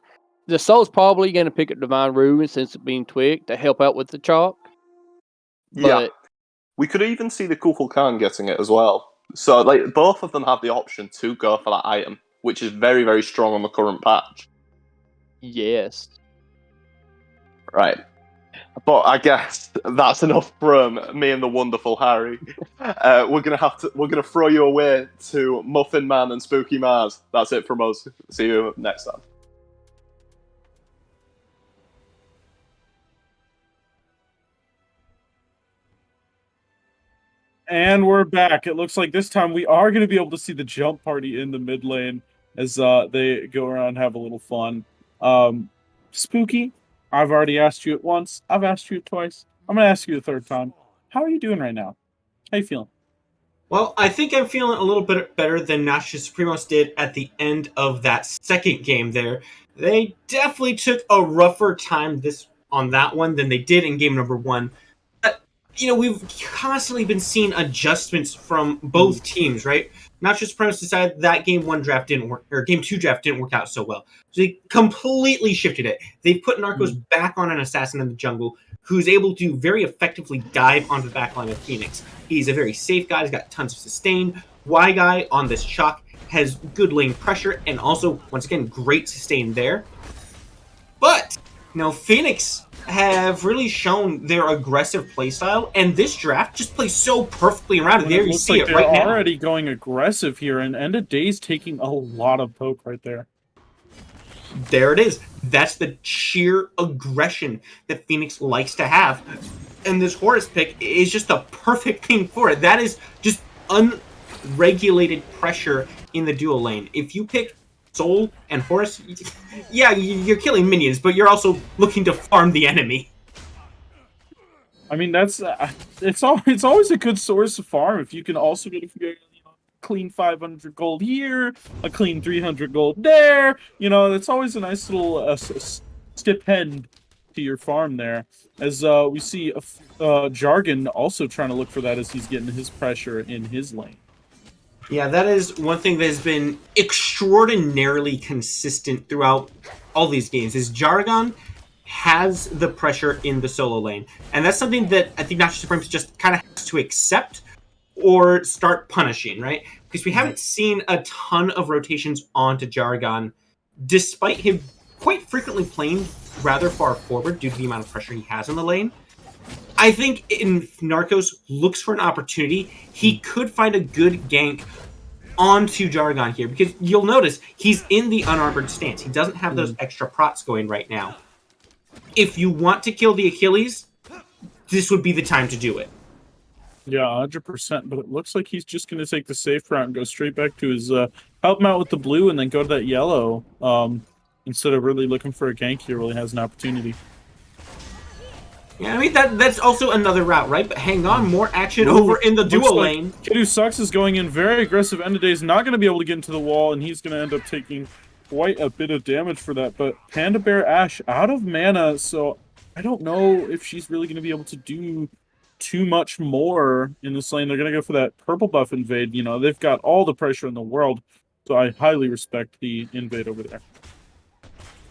the Sol's probably going to pick up Divine Ruin since it's being tweaked to help out with the chalk. Yeah. We could even see the Kukulkan getting it as well. So, both of them have the option to go for that item, which is very, very strong on the current patch. Yes. Right. But I guess that's enough from me and the wonderful Harry. We're gonna throw you away to Muffin Man and Spooky Mars. That's it from us. See you next time. And we're back. It looks like this time we are going to be able to see the jump party in the mid lane as they go around and have a little fun. Spooky, I've already asked you it once. I've asked you it twice. I'm going to ask you the third time. How are you doing right now? How you feeling? Well, I think I'm feeling a little bit better than Nachos Supremos did at the end of that second game there. They definitely took a rougher time on that one than they did in game number 1. We've constantly been seeing adjustments from both teams, right? Nachos Supremos decided that game 1 draft didn't work, or game 2 draft didn't work out so well. So they completely shifted it. They've put Narcos back on an assassin in the jungle who's able to very effectively dive onto the backline of Fenyx. He's a very safe guy. He's got tons of sustain. Y guy on this chalk has good lane pressure and also, once again, great sustain there. But, Fenyx have really shown their aggressive playstyle, and this draft just plays so perfectly around it. There you see it right now. They're already going aggressive here, and End of Days taking a lot of poke right there. There it is. That's the sheer aggression that Fenyx likes to have. And this Horus pick is just a perfect thing for it. That is just unregulated pressure in the dual lane. If you pick Soul and Horus, yeah, you're killing minions, but you're also looking to farm the enemy. I mean, that's it's always a good source of farm if you can also get a clean 500 gold here, a clean 300 gold there. That's always a nice little stipend to your farm there. As we see Jargon also trying to look for that as he's getting his pressure in his lane. Yeah, that is one thing that has been extraordinarily consistent throughout all these games, is Jargon has the pressure in the solo lane. And that's something that I think Nachos Supremos just kind of has to accept or start punishing, right? Because we haven't seen a ton of rotations onto Jargon, despite him quite frequently playing rather far forward due to the amount of pressure he has in the lane. I think if Narcos looks for an opportunity, he could find a good gank onto Jargon here, because you'll notice he's in the unarmored stance. He doesn't have those extra prots going right now. If you want to kill the Achilles, this would be the time to do it. Yeah, 100%, but it looks like he's just going to take the safe route and go straight back to his, help him out with the blue and then go to that yellow, instead of really looking for a gank here while he has an opportunity. Yeah, I mean, that's also another route, right? But hang on, more action over in the dual lane. Kid Who Sucks is going in very aggressive. End of Days not going to be able to get into the wall, and he's going to end up taking quite a bit of damage for that. But Panda Bear Ash out of mana, so I don't know if she's really going to be able to do too much more in this lane. They're going to go for that purple buff invade. They've got all the pressure in the world, so I highly respect the invade over there.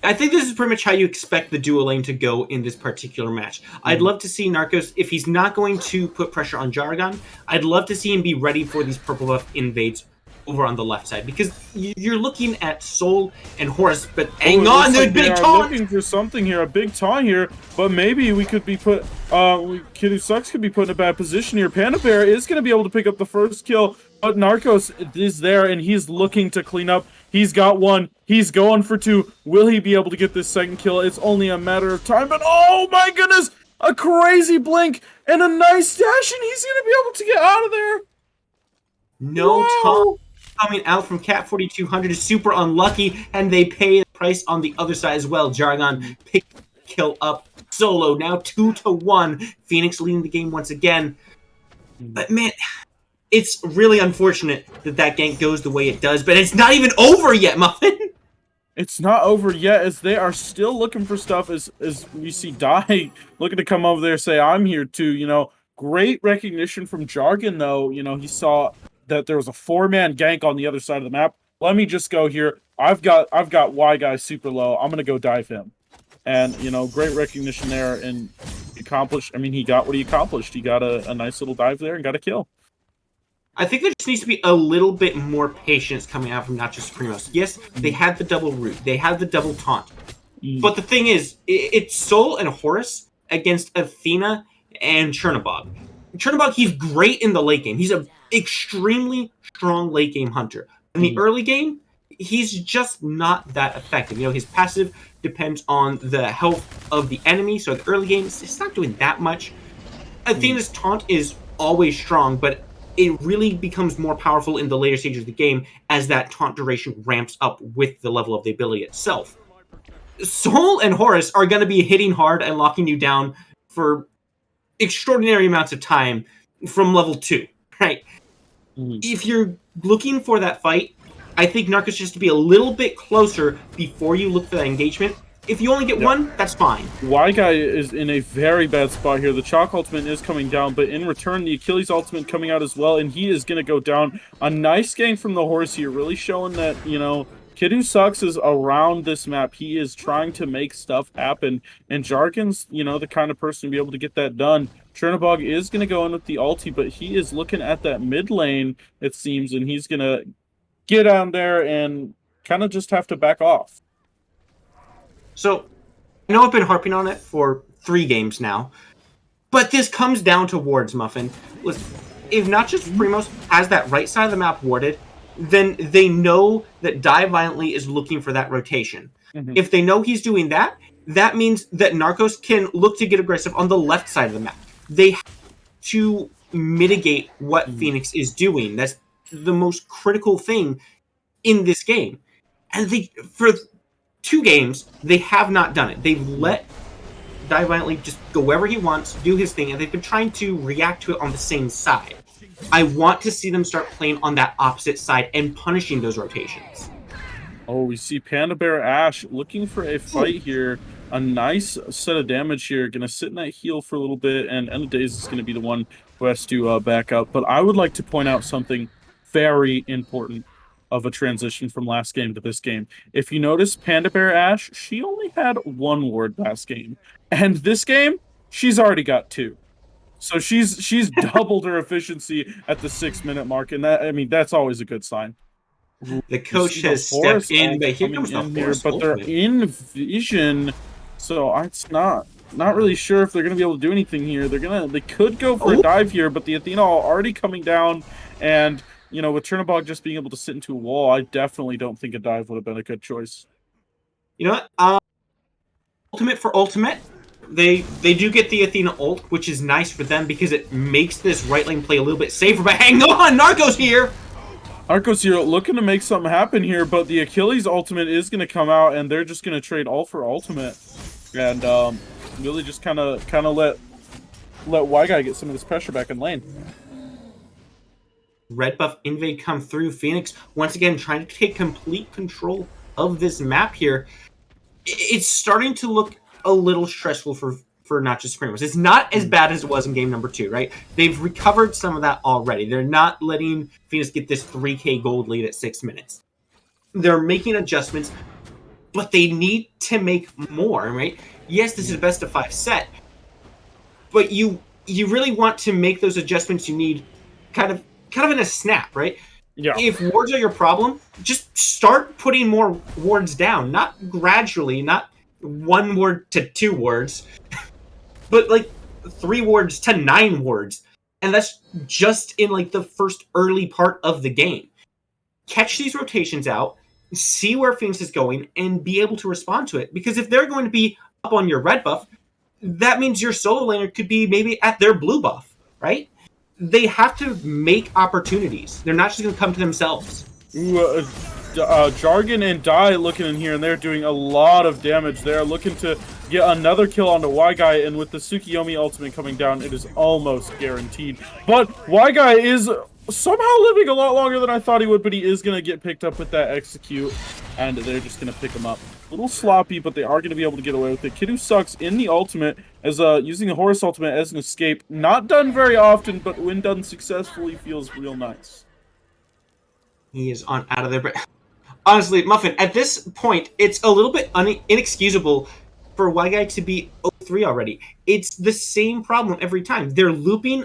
I think this is pretty much how you expect the dual lane to go in this particular match. I'd love to see Narcos, if he's not going to put pressure on Jargon, I'd love to see him be ready for these purple buff invades over on the left side, because you're looking at Soul and Horus, but hang on, there's big taunt! Looking for something here, a big taunt here, but maybe we could be put, Kid Who Sucks could be put in a bad position here. Panda Bear is going to be able to pick up the first kill, but Narcos is there, and he's looking to clean up. He's got one. He's going for two. Will he be able to get this second kill? It's only a matter of time, but oh my goodness! A crazy blink and a nice dash, and he's going to be able to get out of there. No taunt coming out from Cat 4200 is super unlucky, and they pay the price on the other side as well. Jargon picked the kill up solo, now 2-1. Fenyx leading the game once again. But man, it's really unfortunate that gank goes the way it does, but it's not even over yet, Muffin! It's not over yet, as they are still looking for stuff, as we see Dai looking to come over there and say, I'm here too, Great recognition from Jargon, though. He saw that there was a 4-man gank on the other side of the map. Let me just go here. I've got Y guy super low. I'm gonna go dive him. And great recognition there, and accomplished. I mean, he got what he accomplished. He got a nice little dive there and got a kill. I think there just needs to be a little bit more patience coming out from Nachos Supremos. Yes, they had the double root. They had the double taunt. But the thing is, it's Soul and Horus against Athena and Chernobog. Chernobog, he's great in the late game. He's an extremely strong late game hunter. In the early game, he's just not that effective. His passive depends on the health of the enemy, so in the early game, it's not doing that much. Athena's taunt is always strong, but it really becomes more powerful in the later stages of the game as that taunt duration ramps up with the level of the ability itself. Soul and Horus are going to be hitting hard and locking you down for extraordinary amounts of time from level 2, right? If you're looking for that fight, I think Narcos just to be a little bit closer before you look for that engagement. If you only get one, that's fine. Y-Guy is in a very bad spot here. The Chalk ultimate is coming down, but in return, the Achilles ultimate coming out as well, and he is going to go down. A nice gang from the horse here, really showing that, you know, Kid Who Sucks is around this map. He is trying to make stuff happen, and Jargon's, you know, the kind of person to be able to get that done. Chernobog is going to go in with the ulti, but he is looking at that mid lane, it seems, and he's going to get down there and kind of just have to back off. So, I know I've been harping on it for 3 games now, but this comes down to wards, Muffin. Listen, if Nachos Supremos has that right side of the map warded, then they know that Die Violently is looking for that rotation. If they know he's doing that, that means that Narcos can look to get aggressive on the left side of the map. They have to mitigate what Fenyx is doing. That's the most critical thing in this game. And they, for 2 games, they have not done it. They've let Die Violently just go wherever he wants, do his thing, and they've been trying to react to it on the same side. I want to see them start playing on that opposite side and punishing those rotations. Oh, we see Panda Bear Ash looking for a fight here. A nice set of damage here. Going to sit in that heal for a little bit, and End of Days is going to be the one who has to back up. But I would like to point out something very important of a transition from last game to this game. If you notice, Panda Bear Ash, she only had 1 ward last game. And this game, she's already got 2. So she's doubled her efficiency at the 6-minute mark, and that, I mean, that's always a good sign. The coach has stepped in, but here comes the Forest but they're in vision, so it's not really sure if they're gonna be able to do anything here. They could go for a dive here, but the Athena already coming down, and you know, with Chernobog just being able to sit into a wall, I definitely don't think a dive would have been a good choice. You know what? Ultimate for ultimate. They do get the Athena ult, which is nice for them because it makes this right lane play a little bit safer. But hang on, Narcos here! Narcos here looking to make something happen here, but the Achilles ultimate is going to come out, and they're just going to trade ult for ultimate. And really just kind of let Y-Guy get some of this pressure back in lane. Red buff invade come through. Fenyx, once again, trying to take complete control of this map here. It's starting to look a little stressful for Nachos Supremos. It's not as bad as it was in game number 2, right? They've recovered some of that already. They're not letting Fenyx get this 3k gold lead at 6 minutes. They're making adjustments, but they need to make more, right? Yes, this is a best of 5 set, but you really want to make those adjustments you need kind of in a snap, right? Yeah. If wards are your problem, just start putting more wards down, not gradually, not 1 ward to 2 wards, but like 3 wards to 9 wards. And that's just in like the first early part of the game. Catch these rotations out, see where Fenyx is going, and be able to respond to it. Because if they're going to be up on your red buff, that means your solo laner could be maybe at their blue buff, right? They have to make opportunities. They're not just going to come to themselves. Ooh, Jargon and Die looking in here, and they're doing a lot of damage. They're looking to get another kill onto Y-Guy, and with the Tsukiyomi ultimate coming down, it is almost guaranteed. But Y-Guy is somehow living a lot longer than I thought he would, but he is going to get picked up with that execute, and they're just going to pick him up. A little sloppy, but they are going to be able to get away with it. Kid Who Sucks in the ultimate, as using the Horus ultimate as an escape. Not done very often, but when done successfully, feels real nice. He is on out of there, but honestly, Muffin, at this point, it's a little bit inexcusable for Y-Guy to be 0-3 already. It's the same problem every time. They're looping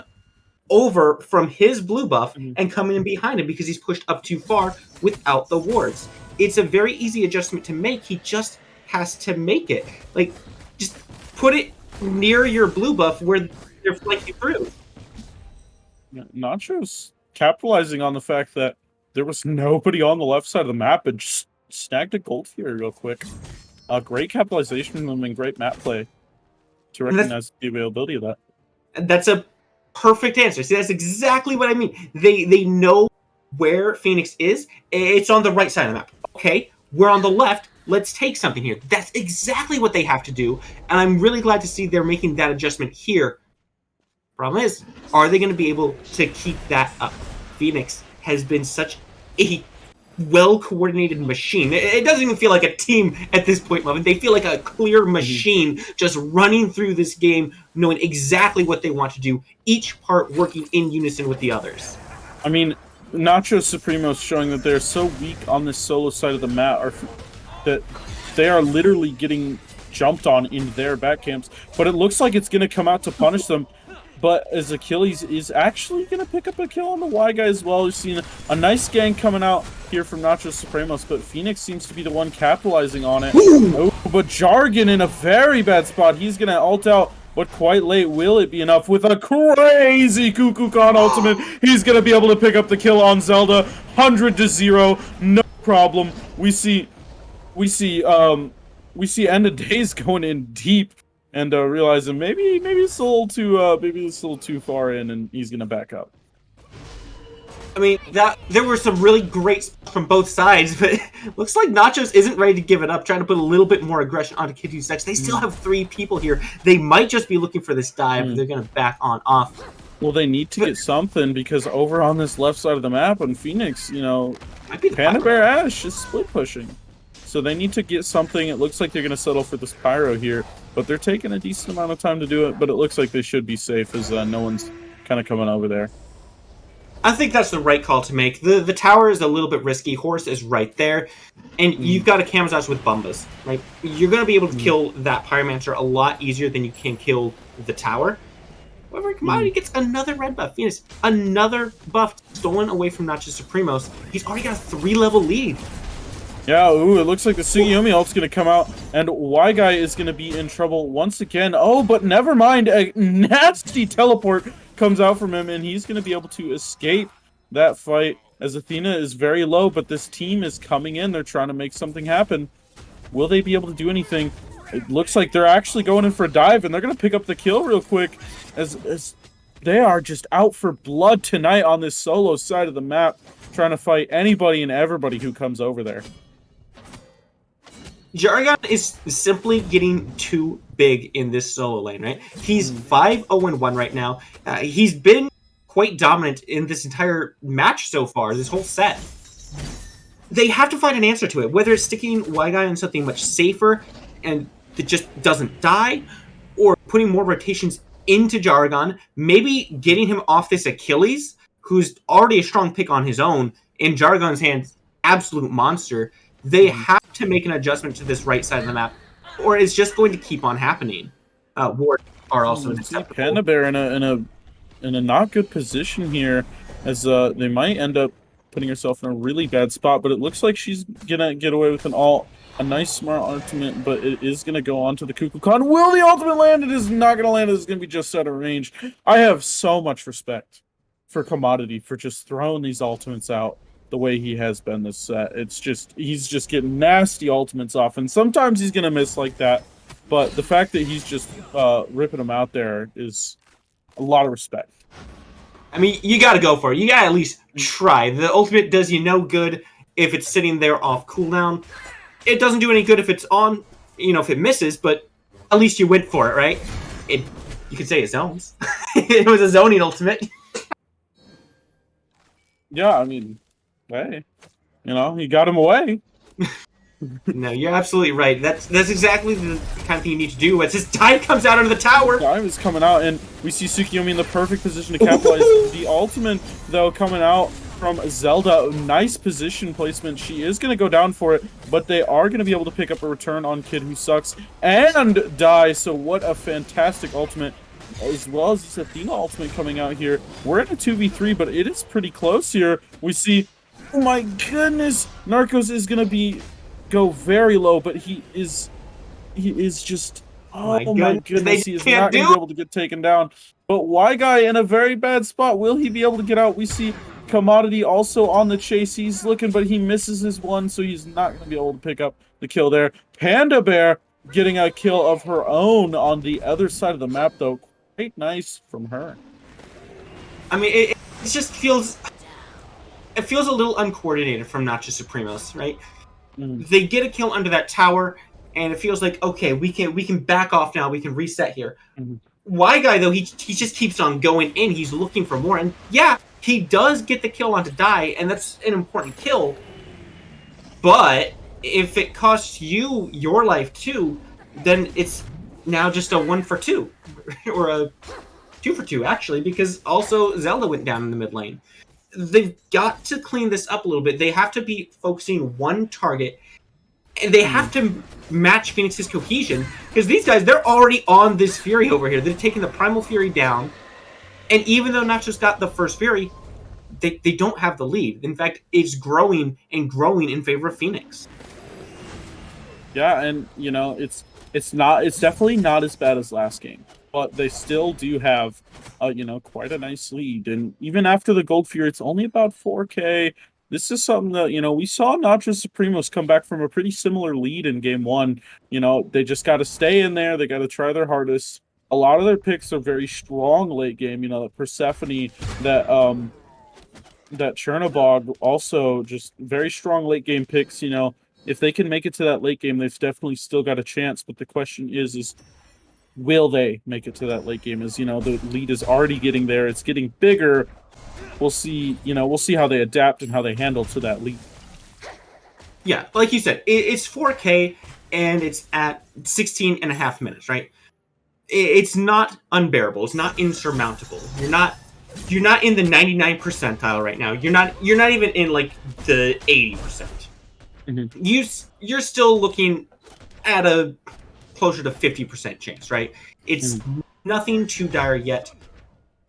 over from his blue buff and coming in behind him because he's pushed up too far without the wards. It's a very easy adjustment to make. He just has to make it. Like, just put it near your blue buff where they're flanking through. Nachos capitalizing on the fact that there was nobody on the left side of the map and just snagged a gold here real quick. Great capitalization from them and great map play to recognize the availability of that. That's a perfect answer. See, that's exactly what I mean. They know where Fenyx is. It's on the right side of the map. Okay, we're on the left. Let's take something here. That's exactly what they have to do, and I'm really glad to see they're making that adjustment here. Problem is, are they going to be able to keep that up? Fenyx has been such a well-coordinated machine. It doesn't even feel like a team at this point, Melvin. They feel like a clear machine just running through this game, knowing exactly what they want to do, each part working in unison with the others. I mean, Nachos Supremos showing that they're so weak on this solo side of the map that they are literally getting jumped on in their back camps, but it looks like it's going to come out to punish them. But as Achilles is actually going to pick up a kill on the Y guy as well. We've seen a nice gang coming out here from Nachos Supremos, but Fenyx seems to be the one capitalizing on it. Oh, but Jargon in a very bad spot. He's going to ult out, but quite late. Will it be enough? With a crazy Kukulkan ultimate, he's going to be able to pick up the kill on Zelda. 100-0, no problem. We see End of Days going in deep. And realizing maybe it's a little too far in, and he's gonna back up. I mean, there were some really great spots from both sides, but looks like Nachos isn't ready to give it up, trying to put a little bit more aggression onto Kid Who Sucks. They still have 3 people here. They might just be looking for this dive. They're gonna back on off. Well, they need to get something, because over on this left side of the map on Fenyx, Panda Bear Ash is split pushing. So they need to get something. It looks like they're going to settle for this Pyro here, but they're taking a decent amount of time to do it, but it looks like they should be safe as no one's kind of coming over there. I think that's the right call to make. The tower is a little bit risky. Horse is right there, and you've got a Camouflage with Bumbas, right? You're going to be able to kill that Pyromancer a lot easier than you can kill the tower. However, Commodity gets another red buff. Venus, another buff stolen away from Nachos Supremos. He's already got a 3-level lead. Yeah, ooh, it looks like the Sugiyomi ult's going to come out, and Y Guy is going to be in trouble once again. Oh, but never mind. A nasty teleport comes out from him, and he's going to be able to escape that fight, as Athena is very low, but this team is coming in. They're trying to make something happen. Will they be able to do anything? It looks like they're actually going in for a dive, and they're going to pick up the kill real quick, as they are just out for blood tonight on this solo side of the map, trying to fight anybody and everybody who comes over there. Jargon is simply getting too big in this solo lane, right? He's 5-0-1 right now. He's been quite dominant in this entire match so far, this whole set. They have to find an answer to it, whether it's sticking Y Guy on something much safer and that just doesn't die, or putting more rotations into Jargon, maybe getting him off this Achilles, who's already a strong pick on his own, in Jargon's hands, absolute monster. They have to make an adjustment to this right side of the map, or it's just going to keep on happening. Ward are also acceptable. Panda Bear in a not good position here, as they might end up putting herself in a really bad spot. But it looks like she's gonna get away with an ult, a nice smart ultimate, but it is gonna go on to the Kukulkan. Will the ultimate land? It is not gonna land. It is gonna be just out of range. I have so much respect for Commodity for just throwing these ultimates out the way he has been this set. It's just, he's just getting nasty ultimates off, and sometimes he's gonna miss like that, but the fact that he's just ripping them out there is a lot of respect. I mean, you gotta go for it. You gotta at least try. The ultimate does you no good if it's sitting there off cooldown. It doesn't do any good if it's on, if it misses, but at least you went for it, right? You could say it zones. It was a zoning ultimate. Yeah, I mean, hey, he got him away. No, you're absolutely right. That's exactly the kind of thing you need to do. As his dive comes out of the tower. Dive is coming out, and we see Sukiyomi in the perfect position to capitalize. The ultimate, though, coming out from Zelda. Nice position placement. She is going to go down for it, but they are going to be able to pick up a return on Kid Who Sucks and die. So what a fantastic ultimate, as well as this Athena ultimate coming out here. We're in a 2v3, but it is pretty close here. We see, oh my goodness, Narcos is going to go very low, but he is just, oh my goodness, he is not going to be able to get taken down. But Y Guy in a very bad spot. Will he be able to get out? We see Commodity also on the chase. He's looking, but he misses his one, so he's not going to be able to pick up the kill there. Panda Bear getting a kill of her own on the other side of the map, though. Quite nice from her. I mean, it just feels... It feels a little uncoordinated from Nachos Supremos, right? They get a kill under that tower, and it feels like, okay, we can back off now. We can reset here. Y Guy, though, he just keeps on going in. He's looking for more, and yeah, he does get the kill onto Die, and that's an important kill. But if it costs you your life too, then it's now just a 1 for 2. Or a 2 for 2, actually, because also Zelda went down in the mid lane. They've got to clean this up a little bit. They have to be focusing one target, and they have to match Fenyx's cohesion, because these guys, they're already on this Fury over here. They're taking the Primal Fury down, and even though Nachos got the first Fury, they don't have the lead. In fact, it's growing and growing in favor of Fenyx. Yeah, and you know, it's definitely not as bad as last game, but they still do have you know, quite a nice lead. And even after the Gold Fury, it's only about 4K. This is something that, you know, we saw Nachos Supremos come back from a pretty similar lead in game 1. You know, they just got to stay in there. They got to try their hardest. A lot of their picks are very strong late game. You know, that Persephone, that Chernobog, also just very strong late game picks. You know, if they can make it to that late game, they've definitely still got a chance. But the question is will they make it to that late game? As you know, the lead is already getting there. It's getting bigger. We'll see, you know, we'll see how they adapt and how they handle to that lead. Yeah, like you said, it's 4K and it's at 16 and a half minutes, right? It's not unbearable. It's not insurmountable. You're not in the 99th percentile right now. You're not even in like the 80%. Mm-hmm. You're still looking at a closer to 50% chance, right? It's nothing too dire yet.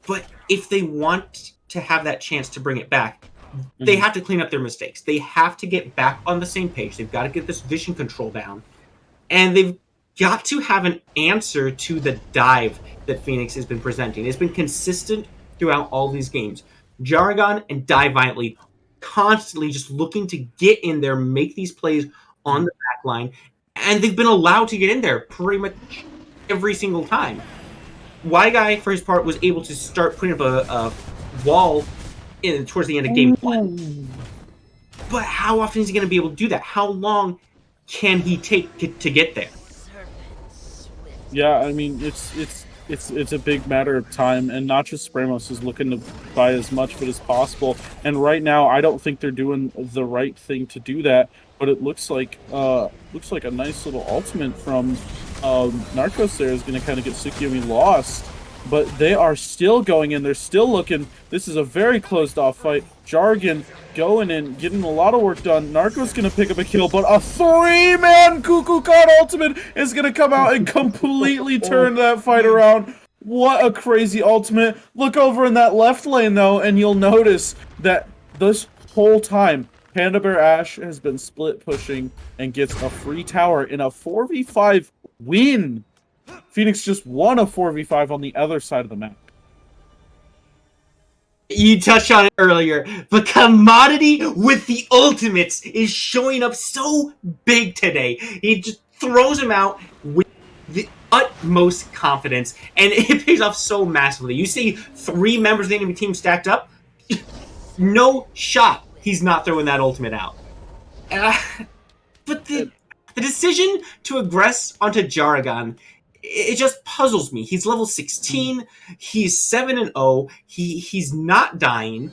But if they want to have that chance to bring it back, they have to clean up their mistakes. They have to get back on the same page. They've got to get this vision control down. And they've got to have an answer to the dive that Fenyx has been presenting. It's been consistent throughout all these games. Jargon and Die Violently constantly just looking to get in there, make these plays on the back line, and they've been allowed to get in there pretty much every single time. Y-Guy, for his part, was able to start putting up a wall towards the end of game 1. But how often is he going to be able to do that? How long can he take to get there? Yeah, I mean, it's a big matter of time, and Nachos Supremos is looking to buy as much of it as possible. And right now, I don't think they're doing the right thing to do that. But it looks like a nice little ultimate from Nachos there is going to kind of get Tsukiyomi lost. But they are still going in. They're still looking. This is a very closed-off fight. Jargon going in, getting a lot of work done. Narco's going to pick up a kill, but a 3-man Cuckoo Card ultimate is going to come out and completely turn that fight around. What a crazy ultimate. Look over in that left lane, though, and you'll notice that this whole time, Panda Bear Ash has been split pushing and gets a free tower in a 4v5 win. Fenyx just won a 4v5 on the other side of the map. You touched on it earlier, but Commodity with the ultimates is showing up so big today. He just throws them out with the utmost confidence, and it pays off so massively. You see 3 members of the enemy team stacked up, no shot he's not throwing that ultimate out. But the decision to aggress onto Jargon, it just puzzles me. He's level 16. He's 7-0. He's not dying,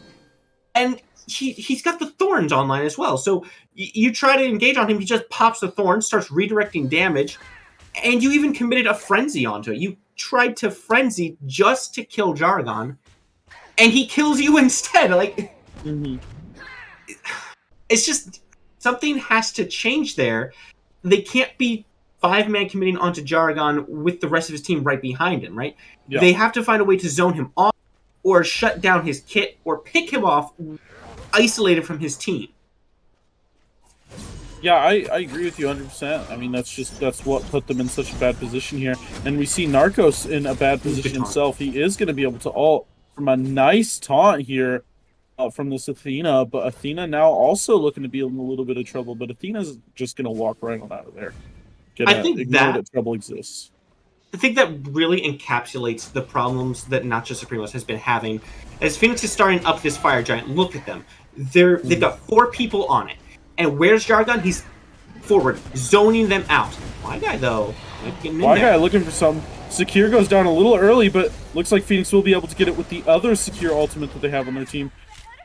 and he's got the thorns online as well. So you try to engage on him, he just pops the thorns, starts redirecting damage, and you even committed a frenzy onto it. You tried to frenzy just to kill Jargon, and he kills you instead. Like, it's just something has to change there. They can't be 5-man committing onto Jargon with the rest of his team right behind him, right? Yeah. They have to find a way to zone him off or shut down his kit or pick him off isolated from his team. Yeah, I agree with you 100%. I mean, that's what put them in such a bad position here. And we see Narcos in a bad position himself. He is going to be able to ult from a nice taunt here from this Athena, but Athena now also looking to be in a little bit of trouble, but Athena's just going to walk right on out of there. I think that trouble exists. I think that really encapsulates the problems that Nachos Supremos has been having. As Fenyx is starting up this fire giant, look at them. They've got 4 people on it. And where's Jargon? He's forward, zoning them out. Y-Guy, though. Y-Guy looking for some. Secure goes down a little early, but looks like Fenyx will be able to get it with the other Secure ultimate that they have on their team.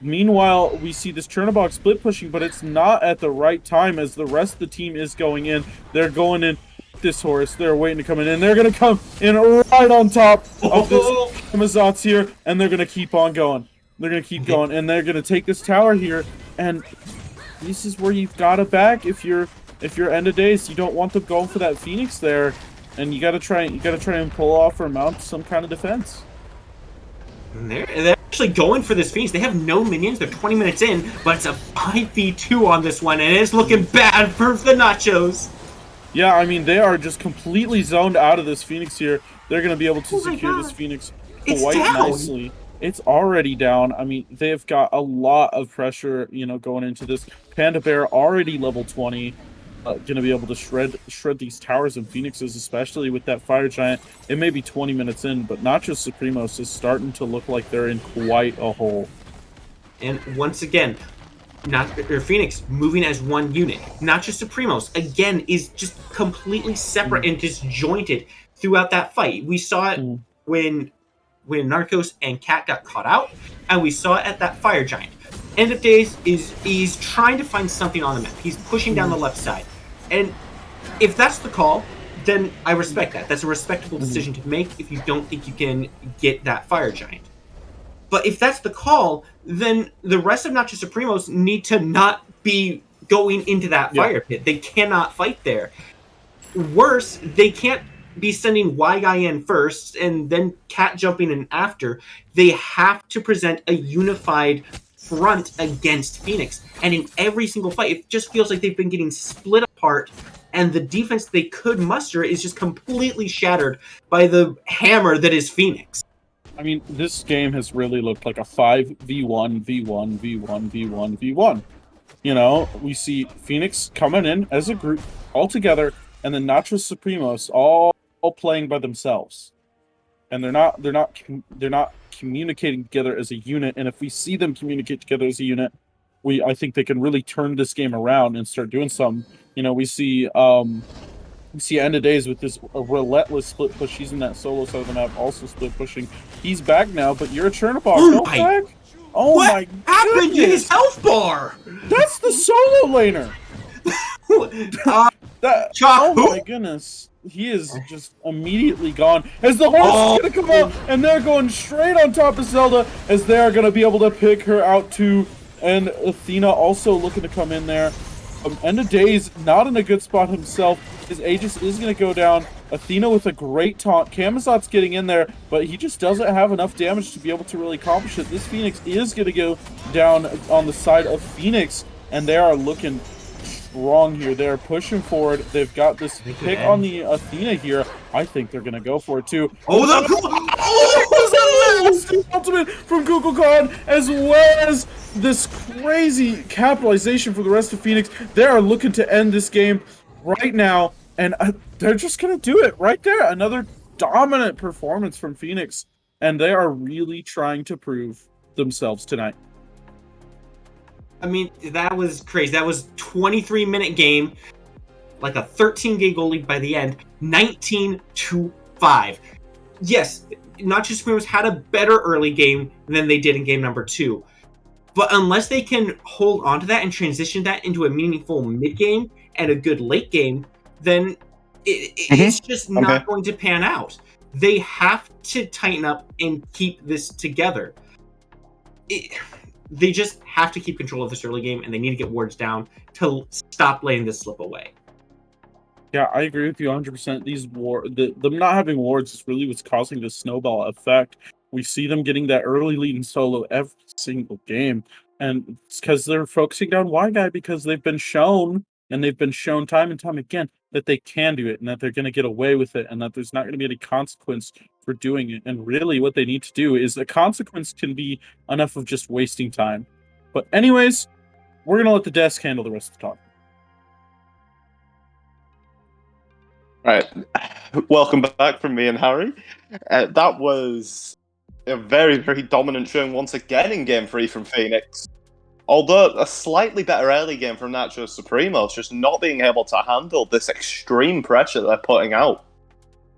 Meanwhile, we see this Chernobog split pushing, but it's not at the right time as the rest of the team is going in. They're going in this horse. They're waiting to come in, and they're going to come in right on top of this Kamazats here, and they're going to keep on going. They're going to keep going, and they're going to take this tower here, and this is where you've got to back if you're end of days. You don't want them going for that Fenyx there, and you got to try and pull off or mount some kind of defense. And they're actually going for this Fenyx. They have no minions. They're 20 minutes in, but it's a 5v2 on this one, and it's looking bad for the Nachos. Yeah, I mean, they are just completely zoned out of this Fenyx here. They're going to be able to secure this Fenyx quite nicely. It's already down. I mean, they've got a lot of pressure, going into this. Panda Bear already level 20. Going to be able to shred these towers and Fenyxes, especially with that Fire Giant. It may be 20 minutes in, but Nachos Supremos is starting to look like they're in quite a hole. And once again, Fenyx moving as one unit. Nachos Supremos, again, is just completely separate and disjointed throughout that fight. We saw it when Narcos and Cat got caught out, and we saw it at that Fire Giant. End of days he's trying to find something on the map. He's pushing down the left side. And if that's the call, then I respect that. That's a respectable decision to make if you don't think you can get that Fire Giant. But if that's the call, then the rest of Nachos Supremos need to not be going into that fire pit. They cannot fight there. Worse, they can't be sending Y guy in first and then Cat jumping in after. They have to present a unified front against Fenyx, and in every single fight it just feels like they've been getting split apart, and the defense they could muster is just completely shattered by the hammer that is Fenyx. I mean, this game has really looked like a 5v1 v1 v1 v1 v1. We see Fenyx coming in as a group all together, and then Nachos Supremos all playing by themselves, and they're not communicating together as a unit. And if we see them communicate together as a unit, I think they can really turn this game around and start doing some. We see End of Days with this relentless split push. He's in that solo side of the map, also split pushing. He's back now, but you're a Chernobog. What happened to his health bar? That's the solo laner. Oh my goodness. He is just immediately gone as the horse is going to come out, and they're going straight on top of Zelda as they are going to be able to pick her out too. And Athena also looking to come in there. End of Days not in a good spot himself. His Aegis is going to go down. Athena with a great taunt. Kamazot's getting in there, but he just doesn't have enough damage to be able to really accomplish it. This Fenyx is going to go down on the side of Fenyx, and they are looking strong here. They're pushing forward. They've got this pick on the Athena here. I think they're going to go for it too. Ultimate from Google Cloud, as well as this crazy capitalization for the rest of Fenyx. They are looking to end this game right now, and they're just going to do it right there. Another dominant performance from Fenyx, and they are really trying to prove themselves tonight. I mean, that was crazy. That was 23-minute game, like a 13-game goal lead by the end, 19-5. Yes, Nachos Supremos had a better early game than they did in game number 2. But unless they can hold on to that and transition that into a meaningful mid-game and a good late game, then it's just not going to pan out. They have to tighten up and keep this together. They just have to keep control of this early game, and they need to get wards down to stop letting this slip away. Yeah, I agree with you 100%. Them not having wards is really what's causing this snowball effect. We see them getting that early lead in solo every single game, and it's because they're focusing down Y guy, because they've been shown, and they've been shown time and time again, that they can do it, and that they're going to get away with it, and that there's not going to be any consequence for doing it. And really what they need to do is the consequence can be enough of just wasting time. But anyways, we're going to let the desk handle the rest of the talk. Right. Welcome back from me and Harry. That was a very, very dominant showing once again in Game 3 from Fenyx. Although a slightly better early game from Nachos Supremos, just not being able to handle this extreme pressure they're putting out.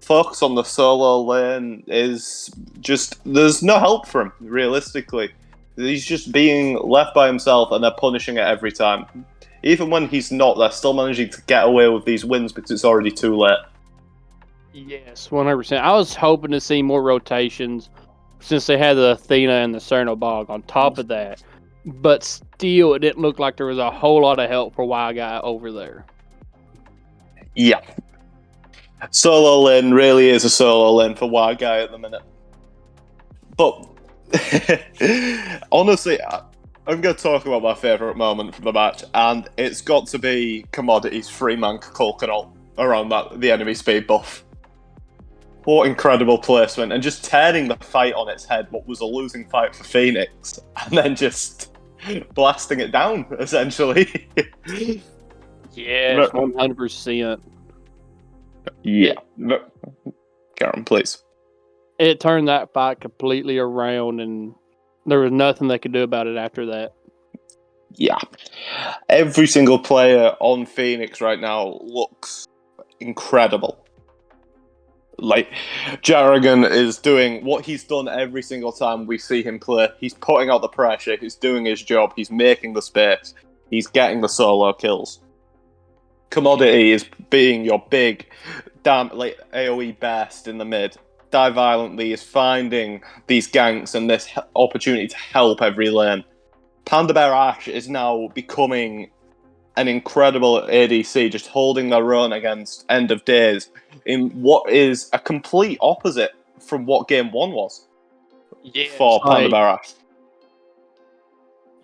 Focus on the solo lane is just, there's no help for him, realistically. He's just being left by himself, and they're punishing it every time. Even when he's not, they're still managing to get away with these wins because it's already too late. Yes, 100%. I was hoping to see more rotations since they had the Athena and the Cernobog on top of that. But still, it didn't look like there was a whole lot of help for Wild Guy over there. Yeah. Solo lane really is a solo lane for Wild Guy at the minute. But honestly, I'm going to talk about my favourite moment from the match, and it's got to be Commodity's free-man coconut around the enemy speed buff. What incredible placement, and just turning the fight on its head, what was a losing fight for Fenyx, and then just blasting it down, essentially. Yes, 100%. Yeah. Karen, please. It turned that fight completely around, and there was nothing they could do about it after that. Yeah. Every single player on Fenyx right now looks incredible. Like, Jarrigan is doing what he's done every single time we see him play. He's putting out the pressure, he's doing his job, he's making the space, he's getting the solo kills. Commodity is being your big, damn, like, AoE best in the mid. Die Violently is finding these ganks and this opportunity to help every lane. Panda Bear Ash is now becoming an incredible ADC, just holding their own against End of Days in what is a complete opposite from what Game 1 was for Panda Bear Ash.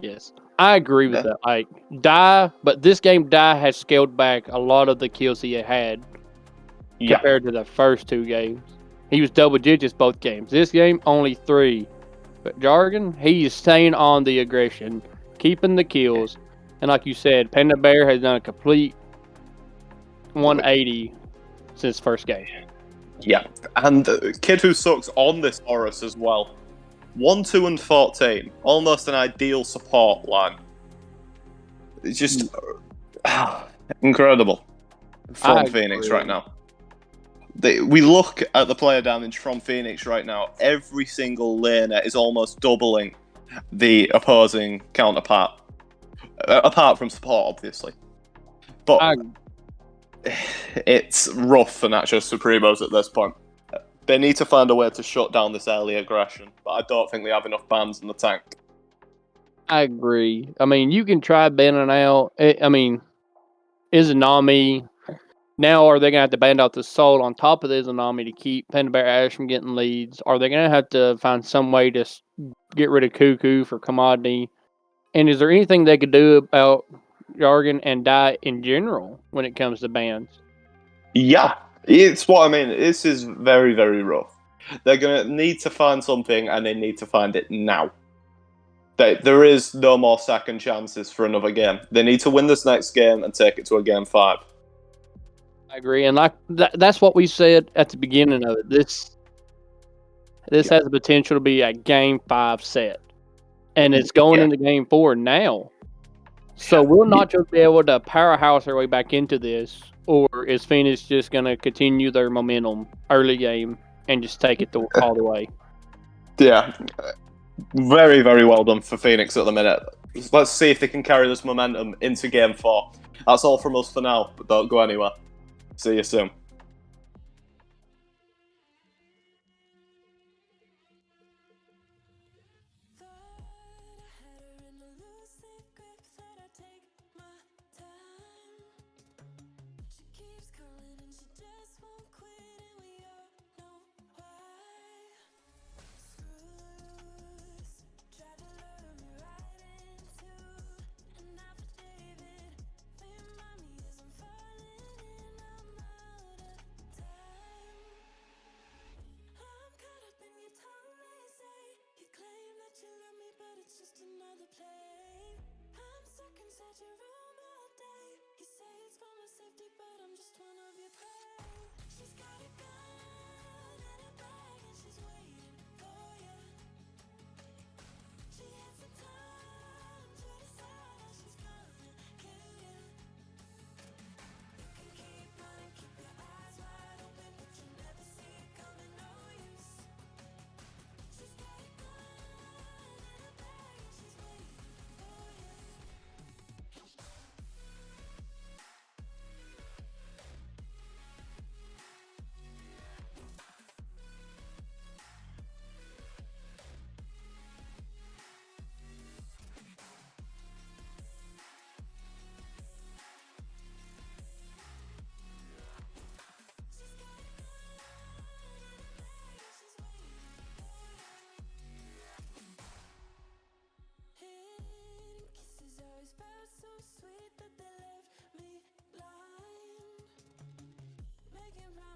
Yes, I agree with that. Like, but this game, Die has scaled back a lot of the kills he had compared to the first two games. He was double digits both games. This game, only 3. But Jargon, he is staying on the aggression, keeping the kills. And like you said, Panda Bear has done a complete 180 since first game. Yeah, and Kid Who Sucks on this Horus as well. 1, 2, and 14. Almost an ideal support line. It's just incredible from Fenyx right now. We look at the player damage from Fenyx right now. Every single laner is almost doubling the opposing counterpart. Apart from support, obviously. But it's rough for Nachos Supremos at this point. They need to find a way to shut down this early aggression, but I don't think they have enough bans in the tank. I agree. I mean, you can try banning out. I mean, Izanami. Now, are they going to have to ban out the Soul on top of the Izanami to keep Panda Bear Ash from getting leads? Are they going to have to find some way to get rid of Cuckoo for Commodity? And is there anything they could do about Jargon and Die in general when it comes to bans? Yeah, it's what I mean. This is very, very rough. They're going to need to find something, and they need to find it now. There is no more second chances for another game. They need to win this next game and take it to a game 5. I agree, and that's what we said at the beginning of it. This has the potential to be a game 5 set, and it's going into game 4 now. So we'll not just be able to powerhouse our way back into this, or is Phoenix just going to continue their momentum early game and just take it all the way? Yeah, very, very well done for Phoenix at the minute. Let's see if they can carry this momentum into game 4. That's all from us for now, but don't go anywhere. See you soon.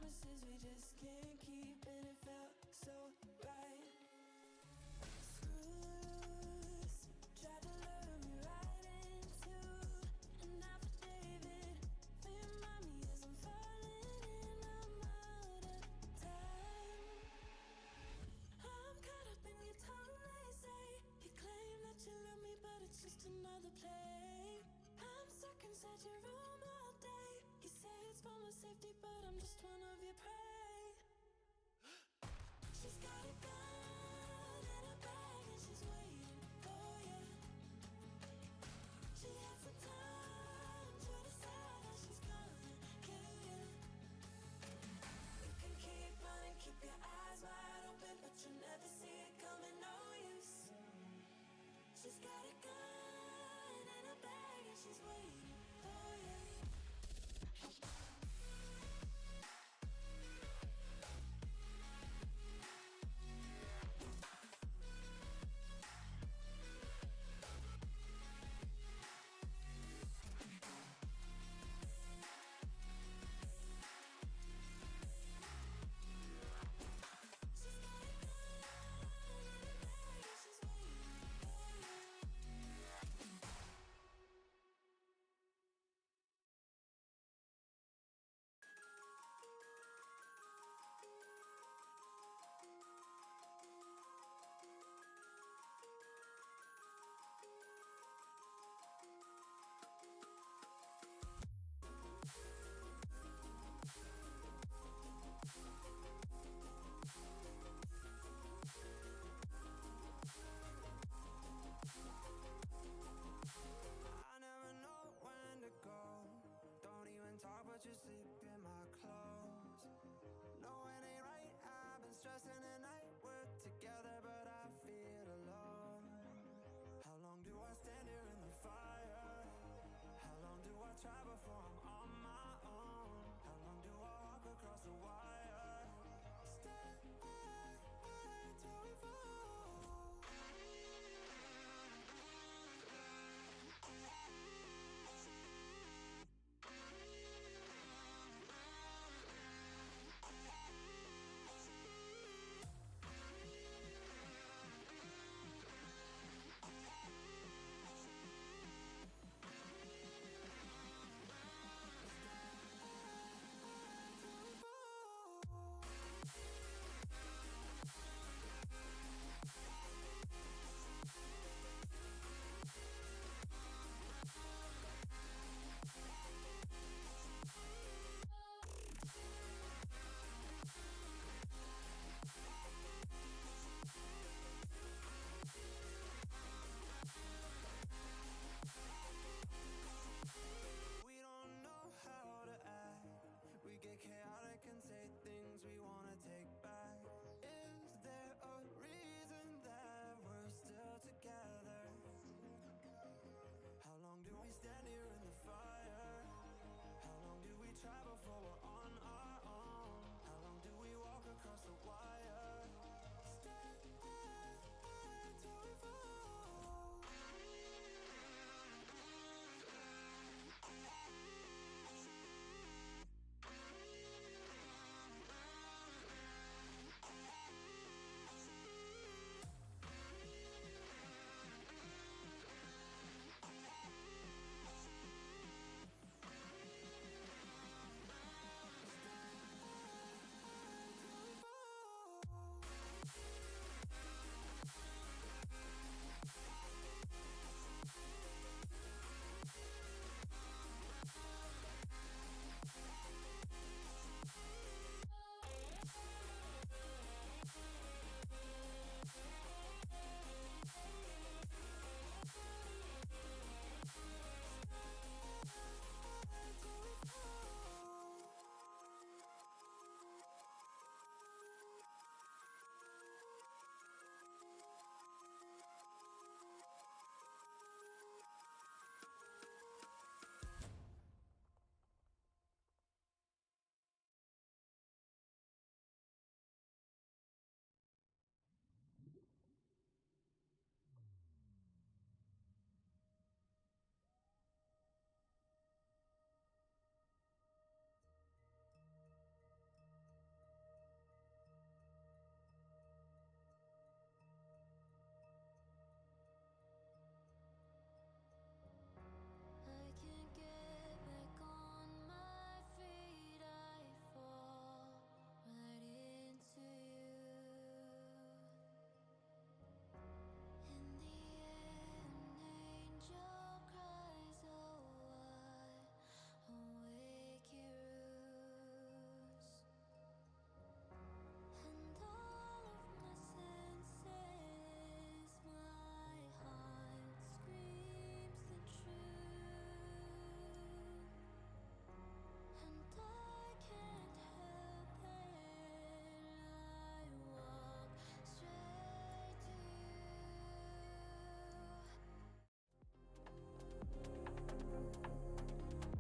promises we just can't keep, and it felt so right. Screws tried to lure me right into an affidavit. Remind me as I'm falling and I'm out of time. I'm caught up in your tongue, they say. You claim that you love me, but it's just another play. I'm stuck inside your room all day. You say it's for my safety, but I'm just one of your prey. She's got a gun in a bag and she's waiting for you. She had some time to decide how she's gonna kill you. You can keep running, keep your eyes wide open, but you'll never see it coming, no use. She's got a gun in a bag and she's waiting for you. I never know when to go. Don't even talk, but you sleep in my clothes. No, it ain't right. I've been stressing at night. We're together, but I feel alone. How long do I stand here in the fire? How long do I try before I'm on my own? How long do I walk across the wire? Stay till we fall. We don't know how to act. We get chaotic and say things we wanna take back. Is there a reason that we're still together? How long do we stand here in the fire? How long do we try before we're on our own? How long do we walk across the wire? Stay till we fall.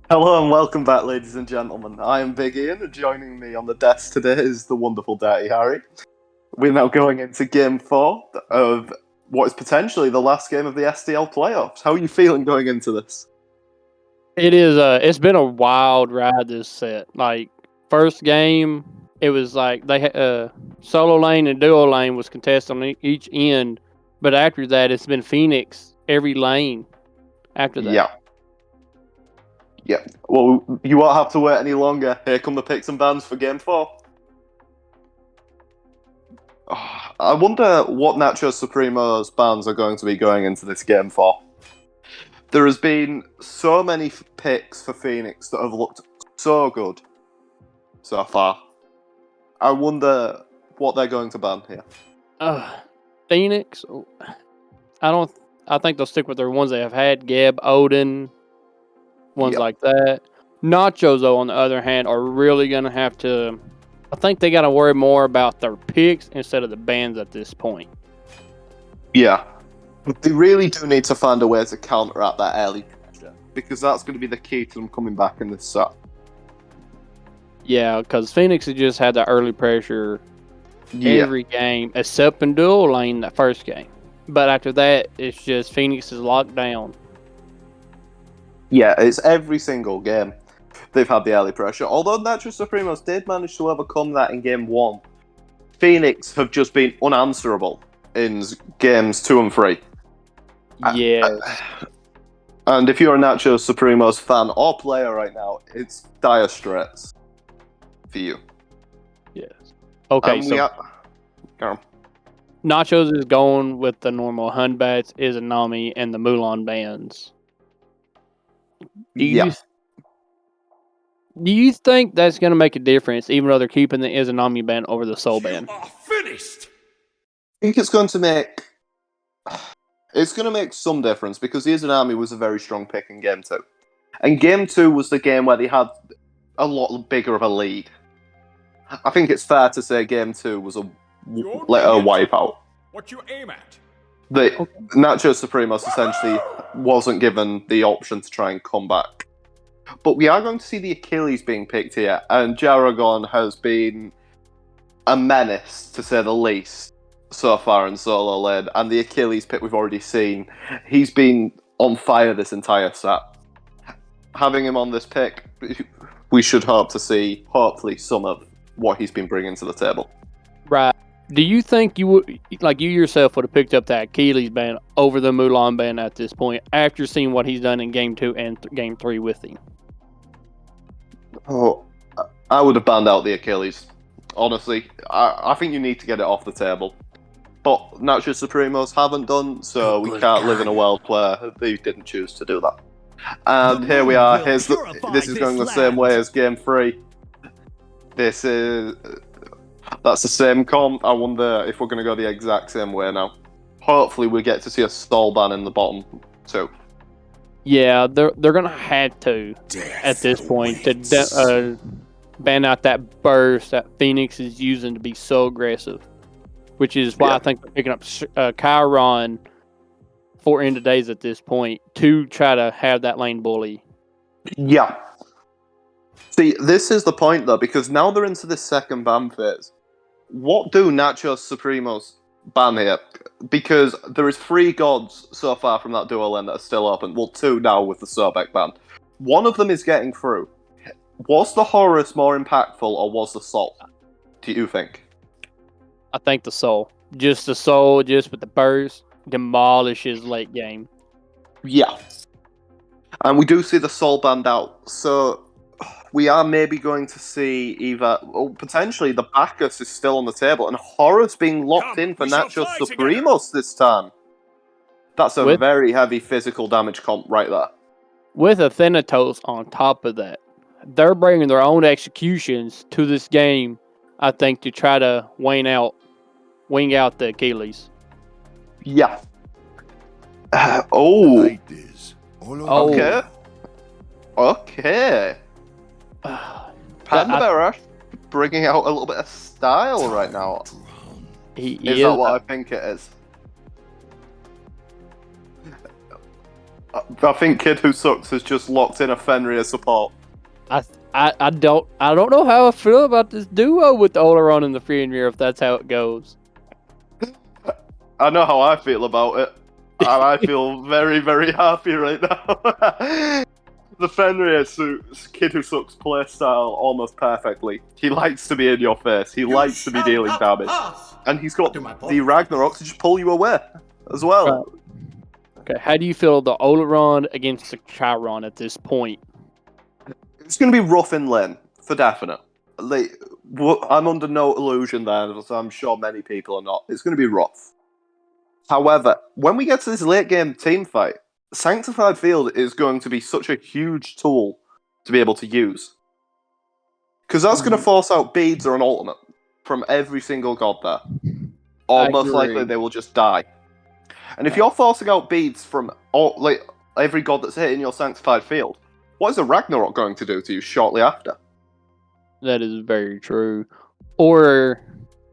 Hello and welcome back, ladies and gentlemen. I am Big Ian, and joining me on the desk today is the wonderful Dirty Harry. We're now going into Game 4 of what is potentially the last game of the SDL playoffs. How are you feeling going into this? It is. It's been a wild ride this set. Like first game, it was like they had solo lane and duo lane was contested on each end, but after that, it's been Fenyx every lane. After that, Yeah. Well, you won't have to wait any longer. Here come the picks and bans for Game 4. I wonder what Nachos Supremos bans are going to be going into this Game 4. There has been so many picks for Fenyx that have looked so good so far. I wonder what they're going to ban here. Fenyx. I think they'll stick with their ones they have had. Geb, Odin, ones like that. Nachos, though, on the other hand, are really going to have to... I think they got to worry more about their picks instead of the bans at this point. Yeah. They really do need to find a way to counteract that early pressure, because that's going to be the key to them coming back in this set. Yeah, because Fenyx has just had that early pressure every game, except in dual lane that first game. But after that, it's just Fenyx is locked down. Yeah, it's every single game they've had the early pressure. Although Nachos Supremos did manage to overcome that in Game 1, Fenyx have just been unanswerable in Games 2 and 3. Yeah. And if you're a Nachos Supremos fan or player right now, it's dire straits for you. Yes. Okay, so Nachos is going with the normal Hunbats, Izanami, and the Mulan bands. Do you think that's going to make a difference, even though they're keeping the Izanami band over the Soul band? Finished. I think it's going to make some difference, because the Izanami was a very strong pick in Game 2. And Game 2 was the game where they had a lot bigger of a lead. I think it's fair to say Game 2 was a wipeout. What you aim at? The Nachos Supremos essentially wasn't given the option to try and come back. But we are going to see the Achilles being picked here, and Jaragon has been a menace, to say the least, so far in solo lane. And the Achilles pick we've already seen, he's been on fire this entire set. Having him on this pick, we should hope to see, hopefully, some of what he's been bringing to the table. Right. Do you think you would, like you yourself, would have picked up that Achilles band over the Mulan band at this point, after seeing what he's done in Game 2 and Game 3 with him? Oh, I would have banned out the Achilles. Honestly, I think you need to get it off the table. But Nachos Supremos haven't done, so we can't live in a world where they didn't choose to do that. And here we are. This is going the same way as Game 3. That's the same comp. I wonder if we're going to go the exact same way now. Hopefully we get to see a stall ban in the bottom too. Yeah, they're going to have to, at this point, to ban out that burst that Fenyx is using to be so aggressive. Which is why I think they're picking up Chiron for end of days at this point to try to have that lane bully. Yeah. See, this is the point though, because now they're into this second ban phase. What do Nachos Supremos ban here? Because there is 3 gods so far from that duo lane that are still open. Well, 2 now with the Sobek ban. One of them is getting through. Was the Horus more impactful, or was the Soul? Do you think? I think the Soul. Just the Soul, just with the burst, demolishes late game. Yeah. And we do see the Soul banned out. So we are maybe going to see either, potentially the Bacchus is still on the table, and Horus being locked in for Nachos Supremos this time. That's a very heavy physical damage comp right there. With a Thanatos on top of that, they're bringing their own executions to this game, I think, to try to wing out the Achilles. Yeah. Okay. Panda bringing out a little bit of style right now. Is that what I think it is? I think Kid Who Sucks has just locked in a Fenrir support. I don't know how I feel about this duo with the Oleron and the Fenrir if that's how it goes. I know how I feel about it, and I feel very, very happy right now. The Fenrir suits Kid Who Sucks playstyle almost perfectly. He likes to be in your face. He likes to be dealing damage, and he's got the Ragnarok to just pull you away as well. Right. Okay, how do you feel the Oleron against the Chiron at this point? It's going to be rough in lane, for definite. Like, I'm under no illusion there, as I'm sure many people are not. It's going to be rough. However, when we get to this late game team fight, Sanctified Field is going to be such a huge tool to be able to use. Because that's going to force out beads or an ultimate from every single god there. Or most likely they will just die. And if you're forcing out beads from every god that's hitting your Sanctified Field, what is a Ragnarok going to do to you shortly after? That is very true. Or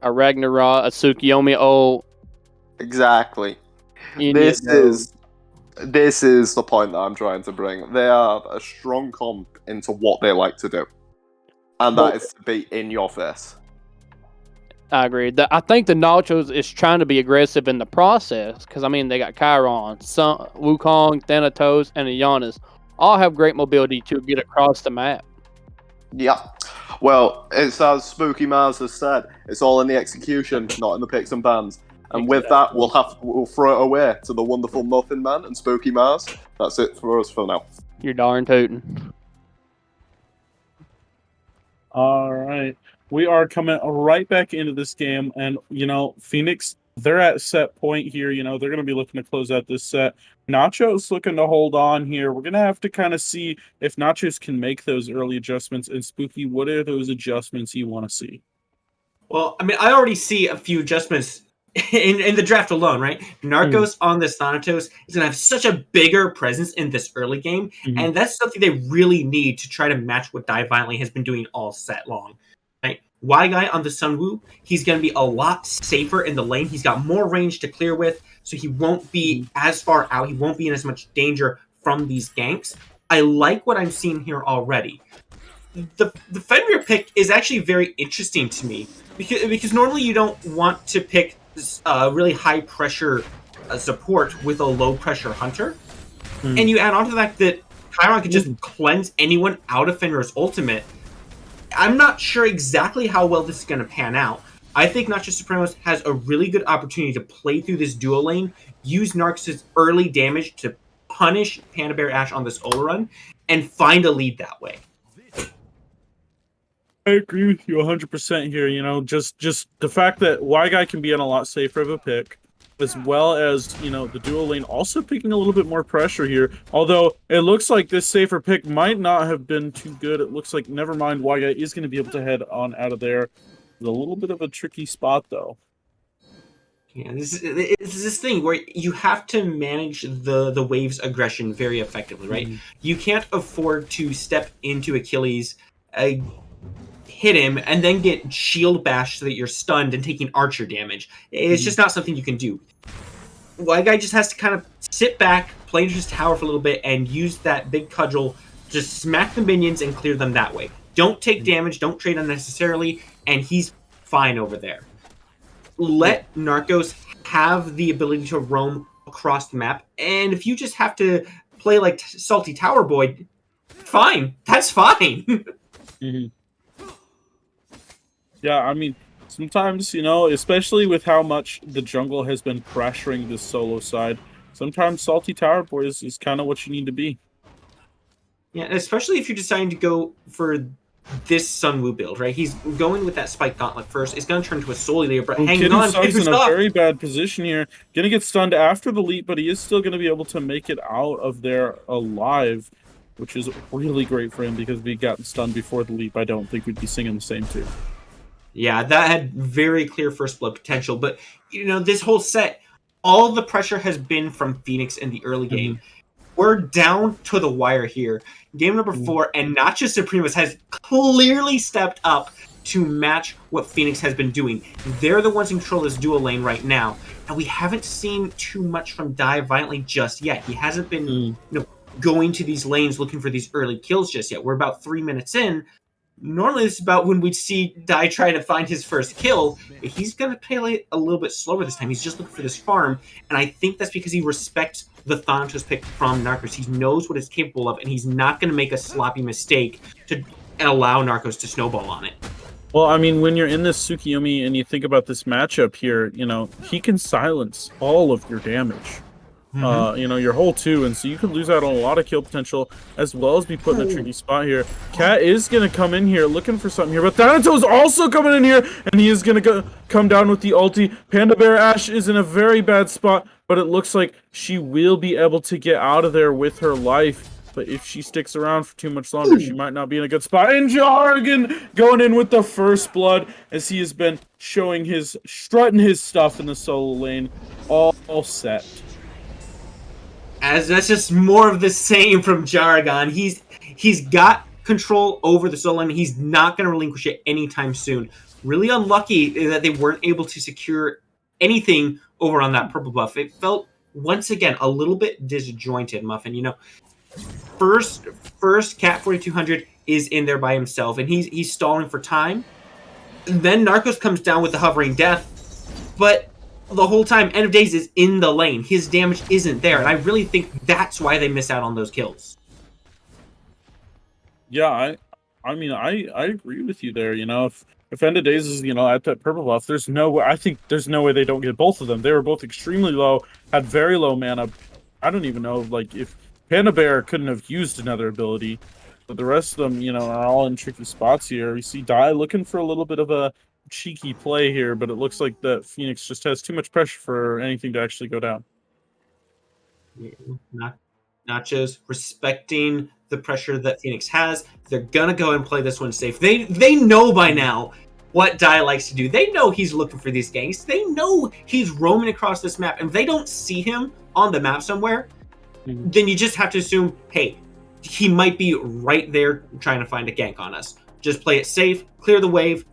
a Ragnarok, a Tsukiyomi ult. Exactly. This is the point that I'm trying to bring. They have a strong comp into what they like to do. And that is to be in your face. I agree. I think the Nachos is trying to be aggressive in the process. Because, I mean, they got Chiron, Wukong, Thanatos, and Giannis. All have great mobility to get across the map. Yeah. Well, it's as Spooky Mars has said, it's all in the execution, not in the picks and pans. And with that, we'll throw it away to the wonderful Muffin Man and Spooky Mars. That's it for us for now. You're darn tootin'. All right. We are coming right back into this game, and, Fenyx, they're at set point here. They're going to be looking to close out this set. Nachos looking to hold on here. We're going to have to kind of see if Nachos can make those early adjustments. And Spooky, what are those adjustments you want to see? Well, I mean, I already see a few adjustments in the draft alone, right? Narcos on this Thanatos is going to have such a bigger presence in this early game, and that's something they really need to try to match what Die Violently has been doing all set long. Right? Y-Guy on the Sunwoo, he's going to be a lot safer in the lane. He's got more range to clear with, so he won't be as far out. He won't be in as much danger from these ganks. I like what I'm seeing here already. The Fenrir pick is actually very interesting to me because normally you don't want to pick really high pressure support with a low pressure hunter, and you add on to the fact that Chiron can just cleanse anyone out of Fenrir's ultimate. I'm not sure exactly how well this is going to pan out. I think Nachos Supremos has a really good opportunity to play through this duo lane, use Narc's early damage to punish Panda Bear Ash on this Ola run, and find a lead that way. I agree with you 100% here. Just the fact that Y-Guy can be in a lot safer of a pick, as well as, the duo lane also picking a little bit more pressure here. Although it looks like this safer pick might not have been too good. It looks like, never mind, Y-Guy is going to be able to head on out of there. It's a little bit of a tricky spot, though. Yeah, it's this thing where you have to manage the wave's aggression very effectively, right? You can't afford to step into Achilles, hit him, and then get shield bashed so that you're stunned and taking archer damage. It's just not something you can do. Y-Guy just has to kind of sit back, play into his tower for a little bit, and use that big cudgel, just smack the minions and clear them that way. Don't take damage, don't trade unnecessarily, and he's fine over there. Let Narcos have the ability to roam across the map, and if you just have to play like Salty Tower Boy, fine. That's fine. Yeah, I mean, sometimes, especially with how much the jungle has been pressuring this solo side, sometimes Salty Tower Boy is kind of what you need to be. Yeah, especially if you're deciding to go for this Sunwoo build, right? He's going with that Spike Gauntlet first. It's going to turn into a Soul Eater, but hanging on. He's in a very bad position here. Going to get stunned after the leap, but he is still going to be able to make it out of there alive, which is really great for him because if he'd gotten stunned before the leap, I don't think we'd be singing the same tune. Yeah, that had very clear first blood potential, but this whole set, all the pressure has been from Fenyx in the early game. We're down to the wire here. Game number 4, and Nachos Supremos has clearly stepped up to match what Fenyx has been doing. They're the ones in control of this dual lane right now, and we haven't seen too much from Die Violently just yet. He hasn't been going to these lanes looking for these early kills just yet. We're about 3 minutes in. Normally, this is about when we'd see Die try to find his first kill. He's going to play a little bit slower this time. He's just looking for this farm, and I think that's because he respects the Thanatos pick from Nachos. He knows what it's capable of, and he's not going to make a sloppy mistake to allow Nachos to snowball on it. Well, I mean, when you're in this Tsukiyomi and you think about this matchup here, you know, he can silence all of your damage. You know, your whole 2, and so you could lose out on a lot of kill potential, as well as be put in a tricky spot here. Cat is going to come in here looking for something here, but Thanatos also coming in here, and he is going to come down with the ulti. Panda Bear Ash is in a very bad spot, but it looks like she will be able to get out of there with her life. But if she sticks around for too much longer, she might not be in a good spot. And Jargon going in with the first blood, as he has been strutting his stuff in the solo lane, all set. As that's just more of the same from Jargon. He's got control over the solo lane. He's not going to relinquish it anytime soon. Really unlucky that they weren't able to secure anything over on that purple buff. It felt, once again, a little bit disjointed, Muffin. You know, first Cat 4200 is in there by himself, and he's stalling for time. Then Nachos comes down with the hovering death, but the whole time End of Days is in the lane. His damage isn't there, and I really think that's why they miss out on those kills. Yeah, I mean, I agree with you there. You know, if End of Days is, you know, at that purple buff, there's no way. I think there's no way they don't get both of them. They were both extremely low, had very low mana. I don't even know, like, if Panda Bear couldn't have used another ability, but the rest of them, you know, are all in tricky spots here. You see Die looking for a little bit of a cheeky play here, but it looks like that Fenyx just has too much pressure for anything to actually go down. Nachos respecting the pressure that Fenyx has. They're gonna go and play this one safe. They know by now what Die likes to do. They know he's looking for these ganks. They know he's roaming across this map, and if they don't see him on the map somewhere, then you just have to assume, hey, he might be right there trying to find a gank on us. Just play it safe, clear the wave.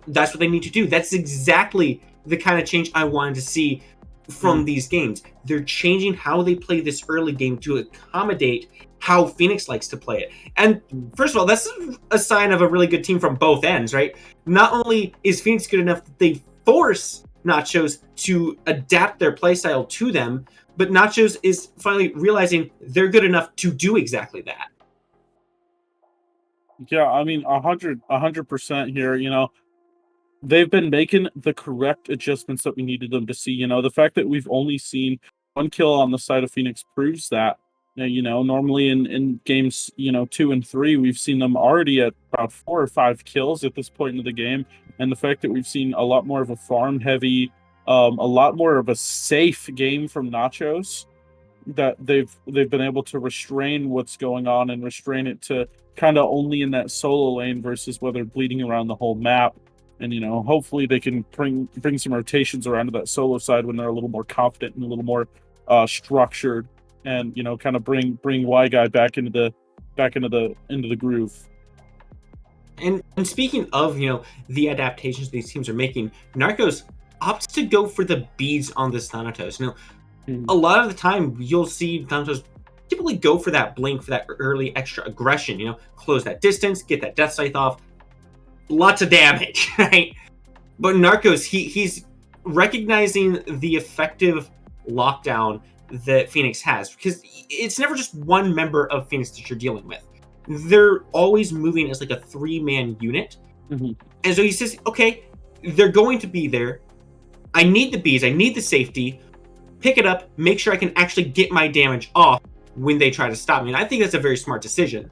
That's what they need to do. That's exactly the kind of change I wanted to see from these games. They're changing how they play this early game to accommodate how Fenyx likes to play it. And first of all, that's a sign of a really good team from both ends, right? Not only is Fenyx good enough that they force Nachos to adapt their playstyle to them, but Nachos is finally realizing they're good enough to do exactly that. Yeah, I mean, 100% here, you know. They've been making the correct adjustments that we needed them to see. You know, the fact that we've only seen one kill on the side of Fenyx proves that. You know, normally in games, you know, 2 and 3, we've seen them already at about 4 or 5 kills at this point in the game. And the fact that we've seen a lot more of a farm-heavy, a lot more of a safe game from Nachos, that they've been able to restrain what's going on and restrain it to kind of only in that solo lane versus where they're bleeding around the whole map. And, you know, hopefully they can bring some rotations around to that solo side when they're a little more confident and a little more structured, and, you know, kind of bring Y Guy back into the groove. And speaking of, you know, the adaptations these teams are making, Nachos opts to go for the beads on this Thanatos. You know, a lot of the time you'll see Thanatos typically go for that blink, for that early extra aggression, you know, close that distance, get that Death Scythe off. Lots of damage, right? But Nachos, he's recognizing the effective lockdown that Fenyx has, because it's never just one member of Fenyx that you're dealing with. They're always moving as like a 3-man unit. And so he says, okay, they're going to be there. I need the bees, I need the safety. Pick it up, make sure I can actually get my damage off when they try to stop me. And I think that's a very smart decision.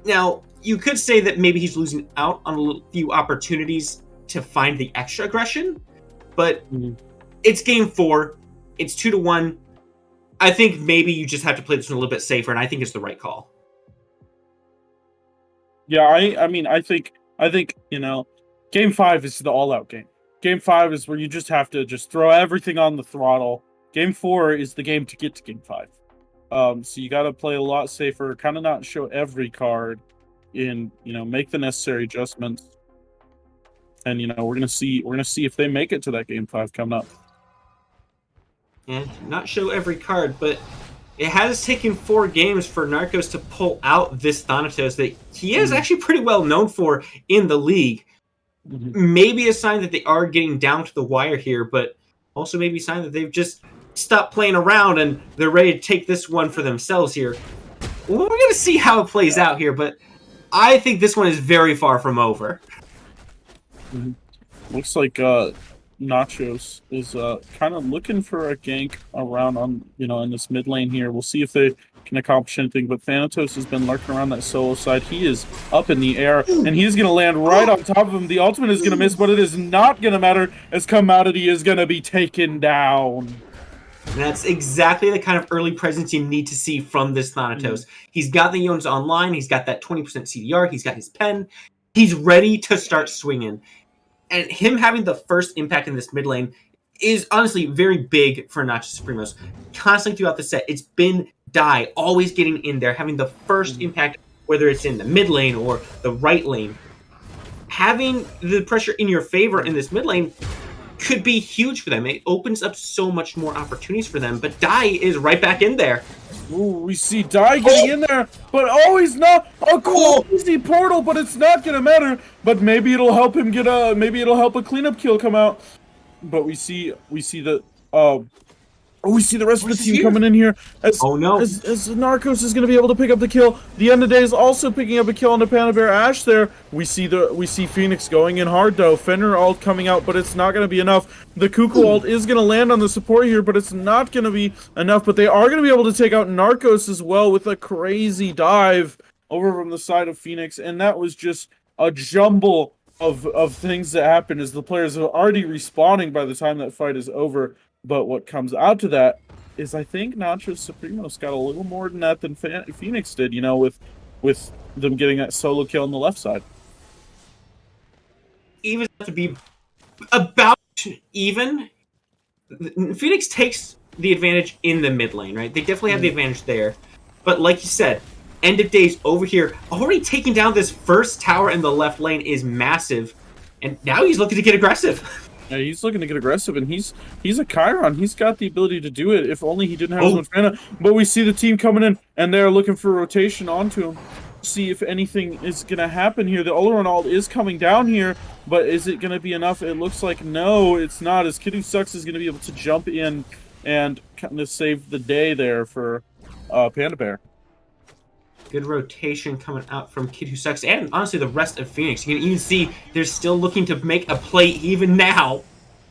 Now, you could say that maybe he's losing out on a few opportunities to find the extra aggression, but it's game 4. It's 2-1. I think maybe you just have to play this one a little bit safer, and I think it's the right call. Yeah, I mean, I think, you know, game 5 is the all-out game. Game 5 is where you just have to just throw everything on the throttle. Game 4 is the game to get to game 5. So you got to play a lot safer, kind of not show every card in, you know, make the necessary adjustments. And we're gonna see if they make it to that game 5 coming up. And not show every card, but it has taken 4 games for Narcos to pull out this Thanatos that he is actually pretty well known for in the league. Maybe a sign that they are getting down to the wire here, but also maybe a sign that they've just stopped playing around and they're ready to take this one for themselves here. Well, we're going to see how it plays out here, but I think this one is very far from over. Looks like Nachos is kind of looking for a gank around on in this mid lane here. We'll see if they can accomplish anything, but Thanatos has been lurking around that solo side. He is up in the air, and he's going to land right on top of him. The ultimate is going to miss, but it is not going to matter, as Commodity is going to be taken down. And that's exactly the kind of early presence you need to see from this Thanatos. He's got the Yones online, he's got that 20% CDR, he's got his pen, he's ready to start swinging. And him having the first impact in this mid lane is honestly very big for Nachos Supremos. Constantly throughout the set, it's been Die always getting in there, having the first impact, whether it's in the mid lane or the right lane. Having the pressure in your favor in this mid lane could be huge for them. It opens up so much more opportunities for them, but Die is right back in there. Ooh, we see Die getting in there, but he's not a crazy portal, but it's not gonna matter. But maybe it'll help him get maybe it'll help a cleanup kill come out. But we see the rest of the team coming in here as Narcos is going to be able to pick up the kill. The end of day is also picking up a kill on the Panda Bear Ash there. We see Fenyx going in hard though. Fenrir ult coming out, but it's not going to be enough. The Cuckoo ult is going to land on the support here, but it's not going to be enough. But they are going to be able to take out Narcos as well with a crazy dive over from the side of Fenyx, and that was just a jumble of things that happen as the players are already respawning by the time that fight is over. But what comes out to that is I think Nachos Supremos got a little more than that than Fenyx did, with them getting that solo kill on the left side. Even to be about even, Fenyx takes the advantage in the mid lane, right? They definitely have the advantage there. But like you said, end of days over here, already taking down this first tower in the left lane is massive. And now he's looking to get aggressive. Yeah, he's looking to get aggressive, and he's a Chiron. He's got the ability to do it, if only he didn't have as much mana. But we see the team coming in, and they're looking for rotation onto him. See if anything is going to happen here. The Oleron ult is coming down here, but is it going to be enough? It looks like no, it's not, as Kid Who Sucks is going to be able to jump in and kind of save the day there for Panda Bear. Good rotation coming out from Kid Who Sucks, and honestly the rest of Fenyx. You can even see they're still looking to make a play even now.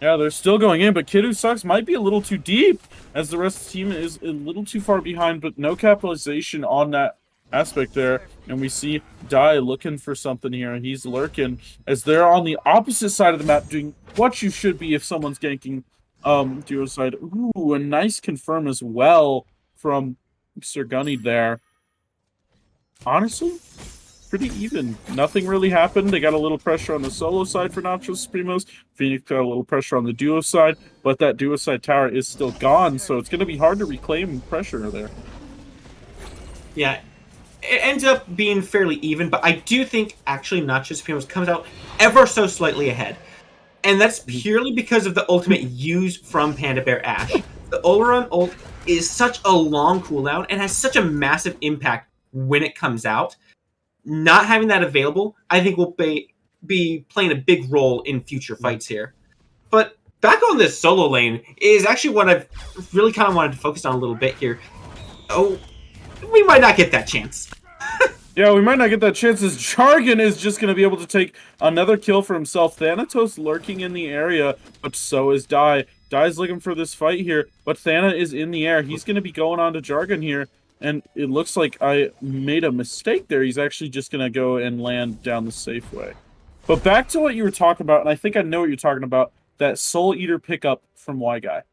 Yeah, they're still going in, but Kid Who Sucks might be a little too deep, as the rest of the team is a little too far behind, but no capitalization on that aspect there. And we see Die looking for something here, and he's lurking, as they're on the opposite side of the map doing what you should be if someone's ganking duo side. Ooh, a nice confirm as well from Sir Gunny there. Honestly, pretty even. Nothing really happened. They got a little pressure on the solo side for Nachos Supremos. Fenyx got a little pressure on the duo side, but that duo side tower is still gone, so it's going to be hard to reclaim pressure there. Yeah, it ends up being fairly even, but I do think actually Nachos Supremos comes out ever so slightly ahead. And that's purely because of the ultimate used from Panda Bear Ash. The Oleron ult is such a long cooldown and has such a massive impact when it comes out. Not having that available, I think, will be playing a big role in future fights here. But back on this solo lane is actually what I've really kind of wanted to focus on a little bit here. Oh, we might not get that chance. Yeah, we might not get that chance, as Jargon is just going to be able to take another kill for himself. Thanatos lurking in the area, but so is Die. Die's looking for this fight here, but Thana is in the air. He's going to be going on to Jargon here. And it looks like I made a mistake there. He's actually just going to go and land down the safe way. But back to what you were talking about, and I think I know what you're talking about, that Soul Eater pickup from Y-Guy.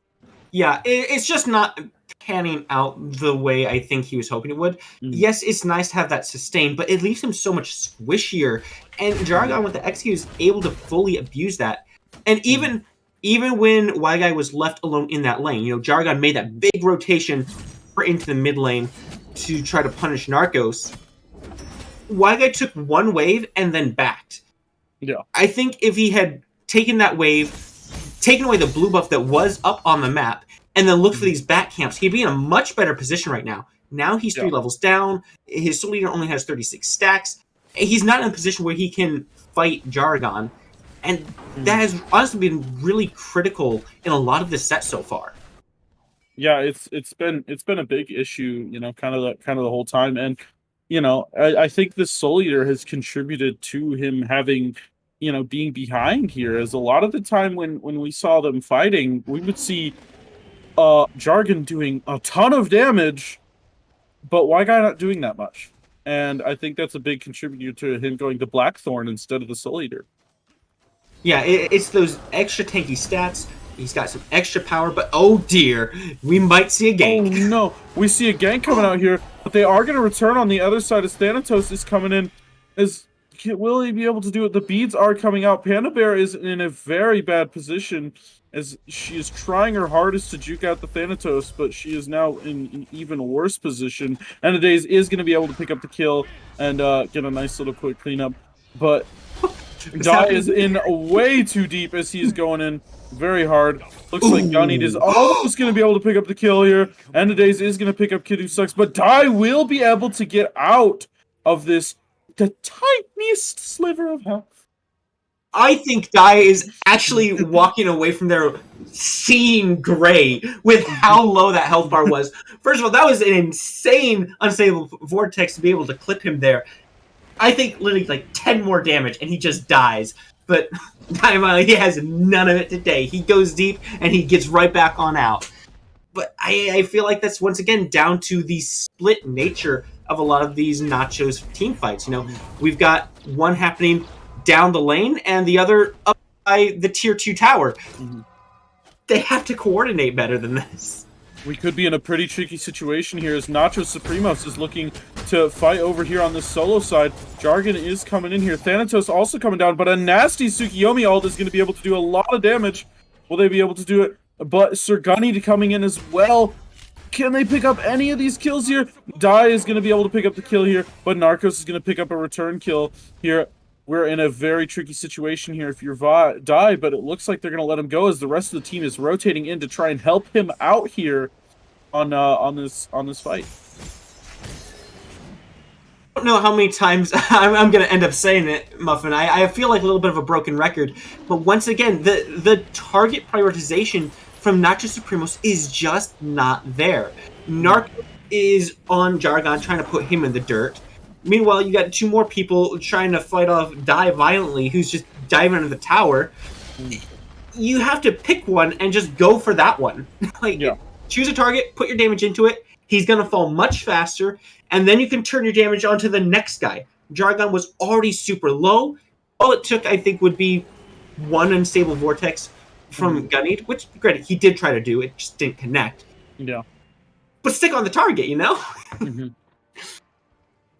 Yeah, it's just not panning out the way I think he was hoping it would. Yes, it's nice to have that sustain, but it leaves him so much squishier. And Jargon with the X is able to fully abuse that. And even when Y-Guy was left alone in that lane, Jargon made that big rotation into the mid lane to try to punish Narcos. Y-Guy took one wave and then backed. Yeah. I think if he had taken that wave, taken away the blue buff that was up on the map, and then looked for these back camps, he'd be in a much better position right now. Now he's 3 levels down. His Soul Eater only has 36 stacks. He's not in a position where he can fight Jargon, and that has honestly been really critical in a lot of this set so far. Yeah, it's been a big issue, kind of the whole time, and I think the Soul Eater has contributed to him having, being behind here. As a lot of the time when we saw them fighting, we would see Jargon doing a ton of damage, but Guy not doing that much. And I think that's a big contributor to him going to Blackthorn instead of the Soul Eater. Yeah, it's those extra tanky stats. He's got some extra power, but oh dear, we might see a gank. Oh no, we see a gank coming out here, but they are going to return on the other side as Thanatos is coming in. Will he be able to do it? The beads are coming out. Panda Bear is in a very bad position as she is trying her hardest to juke out the Thanatos, but she is now in an even worse position. And Days is going to be able to pick up the kill and get a nice little quick cleanup. But Dai is in way too deep as he is going in very hard. Looks like Gunny is almost going to be able to pick up the kill here. And Days is going to pick up Kid Who Sucks, but Dai will be able to get out of this, the tiniest sliver of health. I think Dai is actually walking away from there seeing gray with how low that health bar was. First of all, that was an insane unstable vortex to be able to clip him there. I think literally like 10 more damage and he just dies. But Dai, he has none of it today. He goes deep and he gets right back on out. But I feel like that's once again down to the split nature of a lot of these Nachos team fights. We've got one happening down the lane and the other up by the tier 2 tower. They have to coordinate better than this. We could be in a pretty tricky situation here as Nachos Supremos is looking to fight over here on the solo side. Jargon is coming in here. Thanatos also coming down, but a nasty Tsukiyomi ult is going to be able to do a lot of damage. Will they be able to do it? But Sir Gunny coming in as well. Can they pick up any of these kills here? Dai is going to be able to pick up the kill here, but Narcos is going to pick up a return kill here. We're in a very tricky situation here if you're Dai, but it looks like they're going to let him go as the rest of the team is rotating in to try and help him out here on this fight. I don't know how many times I'm going to end up saying it, Muffin. I feel like a little bit of a broken record, but once again, the target prioritization from Nachos Supremos is just not there. Narcos is on Jargon trying to put him in the dirt. Meanwhile, you got 2 more people trying to fight off Dai violently, who's just diving under the tower. You have to pick one and just go for that one. Choose a target, put your damage into it. He's going to fall much faster, and then you can turn your damage onto the next guy. Jargon was already super low. All it took, I think, would be one unstable vortex from Gunny, which, granted, he did try to do. It just didn't connect. Yeah. But stick on the target,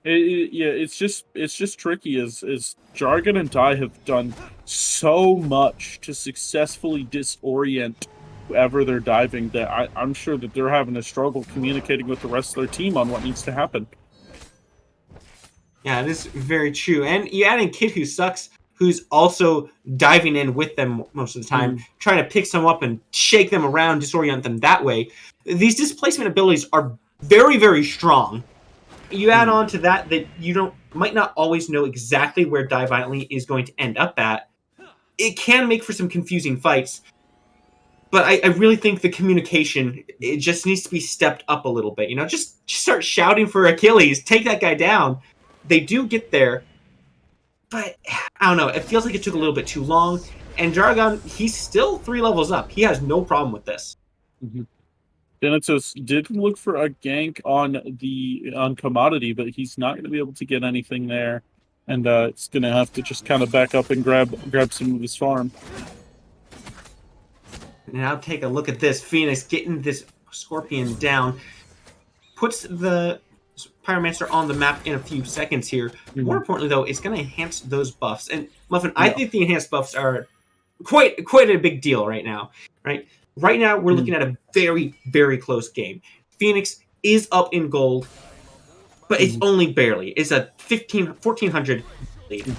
It's just tricky as Jargon and Dai have done so much to successfully disorient whoever they're diving that I'm sure that they're having a struggle communicating with the rest of their team on what needs to happen. Yeah, it is very true. And you add in Kid Who Sucks, who's also diving in with them most of the time, trying to pick some up and shake them around, disorient them that way. These displacement abilities are very, very strong. You add on to that you might not always know exactly where Die Violently is going to end up at. It can make for some confusing fights, but I really think the communication, it just needs to be stepped up a little bit. Just start shouting for Achilles, take that guy down. They do get there, but I don't know. It feels like it took a little bit too long. And Jargon, he's still 3 levels up. He has no problem with this. Thanatos did look for a gank on Commodity, but he's not going to be able to get anything there, and it's going to have to just kind of back up and grab some of his farm. Now take a look at this. Fenyx getting this Scorpion down, puts the Pyromancer on the map in a few seconds here. More importantly, though, it's going to enhance those buffs. And Muffin, I think the enhanced buffs are quite a big deal right now. Right now, we're looking at a very, very close game. Fenyx is up in gold, but it's only barely. It's a 1,400 lead.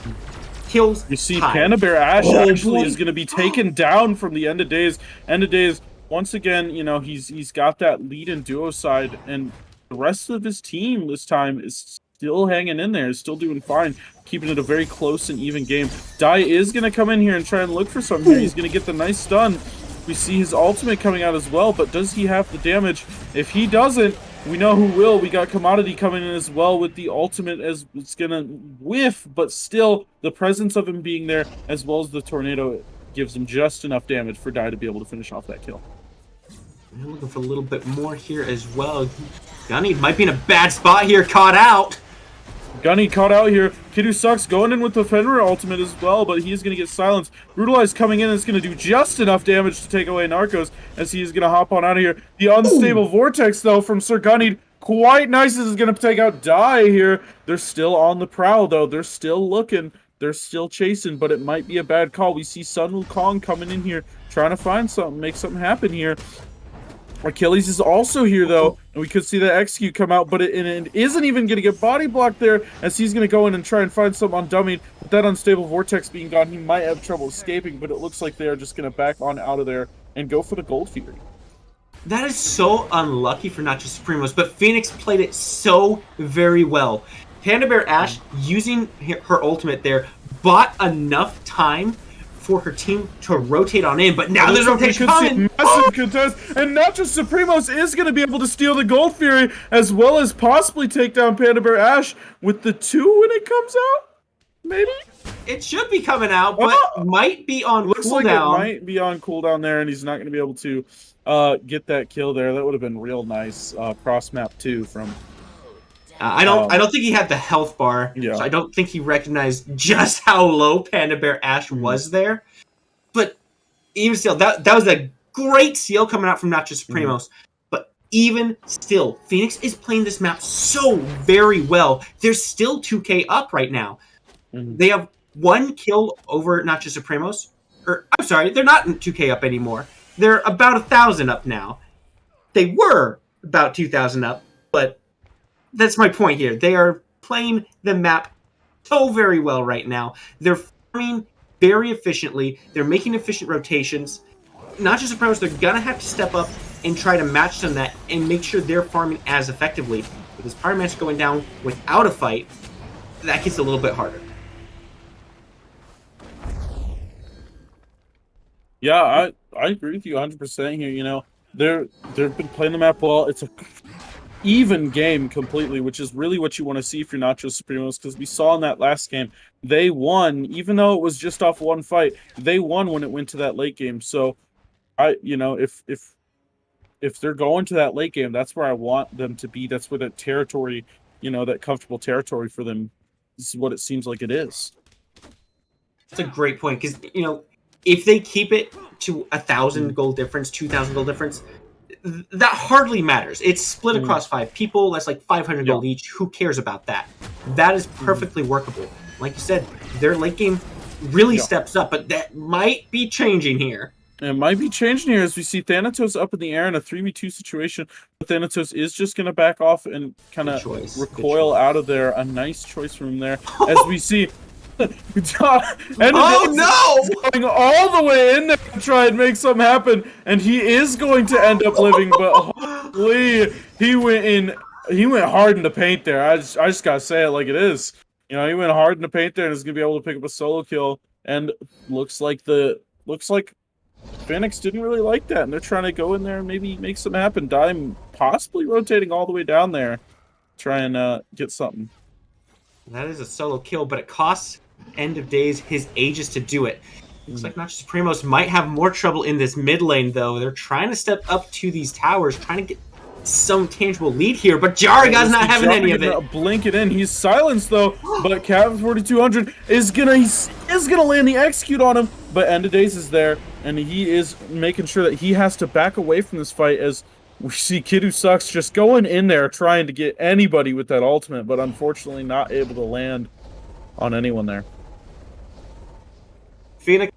kills. You see, tied. Panda Bear Ash Oh, actually boy. is going to be taken down from the End of Days. End of Days, once again, you know, he's got that lead in duo side, and the rest of his team this time is still hanging in there, is still doing fine, keeping it a very close and even game. Dai is going to come in here and try and look for something here. He's going to get the nice stun. We see his ultimate coming out as well, but does he have the damage? If he doesn't, we know who will. We got Commodity coming in as well with the ultimate, as it's gonna whiff, but still the presence of him being there as well as the tornado gives him just enough damage for Dai to be able to finish off that kill. I'm looking for a little bit more here as well. Gunny might be in a bad spot here, caught out. Gunny caught out here. Kid Who Sucks going in with the Fenrir ultimate as well, but he's going to get silenced. Brutalized coming in is going to do just enough damage to take away Narcos as he's going to hop on out of here. The Unstable Vortex, though, from Sir Gunny, quite nice. This is going to take out Dai here. They're still on the prowl, though. They're still looking. They're still chasing, but it might be a bad call. We see Sun Wukong coming in here, trying to find something, make something happen here. Achilles is also here, though, and we could see that execute come out, but it isn't even going to get body blocked there, as he's going to go in and try and find something on Dummy. With that Unstable Vortex being gone, he might have trouble escaping, but it looks like they are just going to back on out of there and go for the Gold Fury. That is so unlucky for Nachos Supremos, but Fenyx played it so very well. Panda Bear Ash, using her ultimate there, bought enough time for her team to rotate on in, but now there's rotation coming. Massive contest, and Nachos Supremos is going to be able to steal the Gold Fury, as well as possibly take down Panda Bear Ash with the 2 when it comes out, maybe? It should be coming out, but might be on Looks cooldown. like it might be on cooldown there, and he's not going to be able to get that kill there. That would have been real nice. Cross map 2 from... I don't think he had the health bar, so I don't think he recognized just how low Panda Bear Ash was there. But even still, that was a great seal coming out from Nachos Supremos. But even still, Fenyx is playing this map so very well. They're still 2k up right now. They have 1 kill over Nachos Supremos. Or, I'm sorry, they're not 2k up anymore. They're about 1,000 up now. They were about 2,000 up, but... that's my point here. They are playing the map so very well right now. They're farming very efficiently. They're making efficient rotations. Nachos Supremos, they're going to have to step up and try to match them that and make sure they're farming as effectively. With this Pyromancer going down without a fight, that gets a little bit harder. Yeah, I agree with you 100% here. You know, they've been playing the map well. It's a even game completely, which is really what you want to see for Nachos Supremos, because we saw in that last game they won, even though it was just off 1 fight. They won when it went to that late game. So, if they're going to that late game, that's where I want them to be. That's where that territory, that comfortable territory for them is what it seems like it is. That's a great point, because if they keep it to 1,000 gold difference, 2,000 gold difference, that hardly matters. It's split across 5 people. That's like 500 gold each. Who cares about that? That is perfectly workable. Like you said, their late game really steps up, but that might be changing here. It might be changing here as we see Thanatos up in the air in a 3v2 situation. But Thanatos is just going to back off and kind of recoil out of there. A nice choice from him there. As we see... going all the way in there to try and make something happen, and he is going to end up living, but holy, he went hard in the paint there. I just gotta say it like it is. He went hard in the paint there and is gonna be able to pick up a solo kill, and looks like Fenyx didn't really like that, and they're trying to go in there and maybe make something happen. Dime possibly rotating all the way down there, try and get something. That is a solo kill, but it costs End of Days his Aegis to do it. Looks like Nachos Supremos might have more trouble in this mid lane, though. They're trying to step up to these towers, trying to get some tangible lead here, but Jaraga's not having any of it. Blink it in. He's silenced, though, but Captain 4200 is gonna land the execute on him, but End of Days is there, and he is making sure that he has to back away from this fight as we see Kid Who Sucks just going in there trying to get anybody with that ultimate, but unfortunately not able to land on anyone there. Fenyx,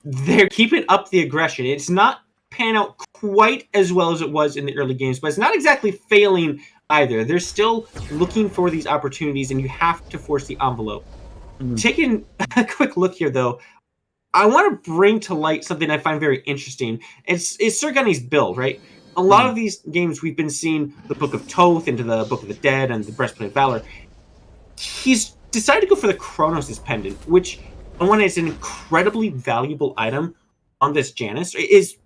they're keeping up the aggression. It's not pan out quite as well as it was in the early games, but it's not exactly failing either. They're still looking for these opportunities, and you have to force the envelope. Taking a quick look here, though, I want to bring to light something I find very interesting. It's Sir Gunny's build, right? A lot of these games we've been seeing the Book of Thoth into the Book of the Dead and the Breastplate of Valor. He's decided to go for the Kronos' pendant, which on one hand is an incredibly valuable item on this Janus. It is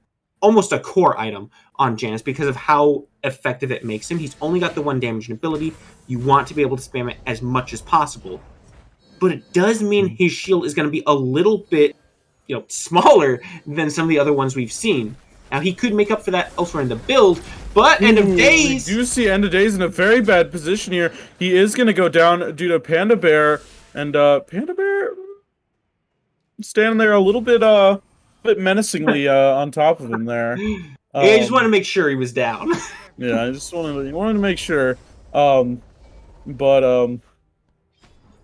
almost a core item on Janus because of how effective it makes him. He's only got the 1 damage ability. You want to be able to spam it as much as possible. But it does mean his shield is going to be a little bit, smaller than some of the other ones we've seen. Now, he could make up for that elsewhere in the build, but End of Days... We do see End of Days in a very bad position here. He is going to go down due to Panda Bear, and Panda Bear standing there a little bit menacingly on top of him there. I just wanted to make sure he was down. Yeah, I just wanted to make sure.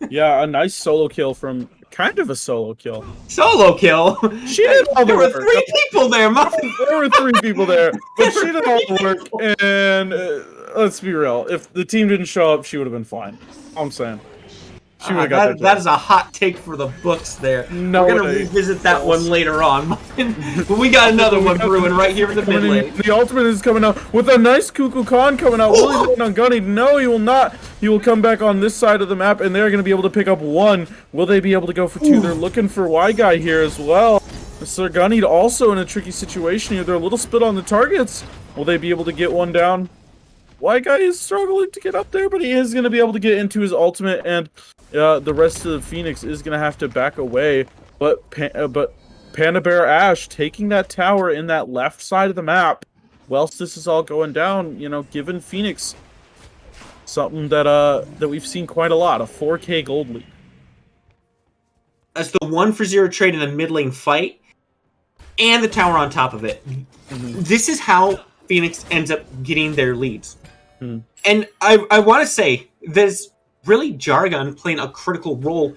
Yeah, a nice solo kill from... Kind of a solo kill. Solo kill? She did all the work. There were 3 people there, There were 3 people there, but she did all the work, and let's be real. If the team didn't show up, she would have been fine. I'm saying. She would have got that is a hot take for the books there. No, we're going to revisit that one later on. But we got another one brewing right here in the mid lane. The ultimate is coming out with a nice Kukulkan coming out. Will he land on Gunny? No, he will not. He will come back on this side of the map, and they're going to be able to pick up 1. Will they be able to go for 2? They're looking for Y-Guy here as well. Sir Gunny also in a tricky situation here. They're a little split on the targets. Will they be able to get 1 down? Y-Guy is struggling to get up there, but he is going to be able to get into his ultimate, and the rest of the Fenyx is going to have to back away. But Panda Bear Ash taking that tower in that left side of the map, whilst this is all going down, giving Fenyx something that we've seen quite a lot, a 4K gold lead. As the 1-for-0 trade in the mid lane fight, and the tower on top of it. This is how Fenyx ends up getting their leads. And I want to say, there's really Jargon playing a critical role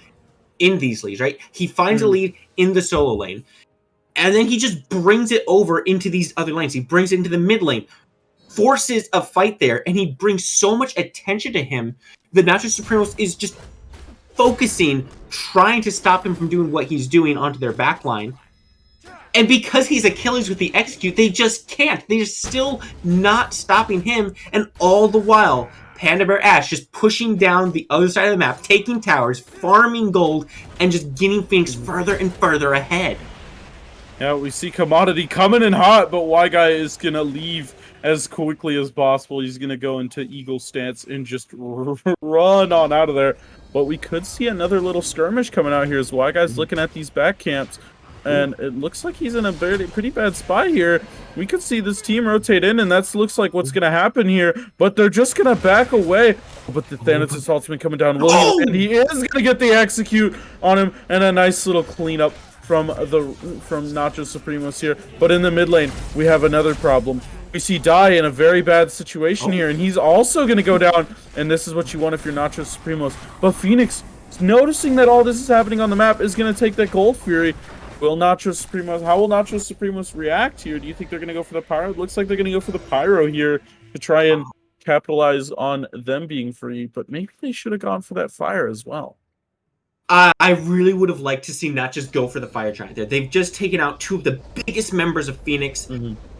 in these leads, right? He finds a lead in the solo lane, and then he just brings it over into these other lanes. He brings it into the mid lane, forces a fight there, and he brings so much attention to him that Nachos Supremos is just focusing, trying to stop him from doing what he's doing onto their backline. And because he's Achilles with the execute, they just can't. They're still not stopping him. And all the while, Panda Bear Ash just pushing down the other side of the map, taking towers, farming gold, and just getting Fenyx further and further ahead. Yeah, we see Commodity coming in hot, but Y-Guy is going to leave as quickly as possible. He's going to go into Eagle stance and just run on out of there. But we could see another little skirmish coming out here as Y-Guy's looking at these back camps. And it looks like he's in a pretty bad spot here. We could see this team rotate in, and that looks like what's going to happen here. But they're just going to back away. But the Thanatos ultimate coming down. And he is going to get the execute on him. And a nice little cleanup from Nachos Supremos here. But in the mid lane, we have another problem. We see Dai in a very bad situation here. And he's also going to go down. And this is what you want if you're Nachos Supremos. But Fenyx, noticing that all this is happening on the map, is going to take that Gold Fury. How will Nachos Supremos react here? Do you think they're going to go for the Pyro? It looks like they're going to go for the Pyro here to try and capitalize on them being free, but maybe they should have gone for that Fire as well. I really would have liked to see not just go for the Fire Giant there. They've just taken out 2 of the biggest members of Fenyx,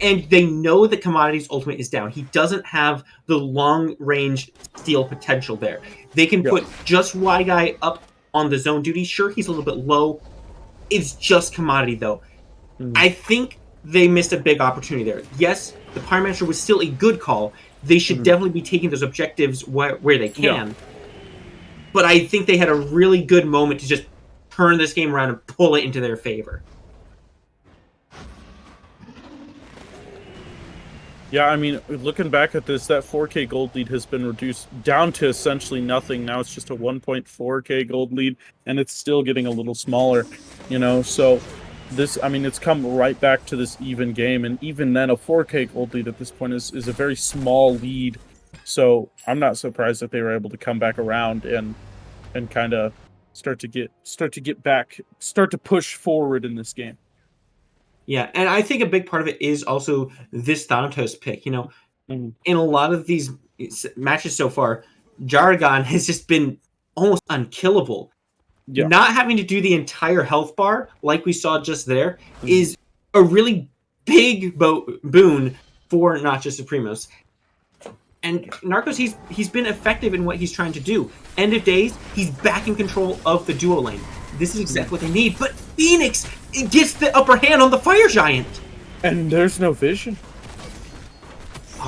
and they know that Commodity's ultimate is down. He doesn't have the long-range steal potential there. They can put just Y-Guy up on the zone duty. Sure, he's a little bit low. It's just Commodity, though. I think they missed a big opportunity there. Yes, the Pyromancer was still a good call. They should definitely be taking those objectives where they can. But I think they had a really good moment to just turn this game around and pull it into their favor. Yeah, I mean, looking back at this, that 4K gold lead has been reduced down to essentially nothing. Now it's just a 1.4K gold lead, and it's still getting a little smaller, so this, I mean, it's come right back to this even game, and even then a 4K gold lead at this point is a very small lead, so I'm not surprised that they were able to come back around and kind of start to push forward in this game. Yeah, and I think a big part of it is also this Thanatos pick. In a lot of these matches so far, Jargon has just been almost unkillable. Yeah. Not having to do the entire health bar like we saw just there is a really big boon for Nachos Supremos. And Narcos, he's been effective in what he's trying to do. End of days, he's back in control of the duo lane. This is exactly what they need. But Fenyx gets the upper hand on the Fire Giant. And there's no vision.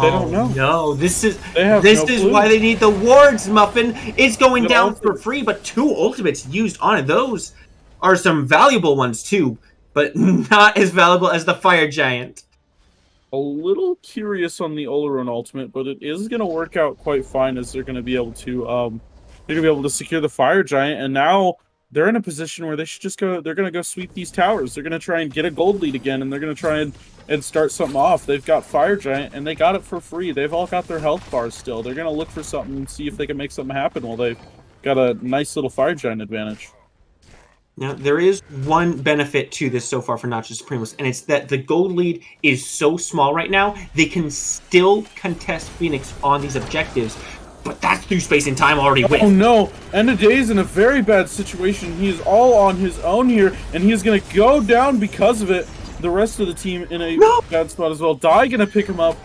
They don't know. No, this is no clue. why they need the wards, Muffin. It's going down for free, but 2 ultimates used on it. Those are some valuable ones too, but not as valuable as the Fire Giant. A little curious on the Oleron ultimate, but it is going to work out quite fine as they're going to be able to secure the Fire Giant, and now they're in a position where they should just go. They're going to go sweep these towers. They're going to try and get a gold lead again, and they're going to try and start something off. They've got Fire Giant, and they got it for free. They've all got their health bars still. They're going to look for something and see if they can make something happen while they've got a nice little Fire Giant advantage. Now, there is one benefit to this so far for Nachos Supremos, and it's that the gold lead is so small right now, they can still contest Fenyx on these objectives, but that's through space and time already with. Oh no! End of Days in a very bad situation. He is all on his own here, and he is going to go down because of it. The rest of the team in a bad spot as well. Die going to pick him up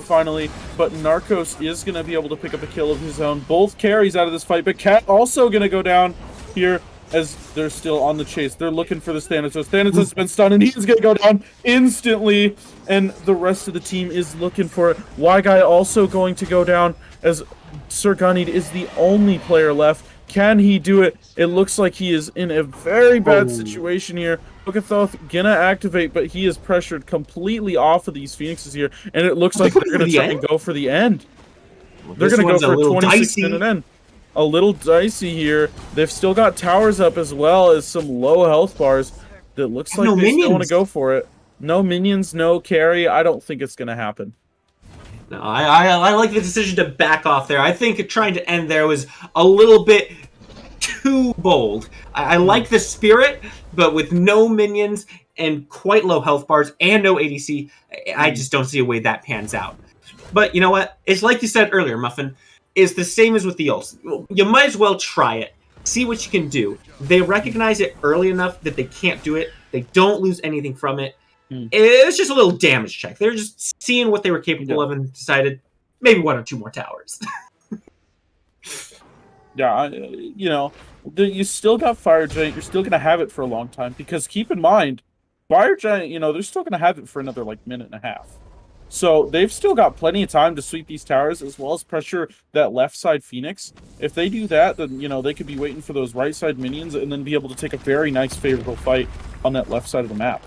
finally, but Narcos is going to be able to pick up a kill of his own. Both carries out of this fight, but Cat also going to go down here as they're still on the chase. They're looking for this Thanatos. Thanatos has been stunned, and he's going to go down instantly, and the rest of the team is looking for it. Y-Guy also going to go down as Sir Ganid is the only player left. Can he do it? It looks like he is in a very bad situation here. Bookathoth gonna activate, but he is pressured completely off of these Phoenixes here, and it looks like they're gonna try and go for the end. They're gonna go for a 26-minute end. A little dicey here. They've still got towers up as well as some low health bars. That looks like they still want to go for it. No minions, no carry. I don't think it's gonna happen. No, I like the decision to back off there. I think trying to end there was a little bit too bold. I like the spirit, but with no minions and quite low health bars and no ADC, I just don't see a way that pans out. But you know what? It's like you said earlier, Muffin. It's the same as with the ults. You might as well try it. See what you can do. They recognize it early enough that they can't do it. They don't lose anything from it. It was just a little damage check. They were just seeing what they were capable of and decided maybe 1 or 2 more towers. Yeah, you know, you still got Fire Giant. You're still going to have it for a long time because keep in mind, Fire Giant, you know, they're still going to have it for another like minute and a half. So they've still got plenty of time to sweep these towers as well as pressure that left side Fenyx. If they do that, then, you know, they could be waiting for those right side minions and then be able to take a very nice favorable fight on that left side of the map.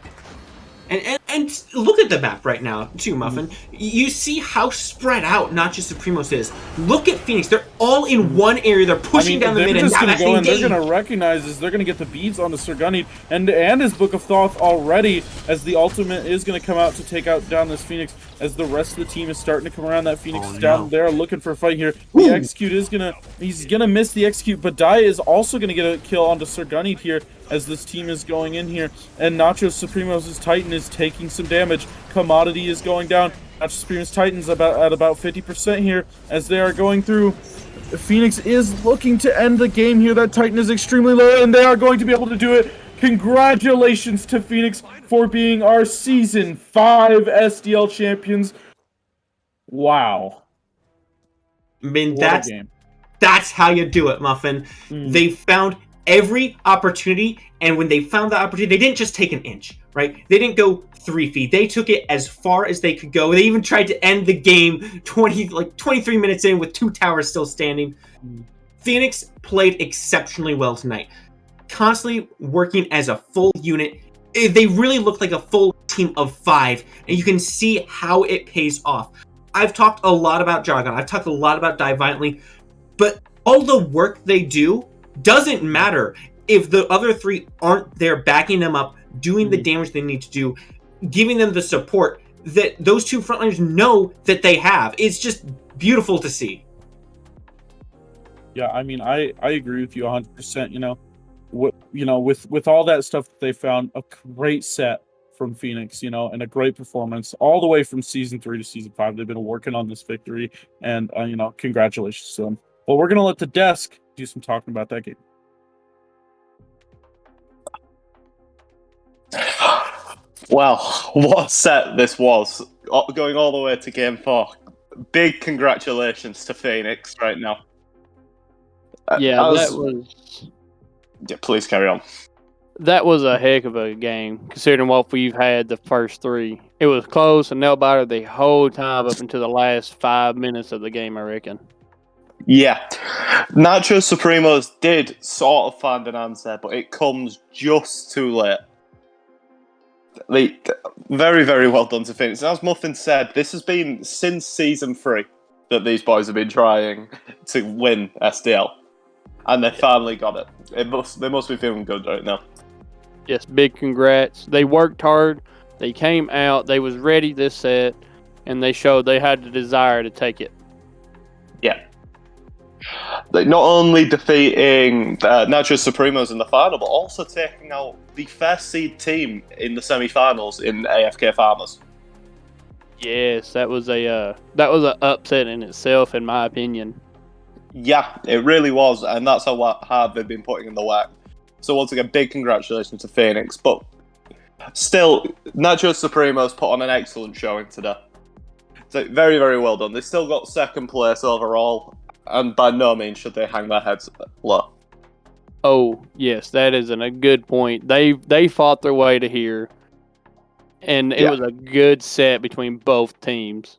And look at the map right now, too, Muffin. You see how spread out Nachos Supremos is. Look at Fenyx. They're all in one area. They're pushing down the mid. They're just going to go and they're going to recognize this. They're going to get the beads on the Sir Gunny and his Book of Thoth already, as the ultimate is going to come out to take out down this Fenyx, as the rest of the team is starting to come around. That Fenyx is down there looking for a fight here. The execute is going to... He's going to miss the execute, but Dai is also going to get a kill onto Sir Gunny here, as this team is going in here, and Nachos Supremos' Titan is taking some damage. Commodity is going down. Nachos Supremos' Titan's at about 50% here, as they are going through. Fenyx is looking to end the game here. That Titan is extremely low, and they are going to be able to do it. Congratulations to Fenyx for being our Season 5 SDL champions. Wow. I mean, that's how you do it, Muffin. They found every opportunity, and when they found the opportunity, they didn't just take an inch, right? They didn't go 3 feet. They took it as far as they could go. They even tried to end the game 23 minutes in with 2 towers still standing. Fenyx played exceptionally well tonight, constantly working as a full unit. They really looked like a full team of 5, and you can see how it pays off. I've talked a lot about Jargon. I've talked a lot about Die Violently, but all the work they do doesn't matter if the other 3 aren't there backing them up, doing the damage they need to do, giving them the support that those 2 frontliners know that they have. It's just beautiful to see. Yeah, I mean, I agree with you 100%. With all that stuff that they found, a great set from Fenyx, and a great performance all the way from Season 3 to Season 5. They've been working on this victory, and congratulations to them. But we're gonna let the desk do some talking about that game. Well, what a set this was. Going all the way to game 4. Big congratulations to Fenyx right now. Yeah, that was. Yeah, please carry on. That was a heck of a game, considering what we've had the first 3. It was close and nail biter the whole time up until the last 5 minutes of the game, I reckon. Yeah. Nachos Supremos did sort of find an answer, but it comes just too late. Very, very well done to Fenyx. As Muffin said, this has been since Season 3 that these boys have been trying to win SDL. And they finally got it. They must be feeling good right now. Yes, big congrats. They worked hard. They came out. They was ready this set, and they showed they had the desire to take it. Yeah. Not only defeating Nachos Supremos in the final, but also taking out the first seed team in the semi-finals in AFK Farmers. Yes, that was an upset in itself, in my opinion. Yeah, it really was, and that's how hard they've been putting in the work. So once again, big congratulations to Fenyx. But still, Nachos Supremos put on an excellent showing today. So very, very well done. They still got second place overall, and by no means should they hang their heads low. Oh, yes, that is a good point. They fought their way to here, and it was a good set between both teams.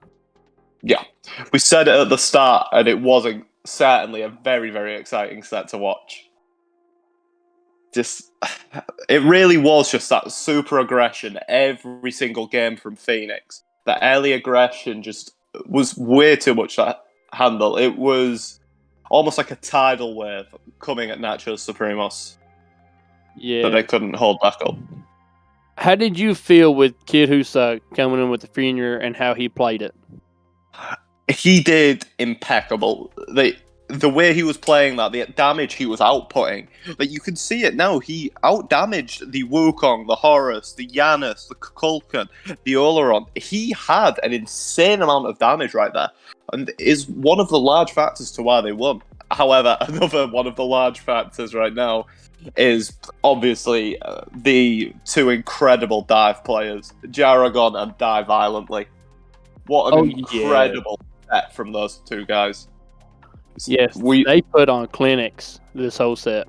Yeah. We said it at the start, and it was certainly a very, very exciting set to watch. It really was just that super aggression every single game from Fenyx. That early aggression just was way too much to handle. It was almost like a tidal wave coming at Nachos Supremos. Yeah. That they couldn't hold back up. How did you feel with Kid Who Sucked coming in with the Fenyx and how he played it? He did impeccable. The way he was playing that, the damage he was outputting, you can see it now. He outdamaged the Wukong, the Horus, the Yanis, the Kukulkan, the Oleron. He had an insane amount of damage right there, and is one of the large factors to why they won. However, another one of the large factors right now is obviously the 2 incredible dive players, Jaragon and Die Violently. What an incredible set from those 2 guys. Yes, they put on clinics this whole set.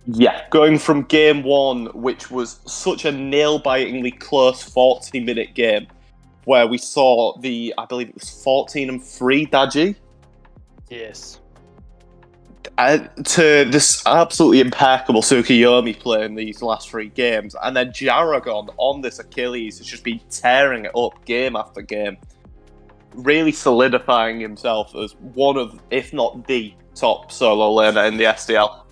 Yeah, going from game 1, which was such a nail-bitingly close 40-minute game, where we saw I believe it was 14-3 Daji. Yes. To this absolutely impeccable Tsukuyomi play in these last 3 games, and then Jaragon on this Achilles has just been tearing it up game after game, really solidifying himself as one of, if not the top solo laner in the SDL.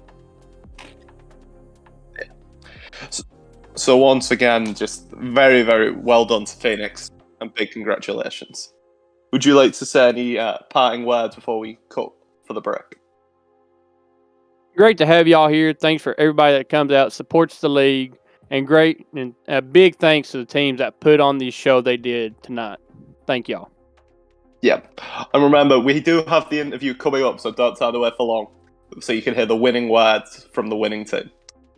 So once again, just very, very well done to Fenyx, and big congratulations. Would you like to say any parting words before we cut for the break? Great to have y'all here. Thanks for everybody that comes out, supports the league, and a big thanks to the teams that put on this show they did tonight. Thank y'all. Yeah, and remember, we do have the interview coming up, so don't turn away for long, so you can hear the winning words from the winning team.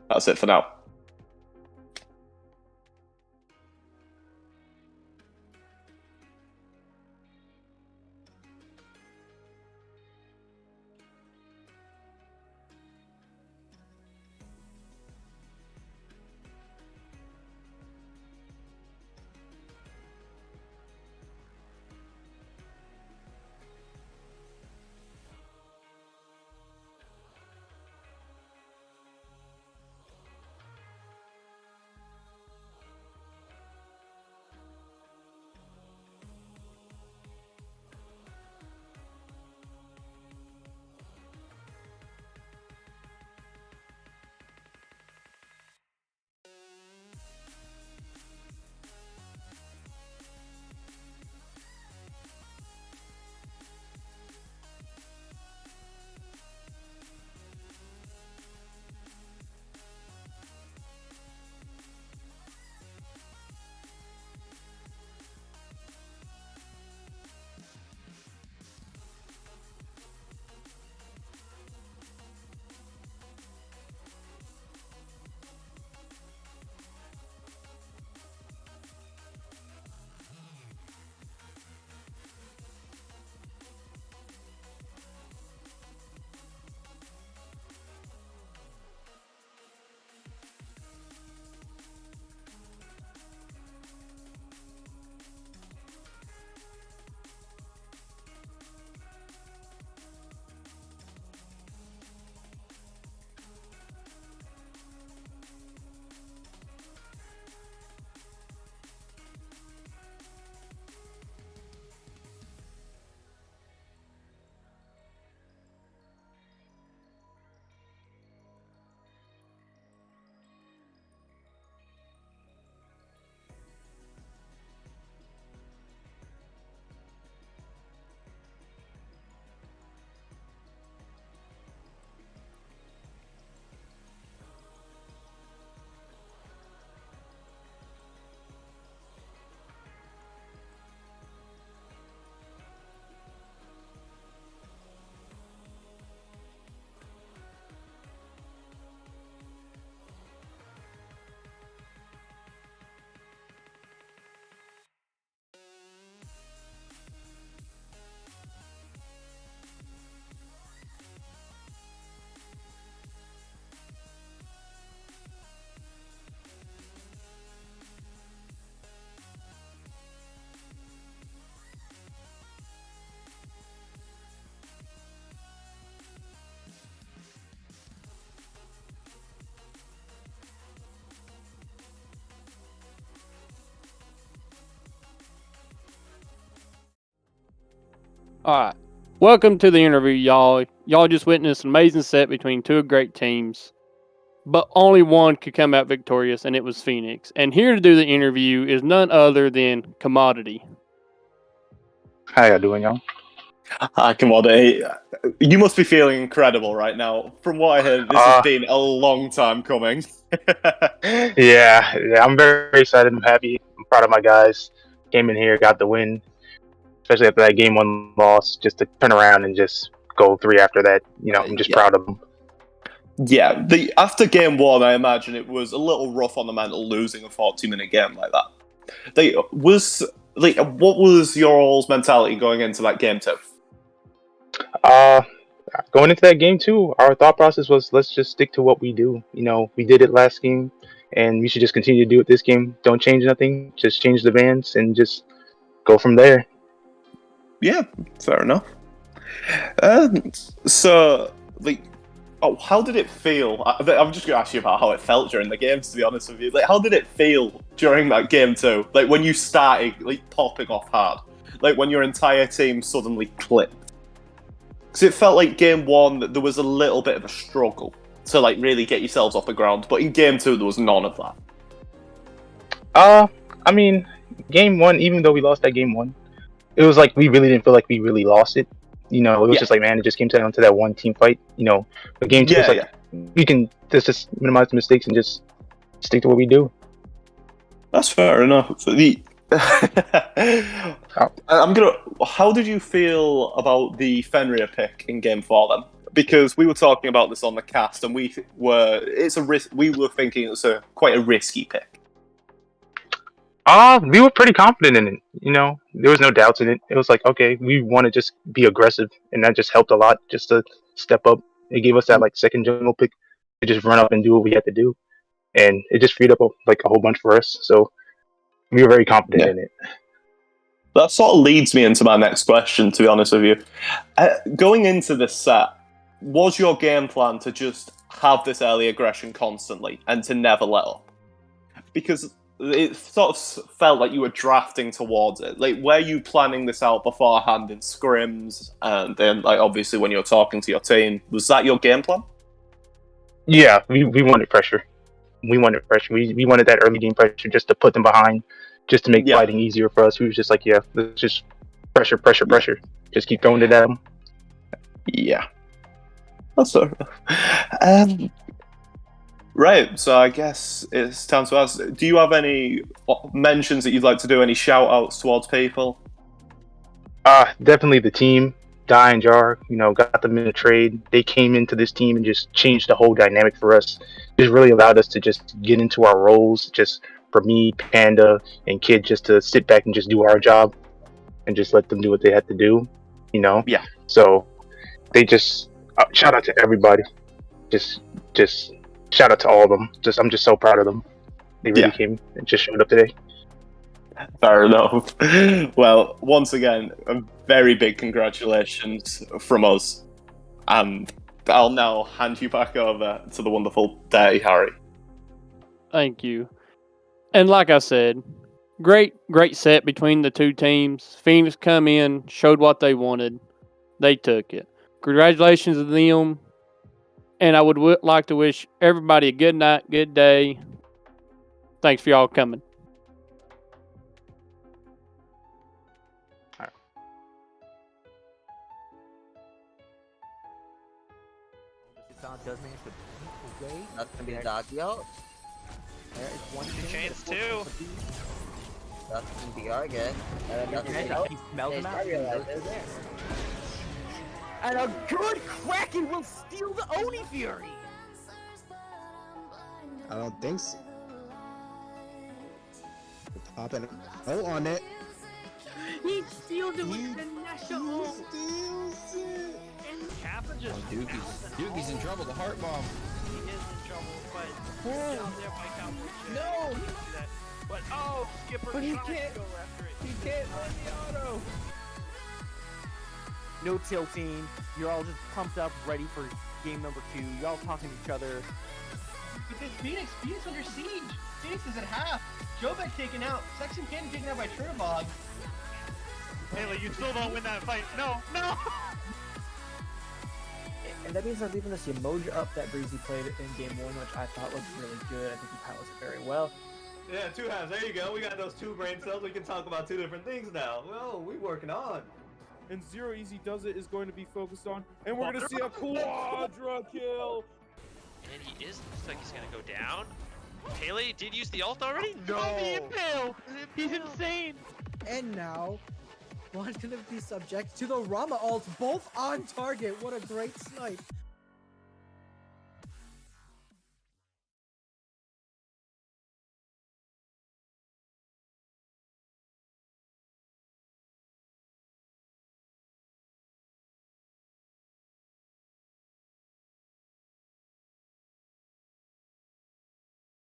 That's it for now. Alright. Welcome to the interview, y'all. Y'all just witnessed an amazing set between two great teams. But only one could come out victorious, and it was Fenyx. And here to do the interview is none other than Commodity. How y'all doing, y'all? Hi, Commodity. You must be feeling incredible right now. From what I heard, this has been a long time coming. yeah, I'm very excited. I'm happy. I'm proud of my guys. Came in here, got the win. Especially after that game 1 loss, just to turn around and just go 3 after that. You know, I'm just proud of them. Yeah, after game 1, I imagine it was a little rough on the mental losing a 40-minute game like that. What was your all's mentality going into that game 2? Going into that game 2, our thought process was let's just stick to what we do. You know, we did it last game, and we should just continue to do it this game. Don't change nothing. Just change the bands and just go from there. Yeah, fair enough. How did it feel? I'm just going to ask you about how it felt during the games, to be honest with you. How did it feel during that game 2? When you started, popping off hard? When your entire team suddenly clipped? Because it felt like game 1, there was a little bit of a struggle to, really get yourselves off the ground. But in game 2, there was none of that. I mean, game 1, even though we lost that game 1, it was we really didn't feel like we really lost it. You know, it was just man, it just came down to that one team fight. You know, the game 2 was we can just minimize the mistakes and just stick to what we do. That's fair enough. How did you feel about the Fenrir pick in game 4 then? Because we were talking about this on the cast, and we were thinking it was quite a risky pick. We were pretty confident in it. You know, there was no doubts in it. It was okay, we want to just be aggressive, and that just helped a lot. Just to step up, it gave us that second jungle pick to just run up and do what we had to do, and it just freed up a whole bunch for us. So we were very confident in it. That sort of leads me into my next question, to be honest with you. Going into this set, was your game plan to just have this early aggression constantly and to never let up? Because it sort of felt like you were drafting towards it. Were you planning this out beforehand in scrims? And then, obviously, when you're talking to your team, was that your game plan? Yeah, we wanted pressure. We wanted pressure. We wanted that early game pressure just to put them behind, just to make fighting easier for us. We was just let's just pressure. Just keep throwing it at them. Yeah. That's fair enough. Right, so I guess it's time to ask, do you have any mentions that you'd like to do, any shout-outs towards people? Definitely the team, Die and Jar, got them in a trade. They came into this team and just changed the whole dynamic for us. Just really allowed us to just get into our roles, just for me, Panda, and Kid, just to sit back and just do our job and just let them do what they had to do, Yeah. So they just, shout out to everybody. Just shout out to all of them. I'm just so proud of them. They really came and just showed up today. Fair enough. Well, once again, a very big congratulations from us. And I'll now hand you back over to the wonderful Dirty Harry. Thank you. And like I said, great set between the two teams. Phoenix come in, showed what they wanted. They took it. Congratulations to them. And I would like to wish everybody a good night, good day. Thanks for y'all coming. That's gonna be doggy out. Two chains too. That's gonna be our guess. He smells them out. And a good Kraken will steal the Oni Fury! I don't think so. Popping oh on it. He steals it with the Nachos. And Kappa just... Dooky's in trouble, the heart bomb. He is in trouble, but down there by Cowboy. No! But Skipper But he tries can't. to go after it. He can't run the auto. No tilting. You're all just pumped up, ready for game number 2. You're all talking to each other. Because Fenyx under siege. Fenyx is at half. Jobek taken out. Sexton Cannon taken out by Trinabog. Haley, you still don't win that fight. No, no! And that means they're leaving this emoji up that Breezy played in game 1, which I thought looked really good. I think he pilots it very well. Yeah, 2 halves. There you go. We got those 2 brain cells. We can talk about 2 different things now. Well, we working on. And Zero Easy Does It is going to be focused on, and we're going to see a quadra kill. And he is, looks like he's gonna go down. Haley did use the ult already? No! He's insane! And now, Juan's gonna be subject to the Rama ult, both on target. What a great snipe